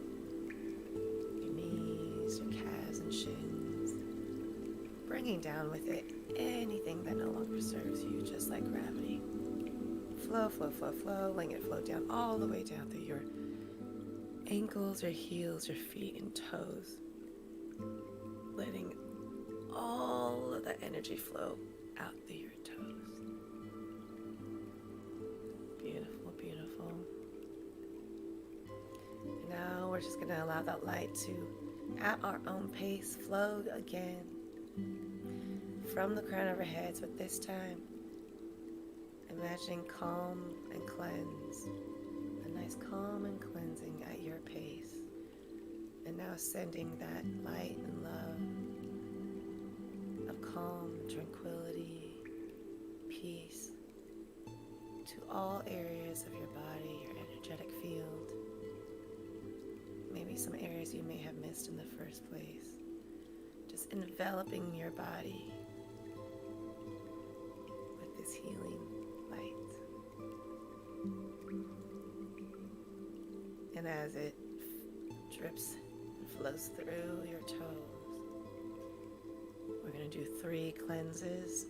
your knees, your calves and shins. Bringing down with it anything that no longer serves you, just like gravity. Flow, flow, flow, flow, letting it flow down all the way down through your ankles, your heels, your feet and toes. Letting all of that energy flow out through your toes. Beautiful, beautiful. Now we're just gonna allow that light to, at our own pace, flow again from the crown of our heads, but this time imagining calm and cleanse. A nice calm and cleansing at your pace. And now sending that light and love of calm, tranquility, peace to all areas of your body, your energetic field. Maybe some areas you may have missed in the first place. Just enveloping your body with this healing light. And as it drips and flows through your toes, we're going to do 3 cleanses.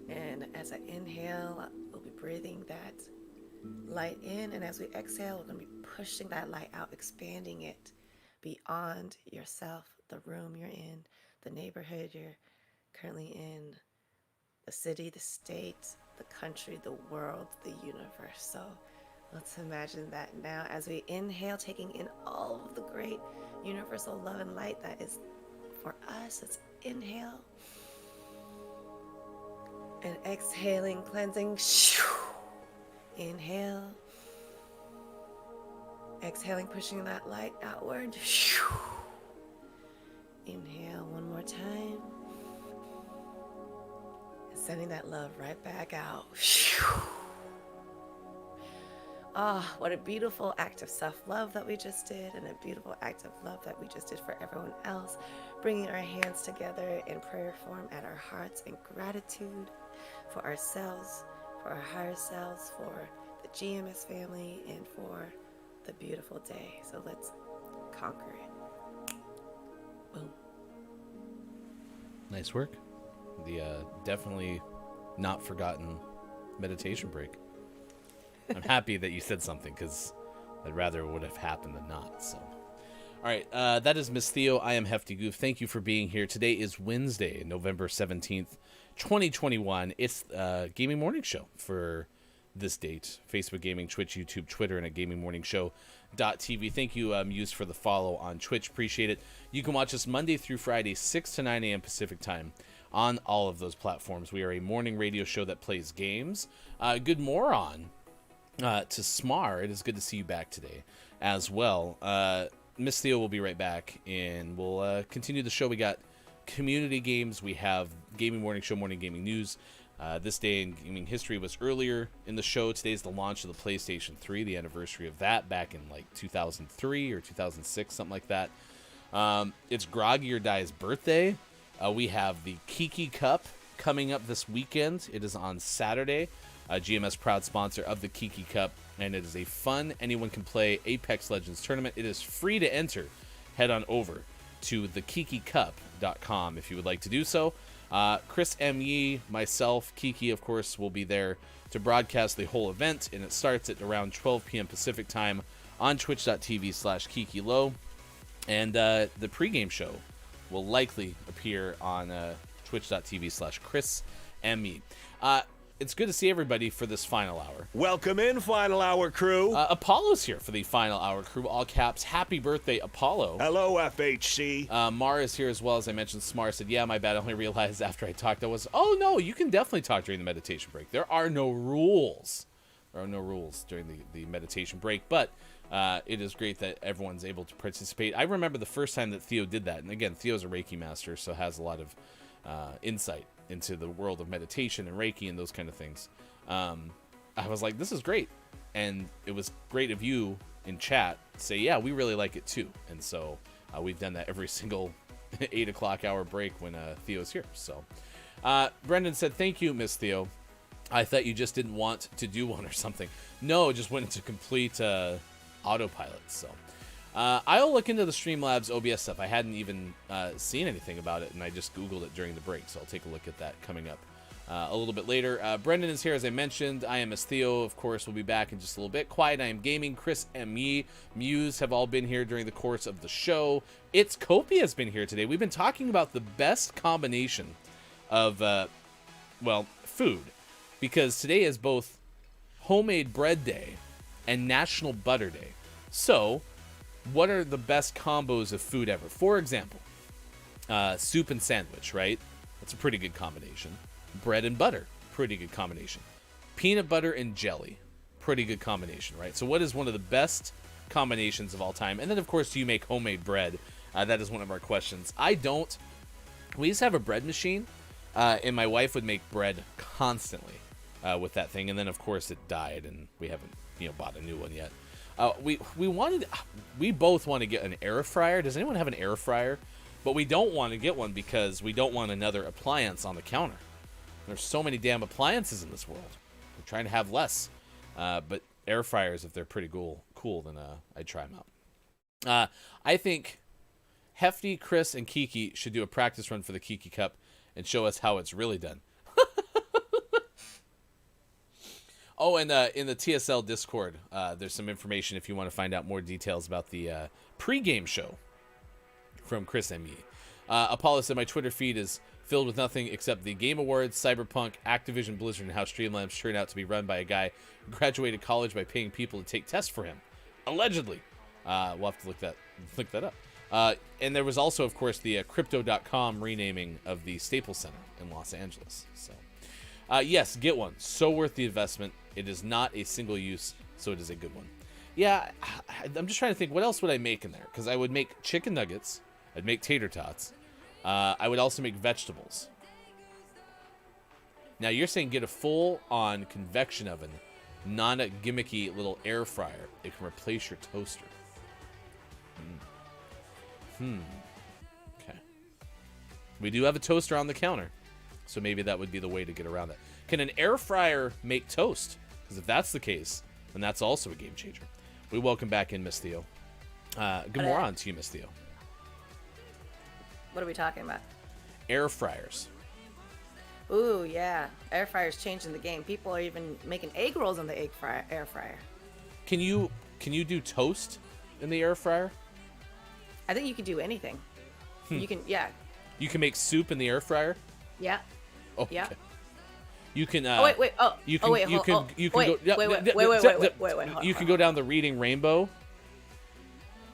And as I inhale, we'll be breathing that light in, and as we exhale, we're going to be pushing that light out, expanding it beyond yourself, the room you're in, the neighborhood you're currently in, the city, the state, the country, the world, the universe. So let's imagine that now as we inhale, taking in all of the great universal love and light that is for us. Let's inhale. And exhaling, cleansing. Inhale. Exhaling, pushing that light outward. Inhale one more time. And sending that love right back out. Ah, what a beautiful act of self-love that we just did, and a beautiful act of love that we just did for everyone else. Bringing our hands together in prayer form at our hearts in gratitude for ourselves, for our higher selves, for the GMS family, and for the beautiful day. So let's conquer it. Boom. Nice work. The definitely not forgotten meditation break. I'm happy that you said something, because I'd rather it would have happened than not. So, all right, that is Miss Theo. I am Hefty Goof. Thank you for being here. Today is Wednesday, November 17th, 2021. It's Gaming Morning Show for this date. Facebook Gaming, Twitch, YouTube, Twitter, and at GamingMorningShow.tv. Thank you, Muse, for the follow on Twitch. Appreciate it. You can watch us Monday through Friday, 6 to 9 a.m. Pacific time on all of those platforms. We are a morning radio show that plays games. Good moron. To Smar, it is good to see you back today as well. Miss Theo will be right back, and we'll continue the show. We got community games. We have Gaming Morning Show, Morning Gaming News. This day in gaming history was earlier in the show. Today's the launch of the PlayStation 3, the anniversary of that back in like 2003 or 2006, something like that. It's GroggyOrDie's birthday. We have the Kiki Cup coming up this weekend. It is on Saturday. GMS proud sponsor of the Kiki Cup, and it is a fun, anyone can play Apex Legends tournament. It is free to enter. Head on over to thekikicup.com if you would like to do so. Chris M. Yee, myself, Kiki, of course, will be there to broadcast the whole event, and it starts at around 12 p.m. Pacific time on twitch.tv/KikiLow. And the pregame show will likely appear on twitch.tv/Chris M. Yee. It's good to see everybody for this final hour. Welcome in, final hour crew. Apollo's here for the final hour crew. All caps. Happy birthday, Apollo. Hello, FHC. Mara is here as well. As I mentioned, Smar said, yeah, my bad. I only realized after I talked, oh, no, you can definitely talk during the meditation break. There are no rules. There are no rules during the meditation break, but it is great that everyone's able to participate. I remember the first time that Theo did that. And again, Theo's a Reiki master, so has a lot of insight into the world of meditation and Reiki and those kind of things. I was like, this is great. And it was great of you in chat say, yeah, we really like it too. And so we've done that every single 8 o'clock hour break when Theo's here. So Brendan said, thank you, Miss Theo. I thought you just didn't want to do one or something. No, it just went into complete autopilot. So I'll look into the Streamlabs OBS stuff. I hadn't even seen anything about it, and I just Googled it during the break. So I'll take a look at that coming up a little bit later. Brendan is here, as I mentioned. I am Miss Theo, of course. We'll be back in just a little bit. Quiet, I am gaming. Chris and me, Muse, have all been here during the course of the show. It's Kopi has been here today. We've been talking about the best combination of, food. Because today is both Homemade Bread Day and National Butter Day. So, what are the best combos of food ever? For example, soup and sandwich, right? That's a pretty good combination. Bread and butter, pretty good combination. Peanut butter and jelly, pretty good combination, right? So what is one of the best combinations of all time? And then, of course, do you make homemade bread? That is one of our questions. I don't. We used to have a bread machine, and my wife would make bread constantly with that thing. And then, of course, it died, and we haven't bought a new one yet. We both want to get an air fryer. Does anyone have an air fryer? But we don't want to get one because we don't want another appliance on the counter. There's so many damn appliances in this world. We're trying to have less. But air fryers, if they're pretty cool, then I'd try them out. I think Hefty, Chris, and Kiki should do a practice run for the Kiki Cup and show us how it's really done. Oh, and in the TSL Discord, there's some information if you want to find out more details about the pregame show from Chris and me. Apollo said, my Twitter feed is filled with nothing except the Game Awards, Cyberpunk, Activision Blizzard, and how Streamlabs turned out to be run by a guy who graduated college by paying people to take tests for him. Allegedly. We'll have to look that up. And there was also, of course, the Crypto.com renaming of the Staples Center in Los Angeles. So, yes, get one. So worth the investment. It is not a single use, so it is a good one. Yeah, I'm just trying to think, what else would I make in there? Because I would make chicken nuggets. I'd make tater tots. I would also make vegetables. Now, you're saying get a full-on convection oven, not a gimmicky little air fryer. It can replace your toaster. Okay. We do have a toaster on the counter, so maybe that would be the way to get around that. Can an air fryer make toast? Because if that's the case, then that's also a game changer. We welcome back in Miss Theo. Good morning to you, Miss Theo. What are we talking about? Air fryers. Ooh, yeah. Air fryers changing the game. People are even making egg rolls in the air fryer. Can you do toast in the air fryer? I think you can do anything. You can, yeah. You can make soup in the air fryer? Yeah. Oh, yeah. Okay. You can. Wait. You can. You can. You can go. You can go down the Reading Rainbow.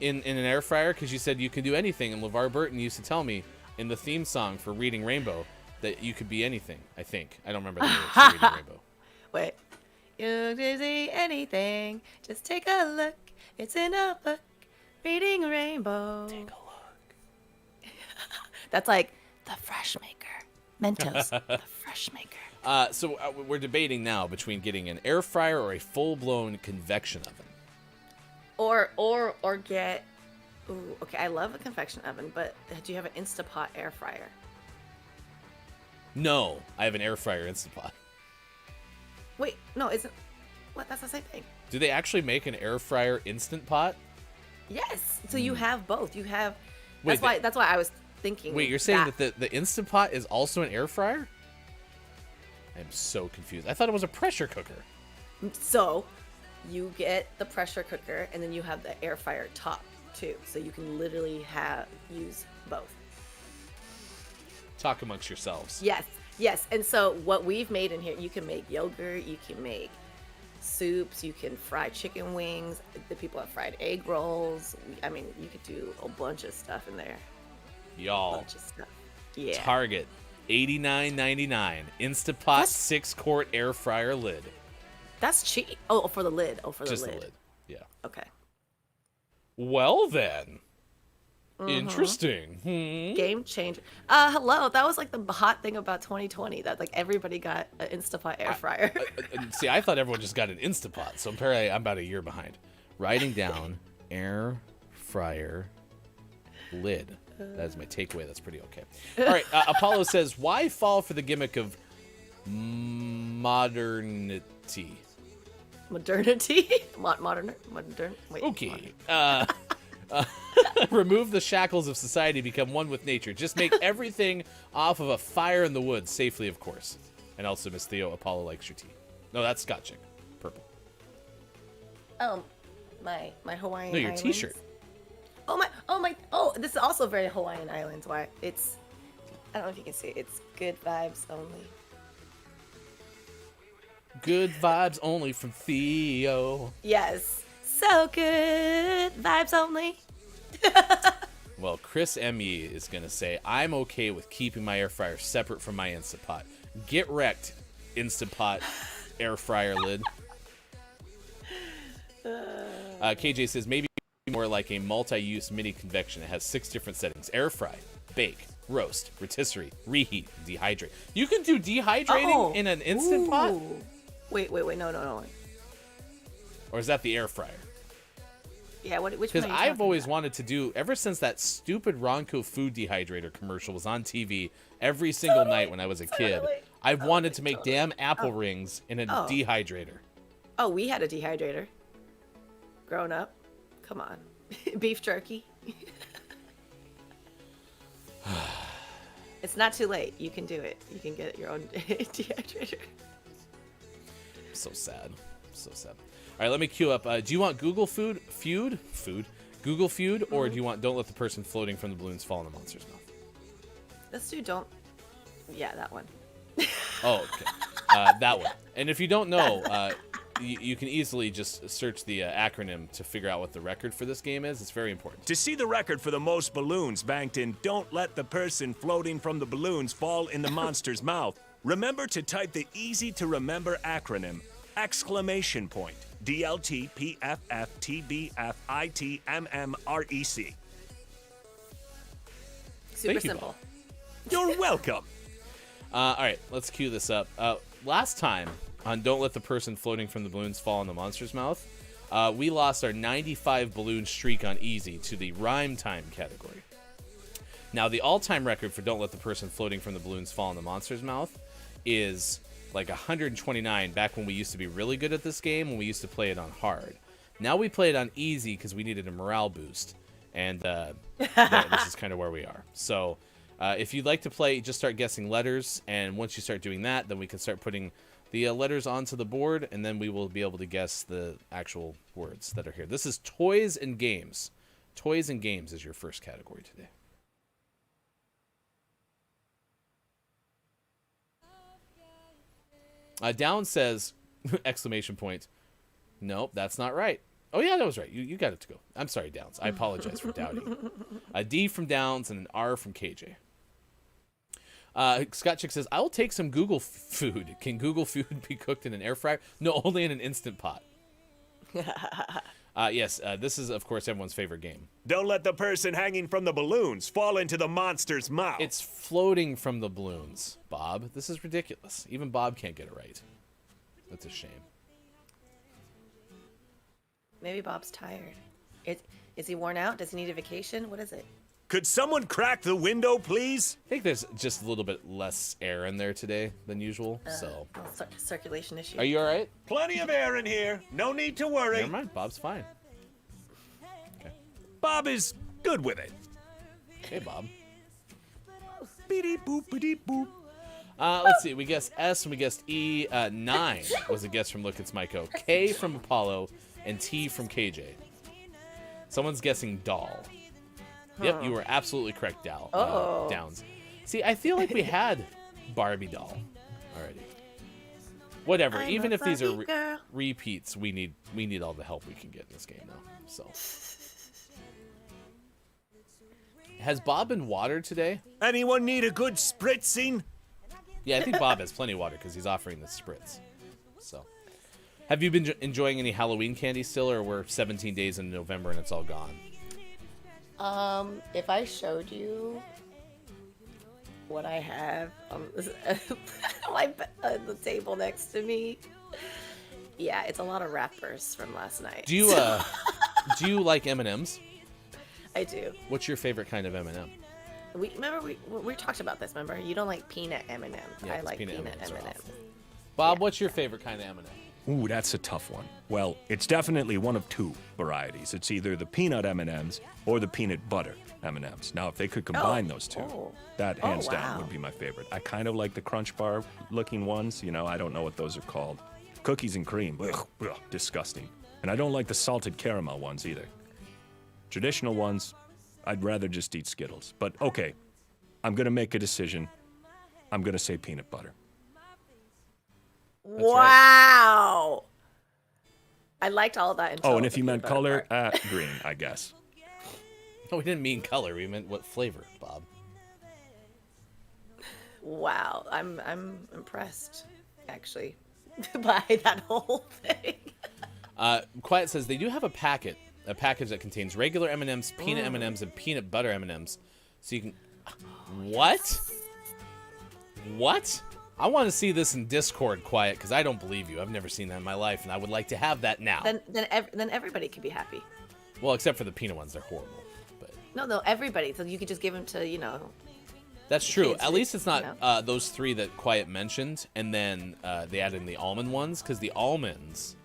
In an air fryer, because you said you can do anything, and LeVar Burton used to tell me in the theme song for Reading Rainbow that you could be anything. I think I don't remember the lyrics for Reading Rainbow. Wait, you can see anything. Just take a look. It's in a book. Reading Rainbow. Take a look. That's like the Fresh Maker. Mentos. The Fresh Maker. So we're debating now between getting an air fryer or a full-blown convection oven. Or get, ooh, okay, I love a convection oven, but do you have an Instapot air fryer? No, I have an air fryer Instapot. Wait, no, isn't, what, that's the same thing. Do they actually make an air fryer Instant Pot? Yes, so you have both. You have, Wait, that's why I was thinking. Wait, you're saying that the Instant Pot is also an air fryer? I'm so confused. I thought it was a pressure cooker. So, you get the pressure cooker, and then you have the air fryer top too, so you can literally use both. Talk amongst yourselves. Yes. And so what we've made in here, you can make yogurt, you can make soups, you can fry chicken wings. The people have fried egg rolls. I mean, you could do a bunch of stuff in there. Y'all. Bunch of stuff. Yeah. Target $89.99 Instapot 6-quart air fryer lid. That's cheap. Oh, for the lid. Just the lid. Yeah. Okay. Well then. Interesting. Game changer. Hello. That was like the hot thing about 2020. That like everybody got an Instapot air fryer. See, I thought everyone just got an Instapot, so apparently I'm about a year behind. Writing down air fryer lid. That is my takeaway. That's pretty okay. All right. Apollo says, why fall for the gimmick of modernity? Modernity? Modern? Wait. Okay. Remove the shackles of society, become one with nature. Just make everything off of a fire in the woods, safely, of course. And also, Miss Theo, Apollo likes your tea. No, that's Scotch chick. Purple. My Hawaiian. No, your Islands. T-shirt. Oh, this is also very Hawaiian Islands. Why? It's, I don't know if you can see it. It's good vibes only. Good vibes only from Theo. Yes. So good vibes only. Well, Chris M.E. is going to say, I'm okay with keeping my air fryer separate from my Instant Pot. Get wrecked, Instant Pot air fryer lid. KJ says, maybe more like a multi-use mini convection. It has 6 different settings. Air fry, bake, roast, rotisserie, reheat, dehydrate. You can do dehydrating in an Instant Pot? Wait, no. Or is that the air fryer? Yeah, which one? Because I've always wanted to do, ever since that stupid Ronco food dehydrator commercial was on TV every single night when I was a kid, I've wanted to make damn apple rings in a dehydrator. Oh, we had a dehydrator. Grown up. Come on. Beef jerky. It's not too late. You can do it. You can get your own dehydrator. So sad. So sad. All right, let me queue up. Do you want Google Feud, Google Feud, or do you want Don't Let the Person Floating from the Balloons Fall in the Monster's Mouth? Let's do Yeah, that one. Oh, okay. That one. And if you don't know, you can easily just search the acronym to figure out what the record for this game is. It's very important. To see the record for the most balloons banked in Don't Let the Person Floating from the Balloons Fall in the Monster's Mouth, remember to type the easy-to-remember acronym, ! DLTPFFTBFITMMREC. Super simple. You're welcome. All right, let's cue this up. Last time on Don't Let the Person Floating from the Balloons Fall in the Monster's Mouth, we lost our 95 balloon streak on easy to the rhyme time category. Now, the all-time record for Don't Let the Person Floating from the Balloons Fall in the Monster's Mouth is like 129 back when we used to be really good at this game, when we used to play it on hard. Now we play it on easy because we needed a morale boost, and this is kind of where we are. So if you'd like to play, just start guessing letters, and once you start doing that, then we can start putting the letters onto the board, and then we will be able to guess the actual words that are here. This is toys and games. Toys and games is your first category today. Down says, ! Nope, that's not right. Oh, yeah, that was right. You got it to go. I'm sorry, Downs. I apologize for doubting. A D from Downs and an R from KJ. Scott Chick says, I will take some Google food. Can Google food be cooked in an air fryer? No, only in an Instant Pot. Yes, this is, of course, everyone's favorite game. Don't let the person hanging from the balloons fall into the monster's mouth. It's floating from the balloons, Bob. This is ridiculous. Even Bob can't get it right. That's a shame. Maybe Bob's tired. Is he worn out? Does he need a vacation? What is it? Could someone crack the window, please? I think there's just a little bit less air in there today than usual, so... Circulation issue. Are you all right? Plenty of air in here. No need to worry. Never mind. Bob's fine. Okay. Bob is good with it. Hey, Bob. Beep boop, beep boop. Let's see. We guessed S and we guessed E. 9 was a guess from Look It's Myco. K from Apollo and T from KJ. Someone's guessing doll. Yep, you were absolutely correct, Downs. See, I feel like we had Barbie doll already. Whatever. Even if these are repeats, we need all the help we can get in this game now. So, has Bob been watered today? Anyone need a good spritzing? Yeah, I think Bob has plenty of water because he's offering the spritz. So, have you been enjoying any Halloween candy still, or we're 17 days into November and it's all gone? If I showed you what I have on the table next to me, yeah, it's a lot of wrappers from last night. Do you like M&Ms? I do. What's your favorite kind of M&M? we talked about this. Remember, you don't like peanut M&Ms. Yeah, I like peanut peanut M&Ms are M&Ms. awful. Bob, what's your favorite kind of M&M? Ooh, that's a tough one. Well, it's definitely one of two varieties. It's either the peanut M&Ms or the peanut butter M&Ms. Now, if they could combine those two, that hands down would be my favorite. I kind of like the Crunch Bar looking ones. You know, I don't know what those are called. Cookies and cream, ugh, disgusting. And I don't like the salted caramel ones either. Traditional ones, I'd rather just eat Skittles. But okay, I'm gonna make a decision. I'm gonna say peanut butter. Wow. I liked all that until And if you meant color, part. green, I guess. No, we didn't mean color. We meant what flavor, Bob. Wow, I'm impressed, actually, by that whole thing. Quiet says they do have a package that contains regular M&Ms, peanut M&Ms, and peanut butter M&Ms. So you can... What? What? I want to see this in Discord, Quiet, because I don't believe you. I've never seen that in my life, and I would like to have that now. Then everybody could be happy. Well, except for the peanut ones. They're horrible. But No, everybody. So you could just give them to, that's true. kids, At least it's not you know? those three that Quiet mentioned, and then they add in the almond ones, because the almonds,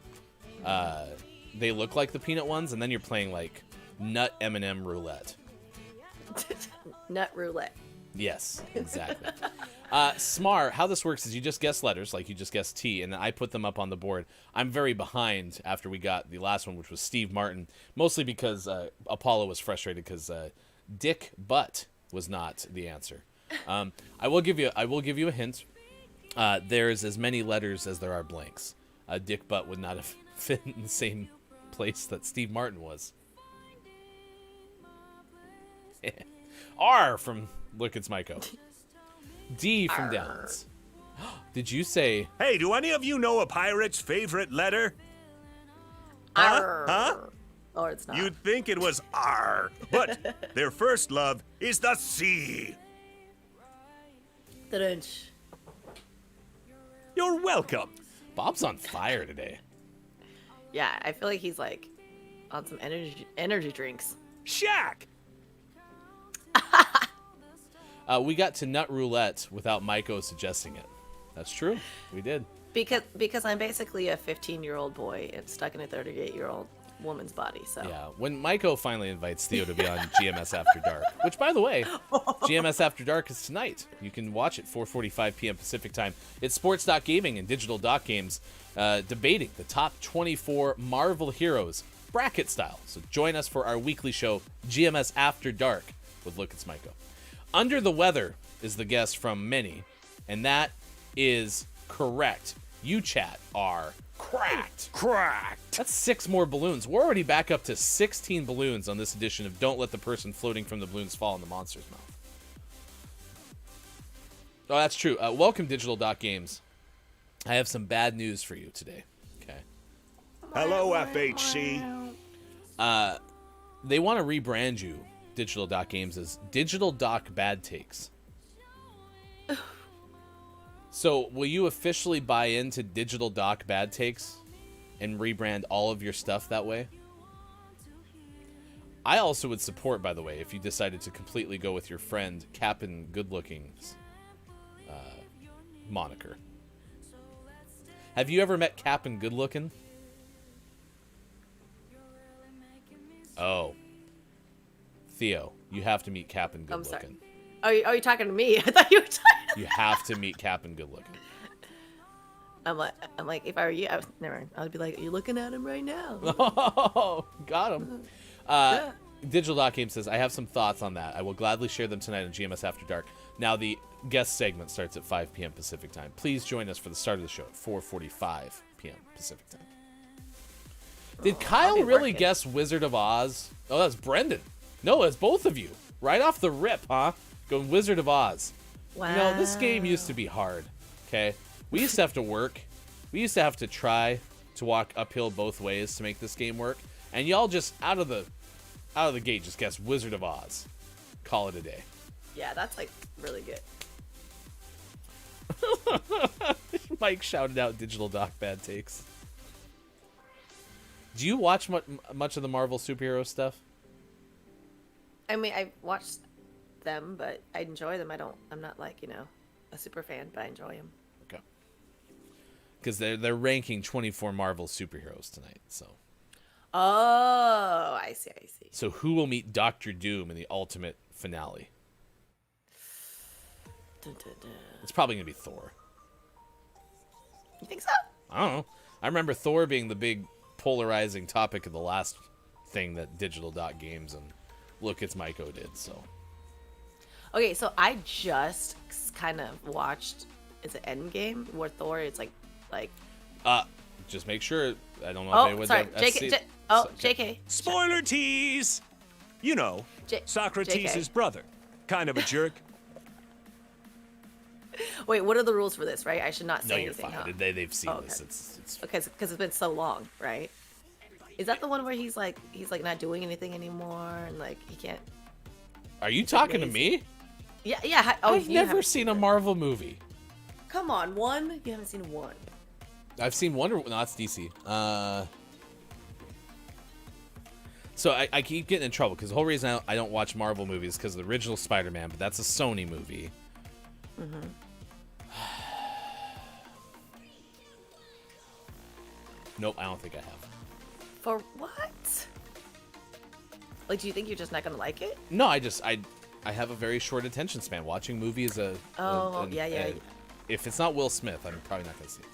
they look like the peanut ones, and then you're playing like nut M&M roulette. Nut roulette. Yes, exactly. Smar, how this works is you just guess letters, like you just guessed T, and I put them up on the board. I'm very behind after we got the last one, which was Steve Martin, mostly because Apollo was frustrated because Dick Butt was not the answer. I will give you a hint. There's as many letters as there are blanks. Dick Butt would not have fit in the same place that Steve Martin was. R from Look It's Myco. D from Downs. Did you say... Hey, do any of you know a pirate's favorite letter? Huh? Or it's not. You'd think it was R, but their first love is the C. Dun-dun-sh. You're welcome. Bob's on fire today. Yeah, I feel like he's like on some energy drinks. Shaq. We got to Nut Roulette without Myco suggesting it. That's true. We did. Because I'm basically a 15-year-old boy and stuck in a 38-year-old woman's body. So Yeah. When Myco finally invites Theo to be on GMS After Dark, which, by the way, GMS After Dark is tonight. You can watch it 4:45 p.m. Pacific time. It's Sports.Gaming and Digital Doc Games debating the top 24 Marvel heroes, bracket style. So join us for our weekly show, GMS After Dark, with Look It's Myco. Under the weather is the guess from many, and that is correct. You, chat, are cracked. Cracked. That's 6 more balloons. We're already back up to 16 balloons on this edition of Don't Let the Person Floating from the Balloons Fall in the Monster's Mouth. Oh, that's true. Welcome, Digital Doc Games. I have some bad news for you today. Okay. Hello, FHC. They want to rebrand you, Digital Doc Games, as Digital Doc Bad Takes. So, will you officially buy into Digital Doc Bad Takes and rebrand all of your stuff that way? I also would support, by the way, if you decided to completely go with your friend Cap'n Goodlooking's moniker. Have you ever met Cap'n Goodlooking? Oh. Theo, you have to meet Cap'n Goodlooking. I'm sorry. Are you talking to me? I thought you were talking. You have to meet Cap'n Goodlooking. I'm like, if I were you, never mind. I'd be like, are you looking at him right now? Oh, got him. Digital Doc Game says, I have some thoughts on that. I will gladly share them tonight on GMS After Dark. Now, the guest segment starts at 5 p.m. Pacific time. Please join us for the start of the show at 4:45 p.m. Pacific time. Did Kyle really guess Wizard of Oz? Oh, that's Brendan. No, it's both of you. Right off the rip, huh? Going Wizard of Oz. Wow. You know, this game used to be hard, okay? We used to have to work. We used to have to try to walk uphill both ways to make this game work. And y'all just, out of the gate, just guessed Wizard of Oz. Call it a day. Yeah, that's like really good. Mike shouted out Digital Doc Bad Takes. Do you watch much of the Marvel superhero stuff? I mean, I watched them, but I enjoy them. I'm not like, a super fan, but I enjoy them. Okay. Because they're ranking 24 Marvel superheroes tonight, so. Oh, I see. So who will meet Doctor Doom in the ultimate finale? Dun, dun, dun. It's probably going to be Thor. You think so? I don't know. I remember Thor being the big polarizing topic of the last thing that Digital Dot Games and Look It's Myco did, so. Okay, so I just kind of watched, it's an Endgame, where Thor is like... Just make sure, I don't know Oh, if anyone... sorry, JK, JK. Spoiler tease! You know, Socrates' brother. Kind of a jerk. Wait, what are the rules for this, right? I should not say No, you're anything, fine. huh? They've seen Oh, okay. this. It's Okay, because it's been so long, right? Is that the one where he's like not doing anything anymore and like he can't? Are you talking to me? Yeah. I've you never haven't seen a Marvel movie. Come on, one. You haven't seen one. I've seen Wonder... No, that's DC. So I keep getting in trouble because the whole reason I don't watch Marvel movies is because of the original Spider-Man, but that's a Sony movie. Mm-hmm. Nope, I don't think I have. For what? Like, do you think you're just not gonna like it? No, I have a very short attention span. Watching movies Yeah. If it's not Will Smith, I'm probably not gonna see it.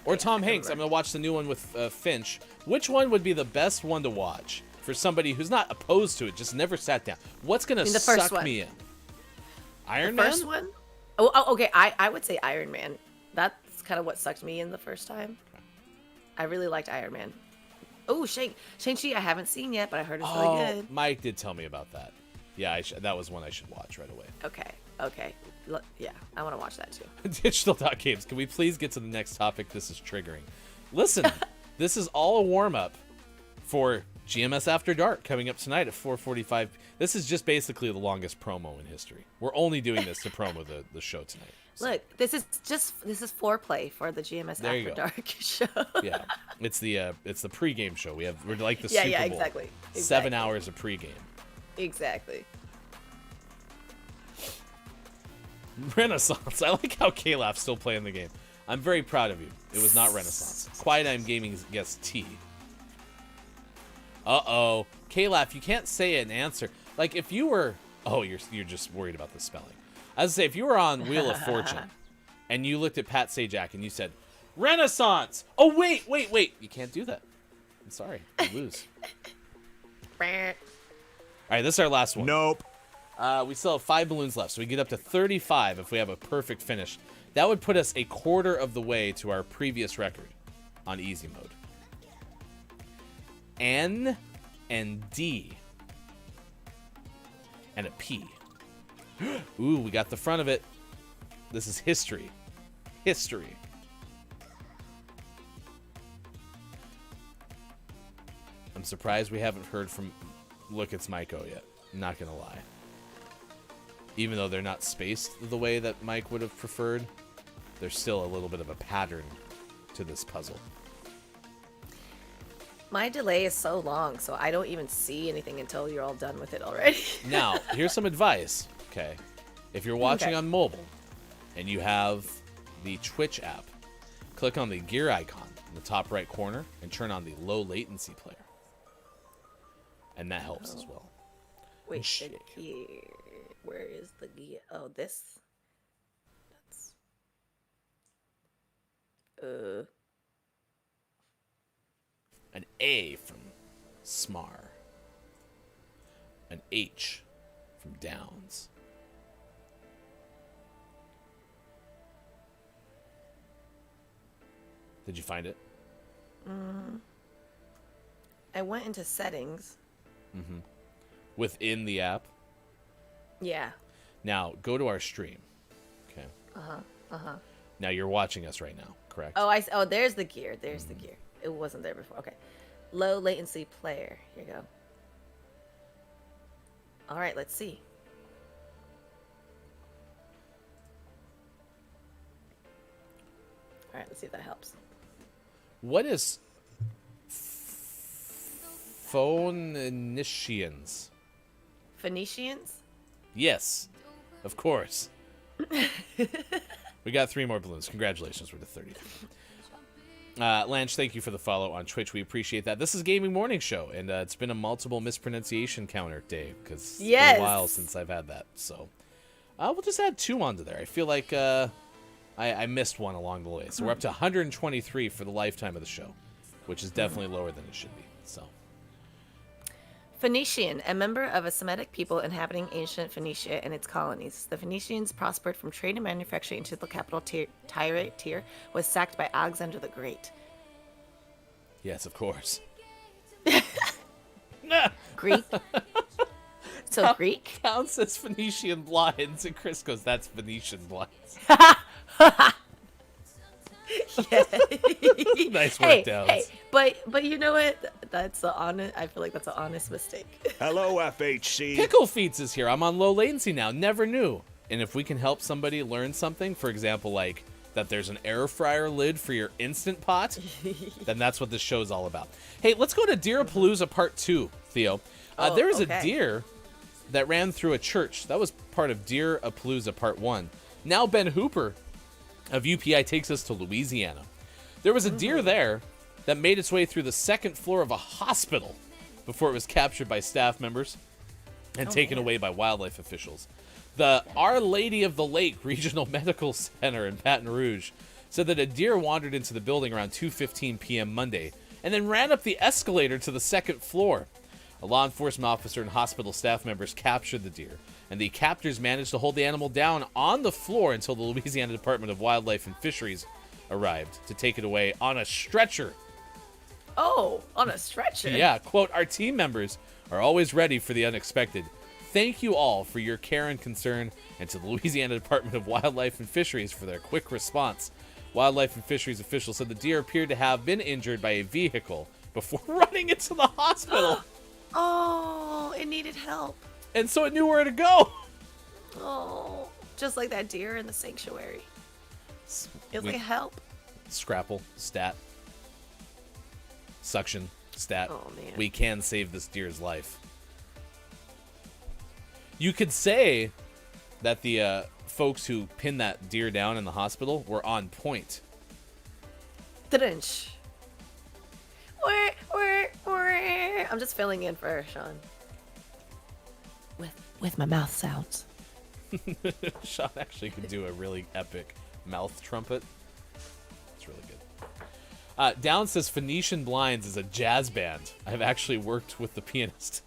Or Tom Hanks. I'm gonna watch the new one with Finch. Which one would be the best one to watch for somebody who's not opposed to it, just never sat down? What's gonna suck me in? Iron Man? The first one? Oh, okay. I would say Iron Man. That's kind of what sucked me in the first time. I really liked Iron Man. Oh, Shang-Chi I haven't seen yet, but I heard it's really good. Mike did tell me about that. Yeah, that was one I should watch right away. Okay. Yeah, I want to watch that too. Digital.games, can we please get to the next topic? This is triggering. Listen, this is all a warm-up for GMS After Dark coming up tonight at 4:45. This is just basically the longest promo in history. We're only doing this to promo the show tonight. So. Look, this is foreplay for the GMS After Dark show. Yeah, it's the pregame show. We're like the yeah, Super Bowl. Yeah, exactly. 7 hours of pregame. Exactly. Renaissance. I like how K-Laug's still playing the game. I'm very proud of you. It was not Renaissance. Quiet I'm Gaming guess T. Uh-oh. K-Laugh, you can't say an answer. Like, if you were... Oh, you're just worried about the spelling. I was say, if you were on Wheel of Fortune and you looked at Pat Sajak and you said, Renaissance! Oh, wait. You can't do that. I'm sorry. You lose. All right, this is our last one. Nope. We still have 5 balloons left, so we get up to 35 if we have a perfect finish. That would put us a quarter of the way to our previous record on easy mode. N and D. And a P. Ooh, we got the front of it. This is history. History. I'm surprised we haven't heard from Look It's Myco yet. I'm not gonna lie. Even though they're not spaced the way that Mike would have preferred, there's still a little bit of a pattern to this puzzle. My delay is so long, so I don't even see anything until you're all done with it already. Now, here's some advice, okay? If you're watching on mobile and you have the Twitch app, click on the gear icon in the top right corner and turn on the low latency player. And that helps as well. Wait, the gear. Where is the gear? Oh, this? That's... An A from Smar. An H from Downs. Did you find it? I went into settings. Mm-hmm. Within the app? Yeah. Now, go to our stream. Okay. Now, you're watching us right now, correct? Oh, there's the gear. There's the gear. It wasn't there before. Okay. Low latency player. Here you go. All right, let's see. All right, let's see if that helps. What is Phoenicians? Phoenicians? Yes, of course. We got 3 more balloons. Congratulations, we're to 33. Lanch, thank you for the follow on Twitch. We appreciate that. This is Gaming Morning Show, and it's been a multiple mispronunciation counter day because it's been a while since I've had that. So we'll just add 2 onto there. I feel like I missed one along the way. So we're up to 123 for the lifetime of the show, which is definitely lower than it should be. So Phoenician, a member of a Semitic people inhabiting ancient Phoenicia and its colonies. The Phoenicians prospered from trade and manufacturing until the capital Tyre was sacked by Alexander the Great. yes, of course. Greek? So Greek? Counts as Phoenician blinds, and Chris goes, that's Venetian blinds. Nice work, Downs. Hey, but you know what? That's a honest. I feel like that's an honest mistake. Hello, FHC. Pickle Feets is here. I'm on low latency now. Never knew. And if we can help somebody learn something, for example, like that there's an air fryer lid for your Instant Pot, then that's what this show is all about. Hey, let's go to Deerapalooza Part 2, Theo. There was a deer that ran through a church. That was part of Deerapalooza Part 1. Now Ben Hooper of UPI takes us to Louisiana. There was a deer there that made its way through the 2nd floor of a hospital before it was captured by staff members and taken away by wildlife officials. The Our Lady of the Lake Regional Medical Center in Baton Rouge said that a deer wandered into the building around 2:15 p.m. Monday and then ran up the escalator to the 2nd floor. A law enforcement officer and hospital staff members captured the deer, and the captors managed to hold the animal down on the floor until the Louisiana Department of Wildlife and Fisheries arrived to take it away on a stretcher. Oh, on a stretcher? Yeah, quote, our team members are always ready for the unexpected. Thank you all for your care and concern, and to the Louisiana Department of Wildlife and Fisheries for their quick response. Wildlife and Fisheries officials said the deer appeared to have been injured by a vehicle before running into the hospital. Oh, it needed help. And so it knew where to go. Oh, just like that deer in the sanctuary. It was like help. Scrapple, stat. Suction, stat. Oh, man. We can save this deer's life. You could say that the folks who pinned that deer down in the hospital were on point. Drench. I'm just filling in for Sean. With my mouth sounds. Sean actually could do a really epic mouth trumpet. It's really good. Down says Phoenician Blinds is a jazz band. I've actually worked with the pianist.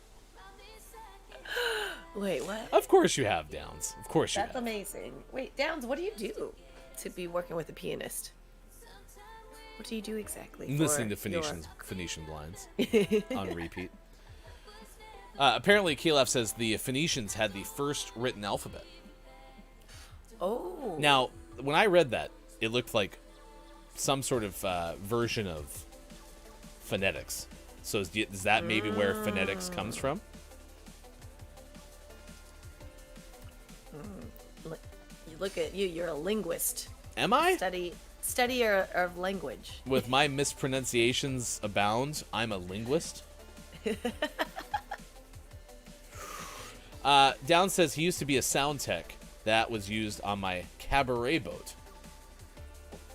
Wait, what? Of course you have, Downs. Of course you have. That's amazing. Wait, Downs, what do you do to be working with a pianist? What do you do exactly? Listening to Phoenician Blinds on repeat. Apparently, Caleb says the Phoenicians had the first written alphabet. Oh. Now, when I read that, it looked like some sort of version of phonetics. So is that maybe where phonetics comes from? Look at you. You're a linguist. Am I? Studier of language. With my mispronunciations abound, I'm a linguist. Down says he used to be a sound tech. That was used on my cabaret boat.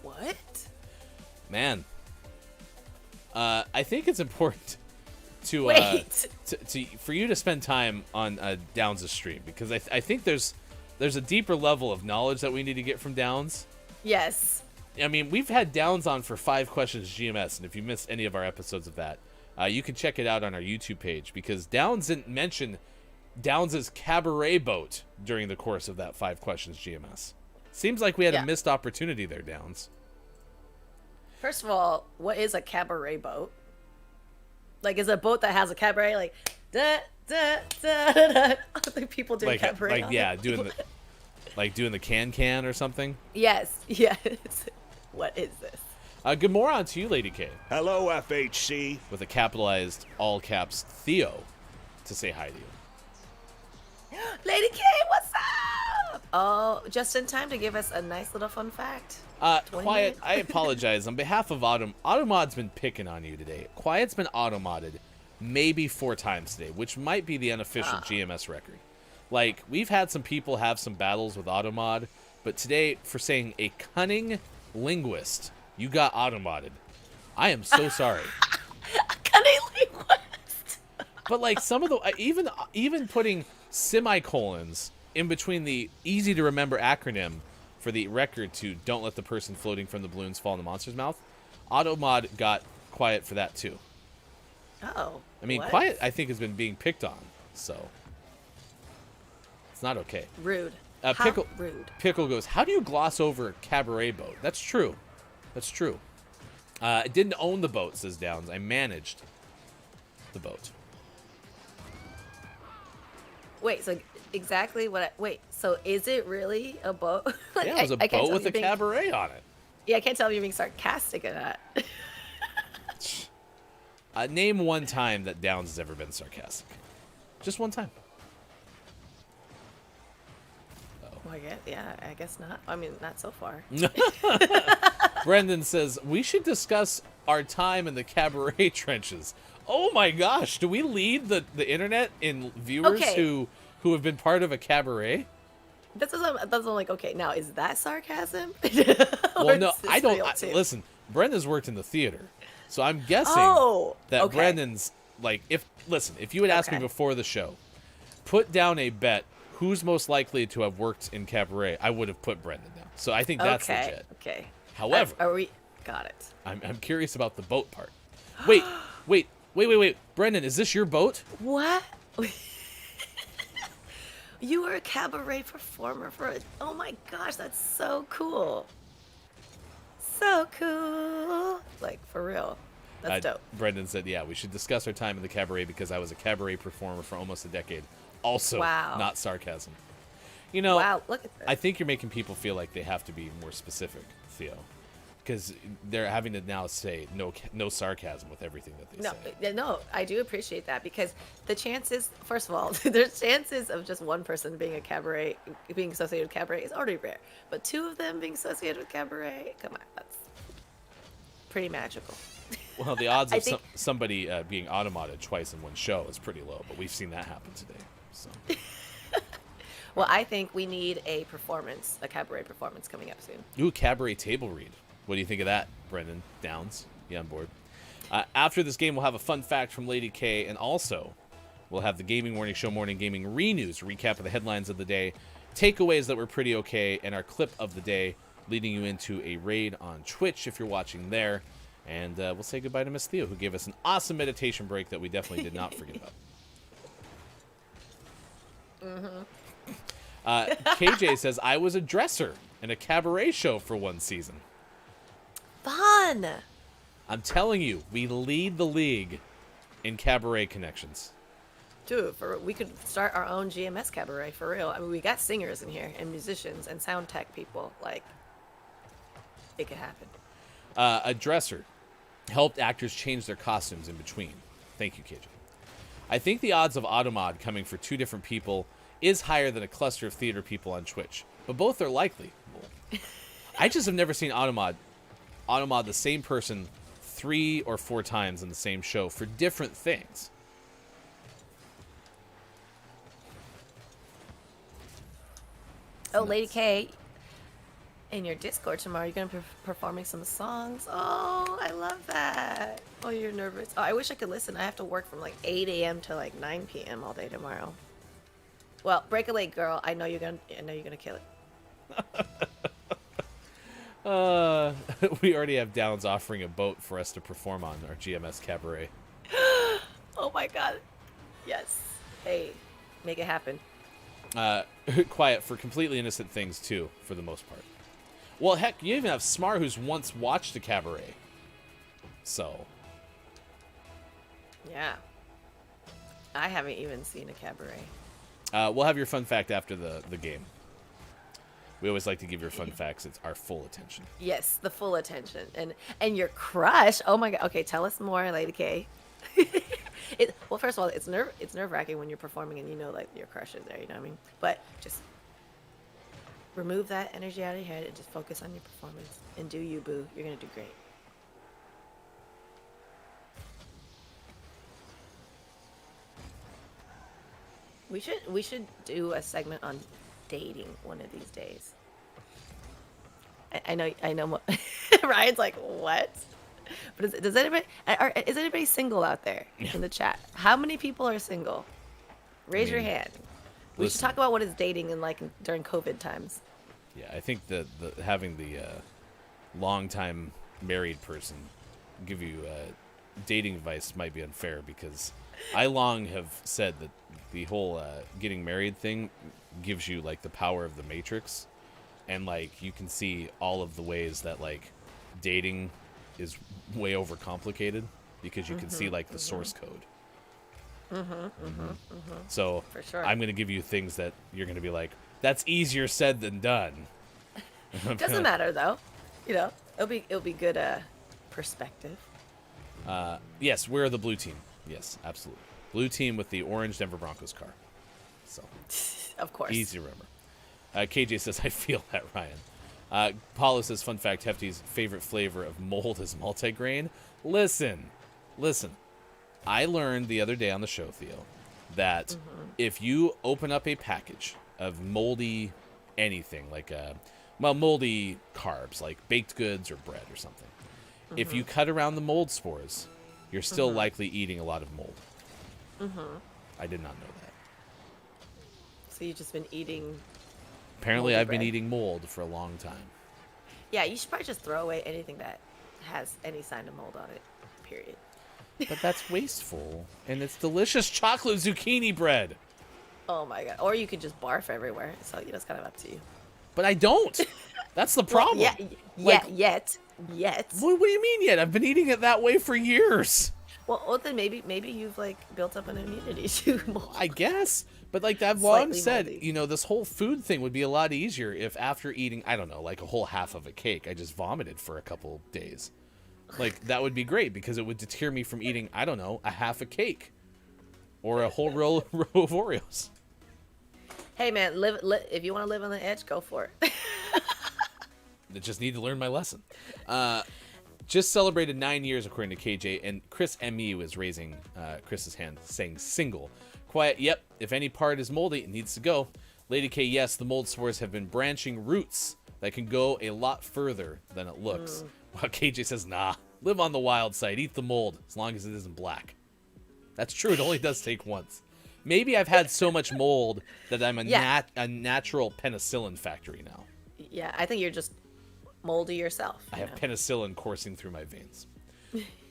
What? Man. I think it's important to for you to spend time on Downs' stream, because I think there's a deeper level of knowledge that we need to get from Downs. Yes. I mean, we've had Downs on for 5 Questions GMS, and if you missed any of our episodes of that, you can check it out on our YouTube page, because Downs didn't mention Downs' cabaret boat during the course of that 5 Questions GMS. Seems like we had a missed opportunity there, Downs. First of all, what is a cabaret boat? Like, is it a boat that has a cabaret? Like, da da da da da. I think people doing cabaret. Doing the can or something. Yes. What is this? Good morning to you, Lady K. Hello, FHC. With a capitalized all caps Theo to say hi to you. Lady K, what's up? Oh, just in time to give us a nice little fun fact. Quiet, I apologize. On behalf of Automod's been picking on you today. Quiet's been automodded maybe 4 times today, which might be the unofficial GMS record. Like, we've had some people have some battles with Automod, but today, for saying a cunning linguist, you got automodded. I am so sorry. Cunning linguist. But like some of the even putting semicolons in between the easy to remember acronym for the record to "Don't let the person floating from the balloons fall in the monster's mouth," Automod got quiet for that too. Oh. I mean, what? quiet I think has been being picked on, so it's not okay. Rude. Pickle Rude. Pickle goes, "How do you gloss over a cabaret boat?" That's true. That's true. I didn't own the boat, says Downs. I managed the boat. Wait, so exactly what? Wait, so is it really a boat? Like, Yeah, it was a I can't boat tell with if a you're being- cabaret on it. Yeah, I can't tell if you're being sarcastic or not. Name one time that Downs has ever been sarcastic. Just one time. Well, I guess not. I mean, not so far. Brendan says, we should discuss our time in the cabaret trenches. Oh my gosh, do we lead the internet in viewers Okay. who have been part of a cabaret? That's what I'm like, okay, now is that sarcasm? Well, no, I don't. Listen, Brendan's worked in the theater, so I'm guessing that okay. Brendan's like, if you had asked me Okay. before the show, put down a bet who's most likely to have worked in cabaret, I would have put Brendan down. So I think that's legit. Okay. However, got it. I'm curious about the boat part. Wait, Brendan, is this your boat? What? You were a cabaret performer oh my gosh, that's so cool. So cool. Like, for real. That's dope. Brendan said, yeah, we should discuss our time in the cabaret because I was a cabaret performer for almost a decade. Also, Wow. not sarcasm. You know, Wow, look at this. I think you're making people feel like they have to be more specific, Theo. Because they're having to now say no sarcasm with everything that they say. No, I do appreciate that because the chances, first of all, there's chances of just one person being associated with cabaret is already rare. But two of them being associated with cabaret, come on, that's pretty magical. Well, the odds of somebody being automated twice in one show is pretty low, but we've seen that happen today. So. Well, I think we need a cabaret performance coming up soon. Ooh, cabaret table read. What do you think of that, Brendan? Downs? Yeah, I'm bored. After this game, we'll have a fun fact from Lady K, and also we'll have the Gaming Morning Show Morning Gaming Re-News, recap of the headlines of the day, takeaways that were pretty okay, and our clip of the day, leading you into a raid on Twitch if you're watching there. And we'll say goodbye to Miss Theo, who gave us an awesome meditation break that we definitely did not forget about. KJ says, I was a dresser in a cabaret show for one season. Fun! I'm telling you, we lead the league in cabaret connections. Dude, we could start our own GMS cabaret, for real. I mean, we got singers in here, and musicians, and sound tech people. Like, it could happen. A dresser helped actors change their costumes in between. Thank you, KJ. I think the odds of Automod coming for two different people is higher than a cluster of theater people on Twitch, but both are likely. I just have never seen Automod the same person 3 or 4 times in the same show for different things. Oh, Lady K, in your Discord tomorrow, you're going to be performing some songs. Oh, I love that. Oh, you're nervous. Oh, I wish I could listen. I have to work from like 8 a.m. to like 9 p.m. all day tomorrow. Well, break a leg, girl. I know you're gonna kill it. We already have Downs offering a boat for us to perform on our GMS cabaret. Oh my god. Yes. Hey, make it happen. Quiet for completely innocent things too, for the most part. Well, heck, you even have Smar, who's once watched a cabaret. So. Yeah. I haven't even seen a cabaret. We'll have your fun fact after the game. We always like to give your fun facts. It's our full attention. Yes, the full attention. And your crush. Oh my god. Okay, tell us more, Lady K. Well, first of all, it's nerve-wracking when you're performing and you know like your crush is there, you know what I mean? But just remove that energy out of your head and just focus on your performance and do you, boo. You're going to do great. We should do a segment on dating one of these days. I know. Ryan's like, what? But is anybody single out there in the chat? How many people are single? Raise your hand. We should talk about what is dating in like during COVID times. Yeah, I think that having the long-time married person give you dating advice might be unfair, because I long have said that the whole getting married thing gives you like the power of the Matrix, and like you can see all of the ways that like dating is way overcomplicated because you can see like the source code. So For sure. I'm going to give you things that you're going to be like, that's easier said than done. Doesn't matter though. You know, it'll be good perspective. Yes, we're the blue team. Yes, absolutely. Blue team with the orange Denver Broncos car. So, of course. Easy to remember. KJ says, I feel that, Ryan. Paulo says, fun fact, Hefty's favorite flavor of mold is multigrain. Listen. I learned the other day on the show, Theo, that if you open up a package of moldy anything, like moldy carbs, like baked goods or bread or something, if you cut around the mold spores, you're still likely eating a lot of mold. I did not know that. So you've just been eating. Apparently, I've been eating mold for a long time. Yeah, you should probably just throw away anything that has any sign of mold on it. Period. But that's wasteful, and it's delicious chocolate zucchini bread. Oh my god! Or you could just barf everywhere. So it's kind of up to you. But I don't. That's the problem. Well, yet. What do you mean yet? I've been eating it that way for years. Well, then maybe you've like built up an immunity to mold. I guess. But like I've Slightly long said, moldy. this whole food thing would be a lot easier if after eating, I don't know, like a whole half of a cake, I just vomited for a couple days. Like that would be great because it would deter me from eating, I don't know, a half a cake or a whole row of Oreos. Hey man, live if you want to live on the edge, go for it. I just need to learn my lesson. Just celebrated 9 years according to KJ, and Chris ME is raising Chris's hand, saying single. Quiet, yep, if any part is moldy, it needs to go. Lady K, yes, the mold spores have been branching roots that can go a lot further than it looks. While KJ says, nah, live on the wild side, eat the mold, as long as it isn't black. That's true, it only does take once. Maybe I've had so much mold that I'm a natural penicillin factory now. Yeah, I think you're just moldy yourself. I have penicillin coursing through my veins.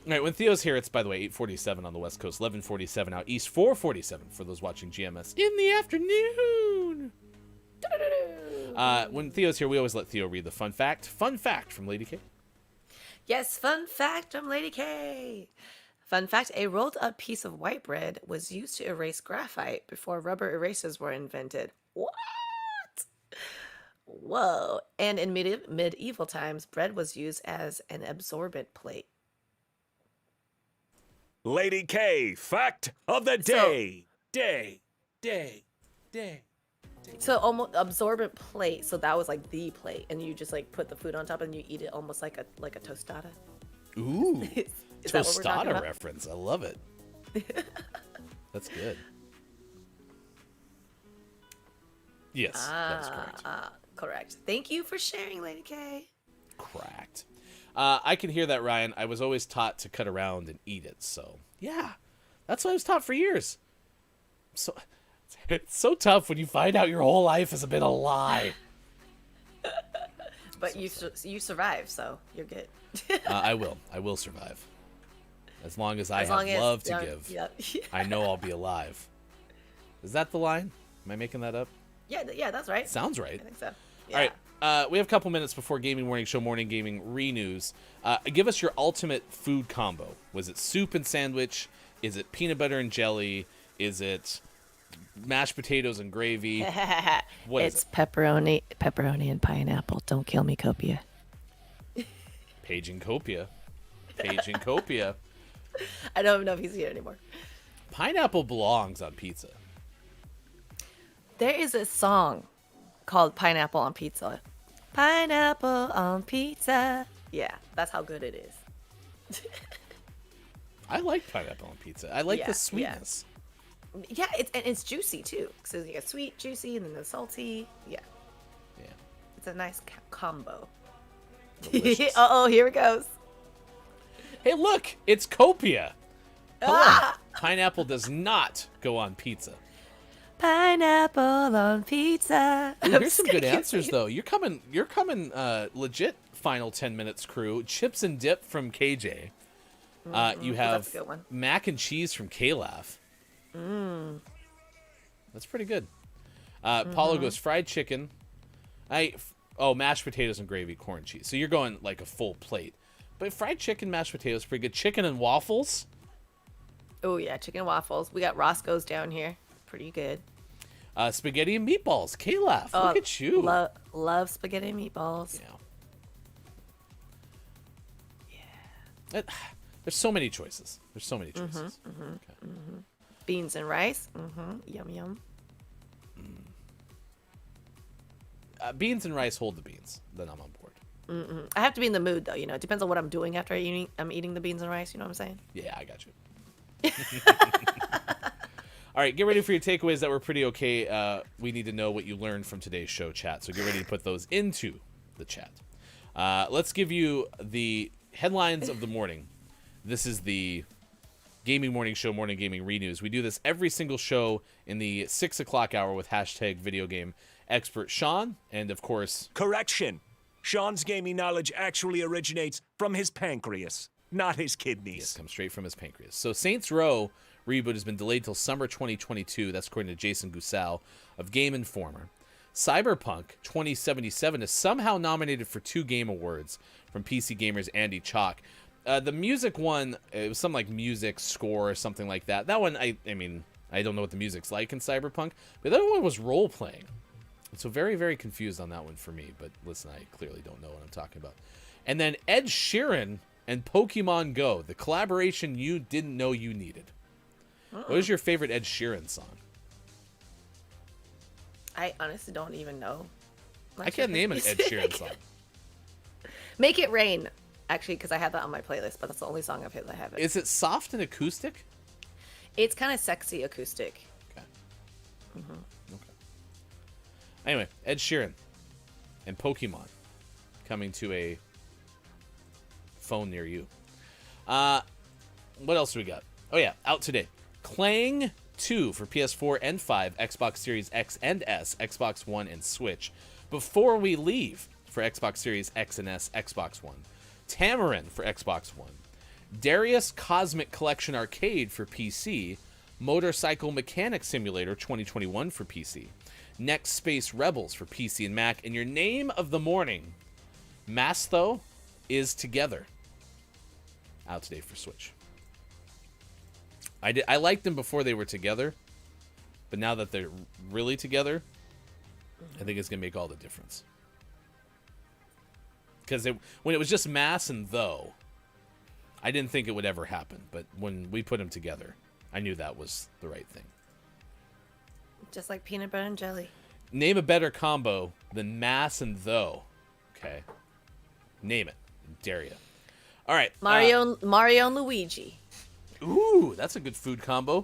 All right, when Theo's here, it's, by the way, 8:47 on the West Coast, 11:47 out East, 4:47 for those watching GMS in the afternoon. When Theo's here, we always let Theo read the fun fact. Fun fact from Lady K. Yes, fun fact from Lady K. Fun fact, a rolled up piece of white bread was used to erase graphite before rubber erasers were invented. What? Whoa. And in medieval times, bread was used as an absorbent plate. Lady K, fact of the day. So almost absorbent plate. So that was like the plate, and you just like put the food on top and you eat it almost like a tostada. Ooh, Is that what we're talking tostada about? reference. I love it. That's good. Yes, that is correct. Correct. Thank you for sharing, Lady K. Correct. I can hear that, Ryan. I was always taught to cut around and eat it. So, yeah, that's what I was taught for years. So, it's so tough when you find out your whole life has been a lie. But you survive, so you're good. I will survive. As long as I have love to give, Yep. I know I'll be alive. Is that the line? Am I making that up? Yeah, that's right. Sounds right. I think so. All right. We have a couple minutes before Gaming Morning Show Morning Gaming Re-News. Give us your ultimate food combo. Was it soup and sandwich? Is it peanut butter and jelly? Is it mashed potatoes and gravy? What is It's pepperoni and pineapple. Don't kill me, Copia. Paging Copia. Paging Copia. I don't even know if he's here anymore. Pineapple belongs on pizza. There is a song called Pineapple on Pizza. Pineapple on pizza. Yeah, that's how good it is. I like pineapple on pizza. I like Yeah, the sweetness. Yeah, it's juicy too. So you got sweet, juicy, and then the salty. Yeah. Yeah. It's a nice combo. Delicious. Uh-oh, here it goes. Hey, look, it's Copia. Hello. Ah! Pineapple does not go on pizza. Pineapple on pizza. Ooh, here's some good answers though. You're coming legit final 10 minutes crew. Chips and dip from KJ. You have that's a good one. mac and cheese from K-Laugh. That's pretty good. Paulo goes fried chicken. Mashed potatoes and gravy, corn cheese. So you're going like a full plate. But fried chicken, mashed potatoes, pretty good. Chicken and waffles. Oh yeah, chicken and waffles. We got Roscoe's down here. Pretty good. Spaghetti and meatballs. K-Laugh, look at you. Love spaghetti and meatballs. Yeah. There's so many choices. Okay. Beans and rice. Yum yum. Beans and rice, hold the beans. Then I'm on board. I have to be in the mood though. It depends on what I'm doing after I'm eating the beans and rice. You know what I'm saying? Yeah, I got you. All right, get ready for your takeaways that were pretty okay. We need to know what you learned from today's show, chat. So get ready to put those into the chat. Let's give you the headlines of the morning. This is the Gaming Morning Show Morning Gaming Renews. We do this every single show in the 6 o'clock hour with hashtag video game expert Sean. And of course... Correction. Sean's gaming knowledge actually originates from his pancreas, not his kidneys. Yes, comes straight from his pancreas. So Saints Row reboot has been delayed till summer 2022. That's according to Jason Gusau of Game Informer. Cyberpunk 2077 is somehow nominated for 2 Game Awards from PC Gamer's Andy Chalk. The music one, it was some like music score or something like that. That one, I mean, I don't know what the music's like in Cyberpunk, but that one was role playing. So very, very confused on that one for me. But listen, I clearly don't know what I'm talking about. And then Ed Sheeran and Pokemon Go, the collaboration you didn't know you needed. What is your favorite Ed Sheeran song? I honestly don't even know. I can't name an Ed Sheeran song. Make It Rain, actually, because I have that on my playlist, but that's the only song of his I have it. Is it soft and acoustic? It's kind of sexy acoustic. Okay. Anyway, Ed Sheeran and Pokemon coming to a phone near you. What else do we got? Oh yeah, out today. Clang 2 for PS4 and 5, Xbox Series X and S, Xbox One, and Switch. Before we leave for Xbox Series X and S, Xbox One. Tamarin for Xbox One. Darius Cosmic Collection Arcade for PC. Motorcycle Mechanic Simulator 2021 for PC. Next Space Rebels for PC and Mac. And your name of the morning, Mastho is Together. Out today for Switch. I liked them before they were together, but now that they're really together, I think it's going to make all the difference. Because when it was just Mass and Though, I didn't think it would ever happen. But when we put them together, I knew that was the right thing. Just like peanut butter and jelly. Name a better combo than Mass and Though. Okay. Name it. Dare you. All right. Mario and Luigi. Ooh, that's a good food combo.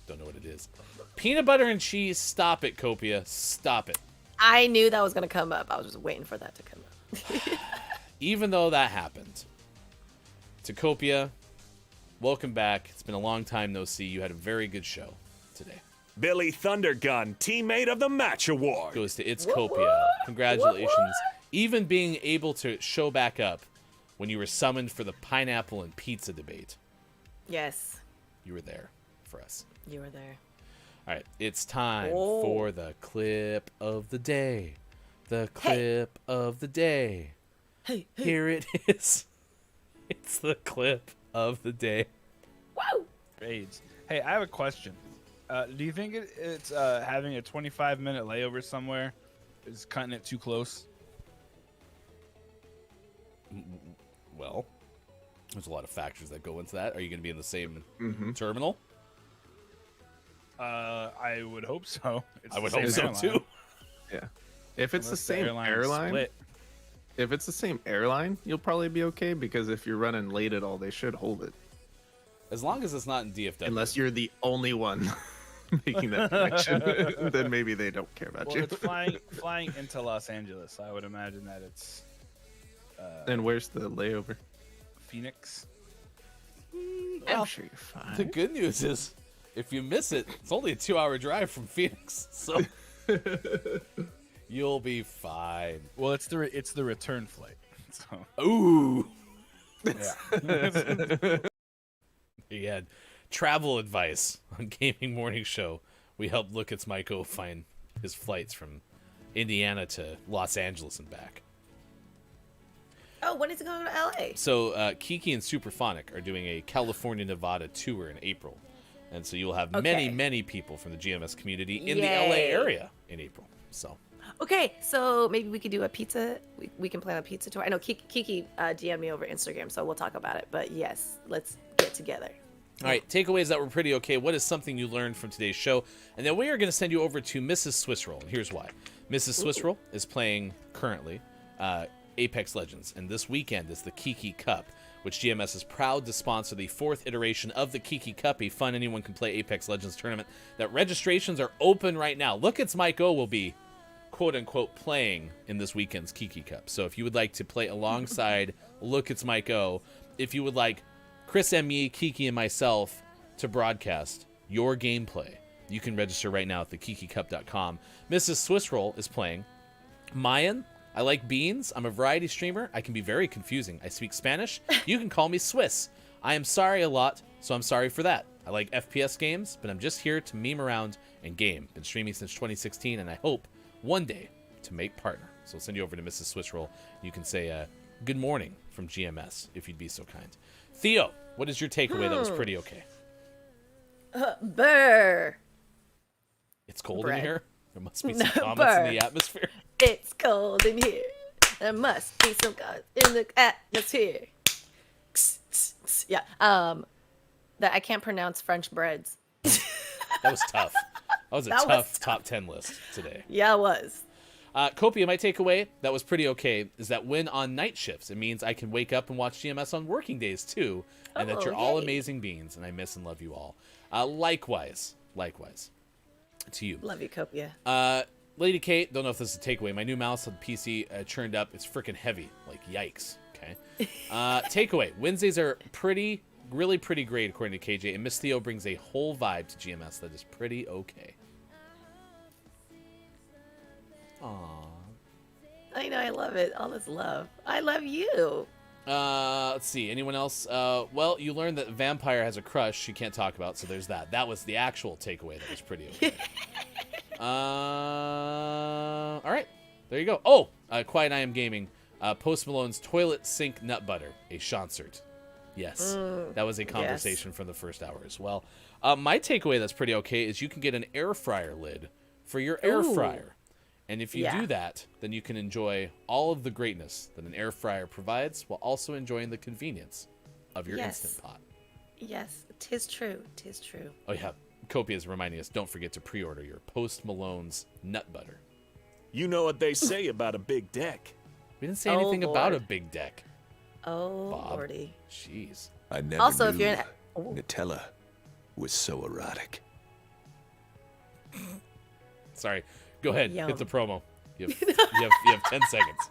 Don't know what it is. Peanut butter and cheese. Stop it, Copia. Stop it. I knew that was going to come up. I was just waiting for that to come up. Even though that happened, to Copia, welcome back. It's been a long time no see. You had a very good show today. Billy Thundergun, Teammate of the Match Award. Goes to It's Copia. Congratulations. Even being able to show back up when you were summoned for the pineapple and pizza debate. Yes. You were there for us. You were there. All right, it's time for the clip of the day. The clip of the day. Hey. Here it is. It's the clip of the day. Woo! Raids. Hey, I have a question. Do you think it's having a 25-minute layover somewhere is cutting it too close? Well, there's a lot of factors that go into that. Are you going to be in the same terminal? I would hope so. I would hope so too. Yeah. If it's the same airline, you'll probably be okay because if you're running late at all, they should hold it. As long as it's not in DFW. Unless you're the only one making that connection, then maybe they don't care about Well, you. it's flying into Los Angeles. I would imagine that it's. And where's the layover? Phoenix. I'm sure you're fine. The good news is, if you miss it, it's only a 2-hour drive from Phoenix, so you'll be fine. Well, it's the return flight. So. Ooh. Yeah. He had travel advice on Gaming Morning Show. We helped Look It's Michael find his flights from Indiana to Los Angeles and back. Oh, when is it going to LA? So Kiki and Superphonic are doing a California, Nevada tour in April. And so you'll have many, many people from the GMS community in the LA area in April. So. Okay, so maybe we could do a pizza. We can plan a pizza tour. I know Kiki DM'd me over Instagram, so we'll talk about it. But yes, let's get together. All right, takeaways that were pretty okay. What is something you learned from today's show? And then we are going to send you over to Mrs. Swissroll. And here's why. Mrs. Swissroll is playing currently Apex Legends. And this weekend is the Kiki Cup, which GMS is proud to sponsor the 4th iteration of the Kiki Cup, a fun anyone can play Apex Legends tournament that registrations are open right now. Look, It's Mike O will be quote-unquote playing in this weekend's Kiki Cup. So if you would like to play alongside Look, It's Mike O, if you would like Chris M.E., Kiki, and myself to broadcast your gameplay, you can register right now at thekikicup.com. Mrs. Swissroll is playing Mayan. I like beans. I'm a variety streamer. I can be very confusing. I speak Spanish. You can call me Swiss. I am sorry a lot, so I'm sorry for that. I like FPS games, but I'm just here to meme around and game. Been streaming since 2016, and I hope one day to make partner. So I'll send you over to Mrs. Swissroll. You can say good morning from GMS if you'd be so kind. Theo, what is your takeaway that was pretty okay? Burr. It's cold Bread. in here? There must be some comments in the atmosphere. It's cold in here. There must be some comments in the atmosphere. Yeah. That I can't pronounce French breads. That was tough. That was a tough top 10 list today. Yeah, it was. Copia, my takeaway that was pretty okay is that when on night shifts, it means I can wake up and watch GMS on working days too, and that you're all amazing beings, and I miss and love you all. Likewise to you. Love you, Copia. Lady Kate, don't know if this is a takeaway. My new mouse on the PC churned up. It's freaking heavy. Like, yikes. Okay. Takeaway. Wednesdays are really pretty great, according to KJ, and Miss Theo brings a whole vibe to GMS that is pretty okay. Aww. I know, I love it. All this love. I love you. Let's see. Anyone else? Well, you learned that Vampire has a crush she can't talk about, so there's that. That was the actual takeaway that was pretty okay. All right. There you go. Oh, Quiet I Am Gaming. Post Malone's Toilet Sink Nut Butter, a Shonsert. Yes, that was a conversation from the first hour as well. My takeaway that's pretty okay is you can get an air fryer lid for your air fryer. And if you do that, then you can enjoy all of the greatness that an air fryer provides while also enjoying the convenience of your Instant Pot. Yes, 'tis true. 'Tis true. Oh, yeah. Copia is reminding us, don't forget to pre-order your Post Malone's Nut Butter. You know what they say about a big deck. We didn't say anything about a big deck. Oh, Bob. Lordy. Jeez. I never Also, knew if you're Nutella was so erotic. Sorry. Go ahead. Yum. Hit the promo. You have 10 seconds.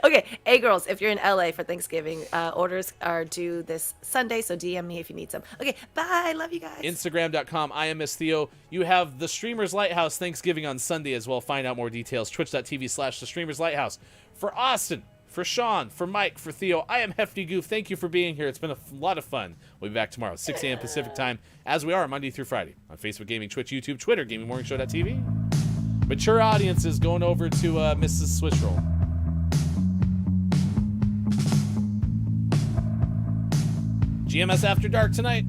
Okay, hey girls, if you're in LA for Thanksgiving, orders are due this Sunday, so DM me if you need some. Okay, bye. Love you guys. Instagram.com, I am Miss Theo. You have the Streamers Lighthouse Thanksgiving on Sunday as well. Find out more details. Twitch.tv/the Streamers Lighthouse. For Austin, for Sean, for Mike, for Theo, I am Hefty Goof. Thank you for being here. It's been a lot of fun. We'll be back tomorrow, 6 a.m. Pacific time, as we are Monday through Friday on Facebook Gaming, Twitch, YouTube, Twitter, GamingMorningShow.tv. Mature audiences going over to Mrs. Swissroll. GMS After Dark tonight.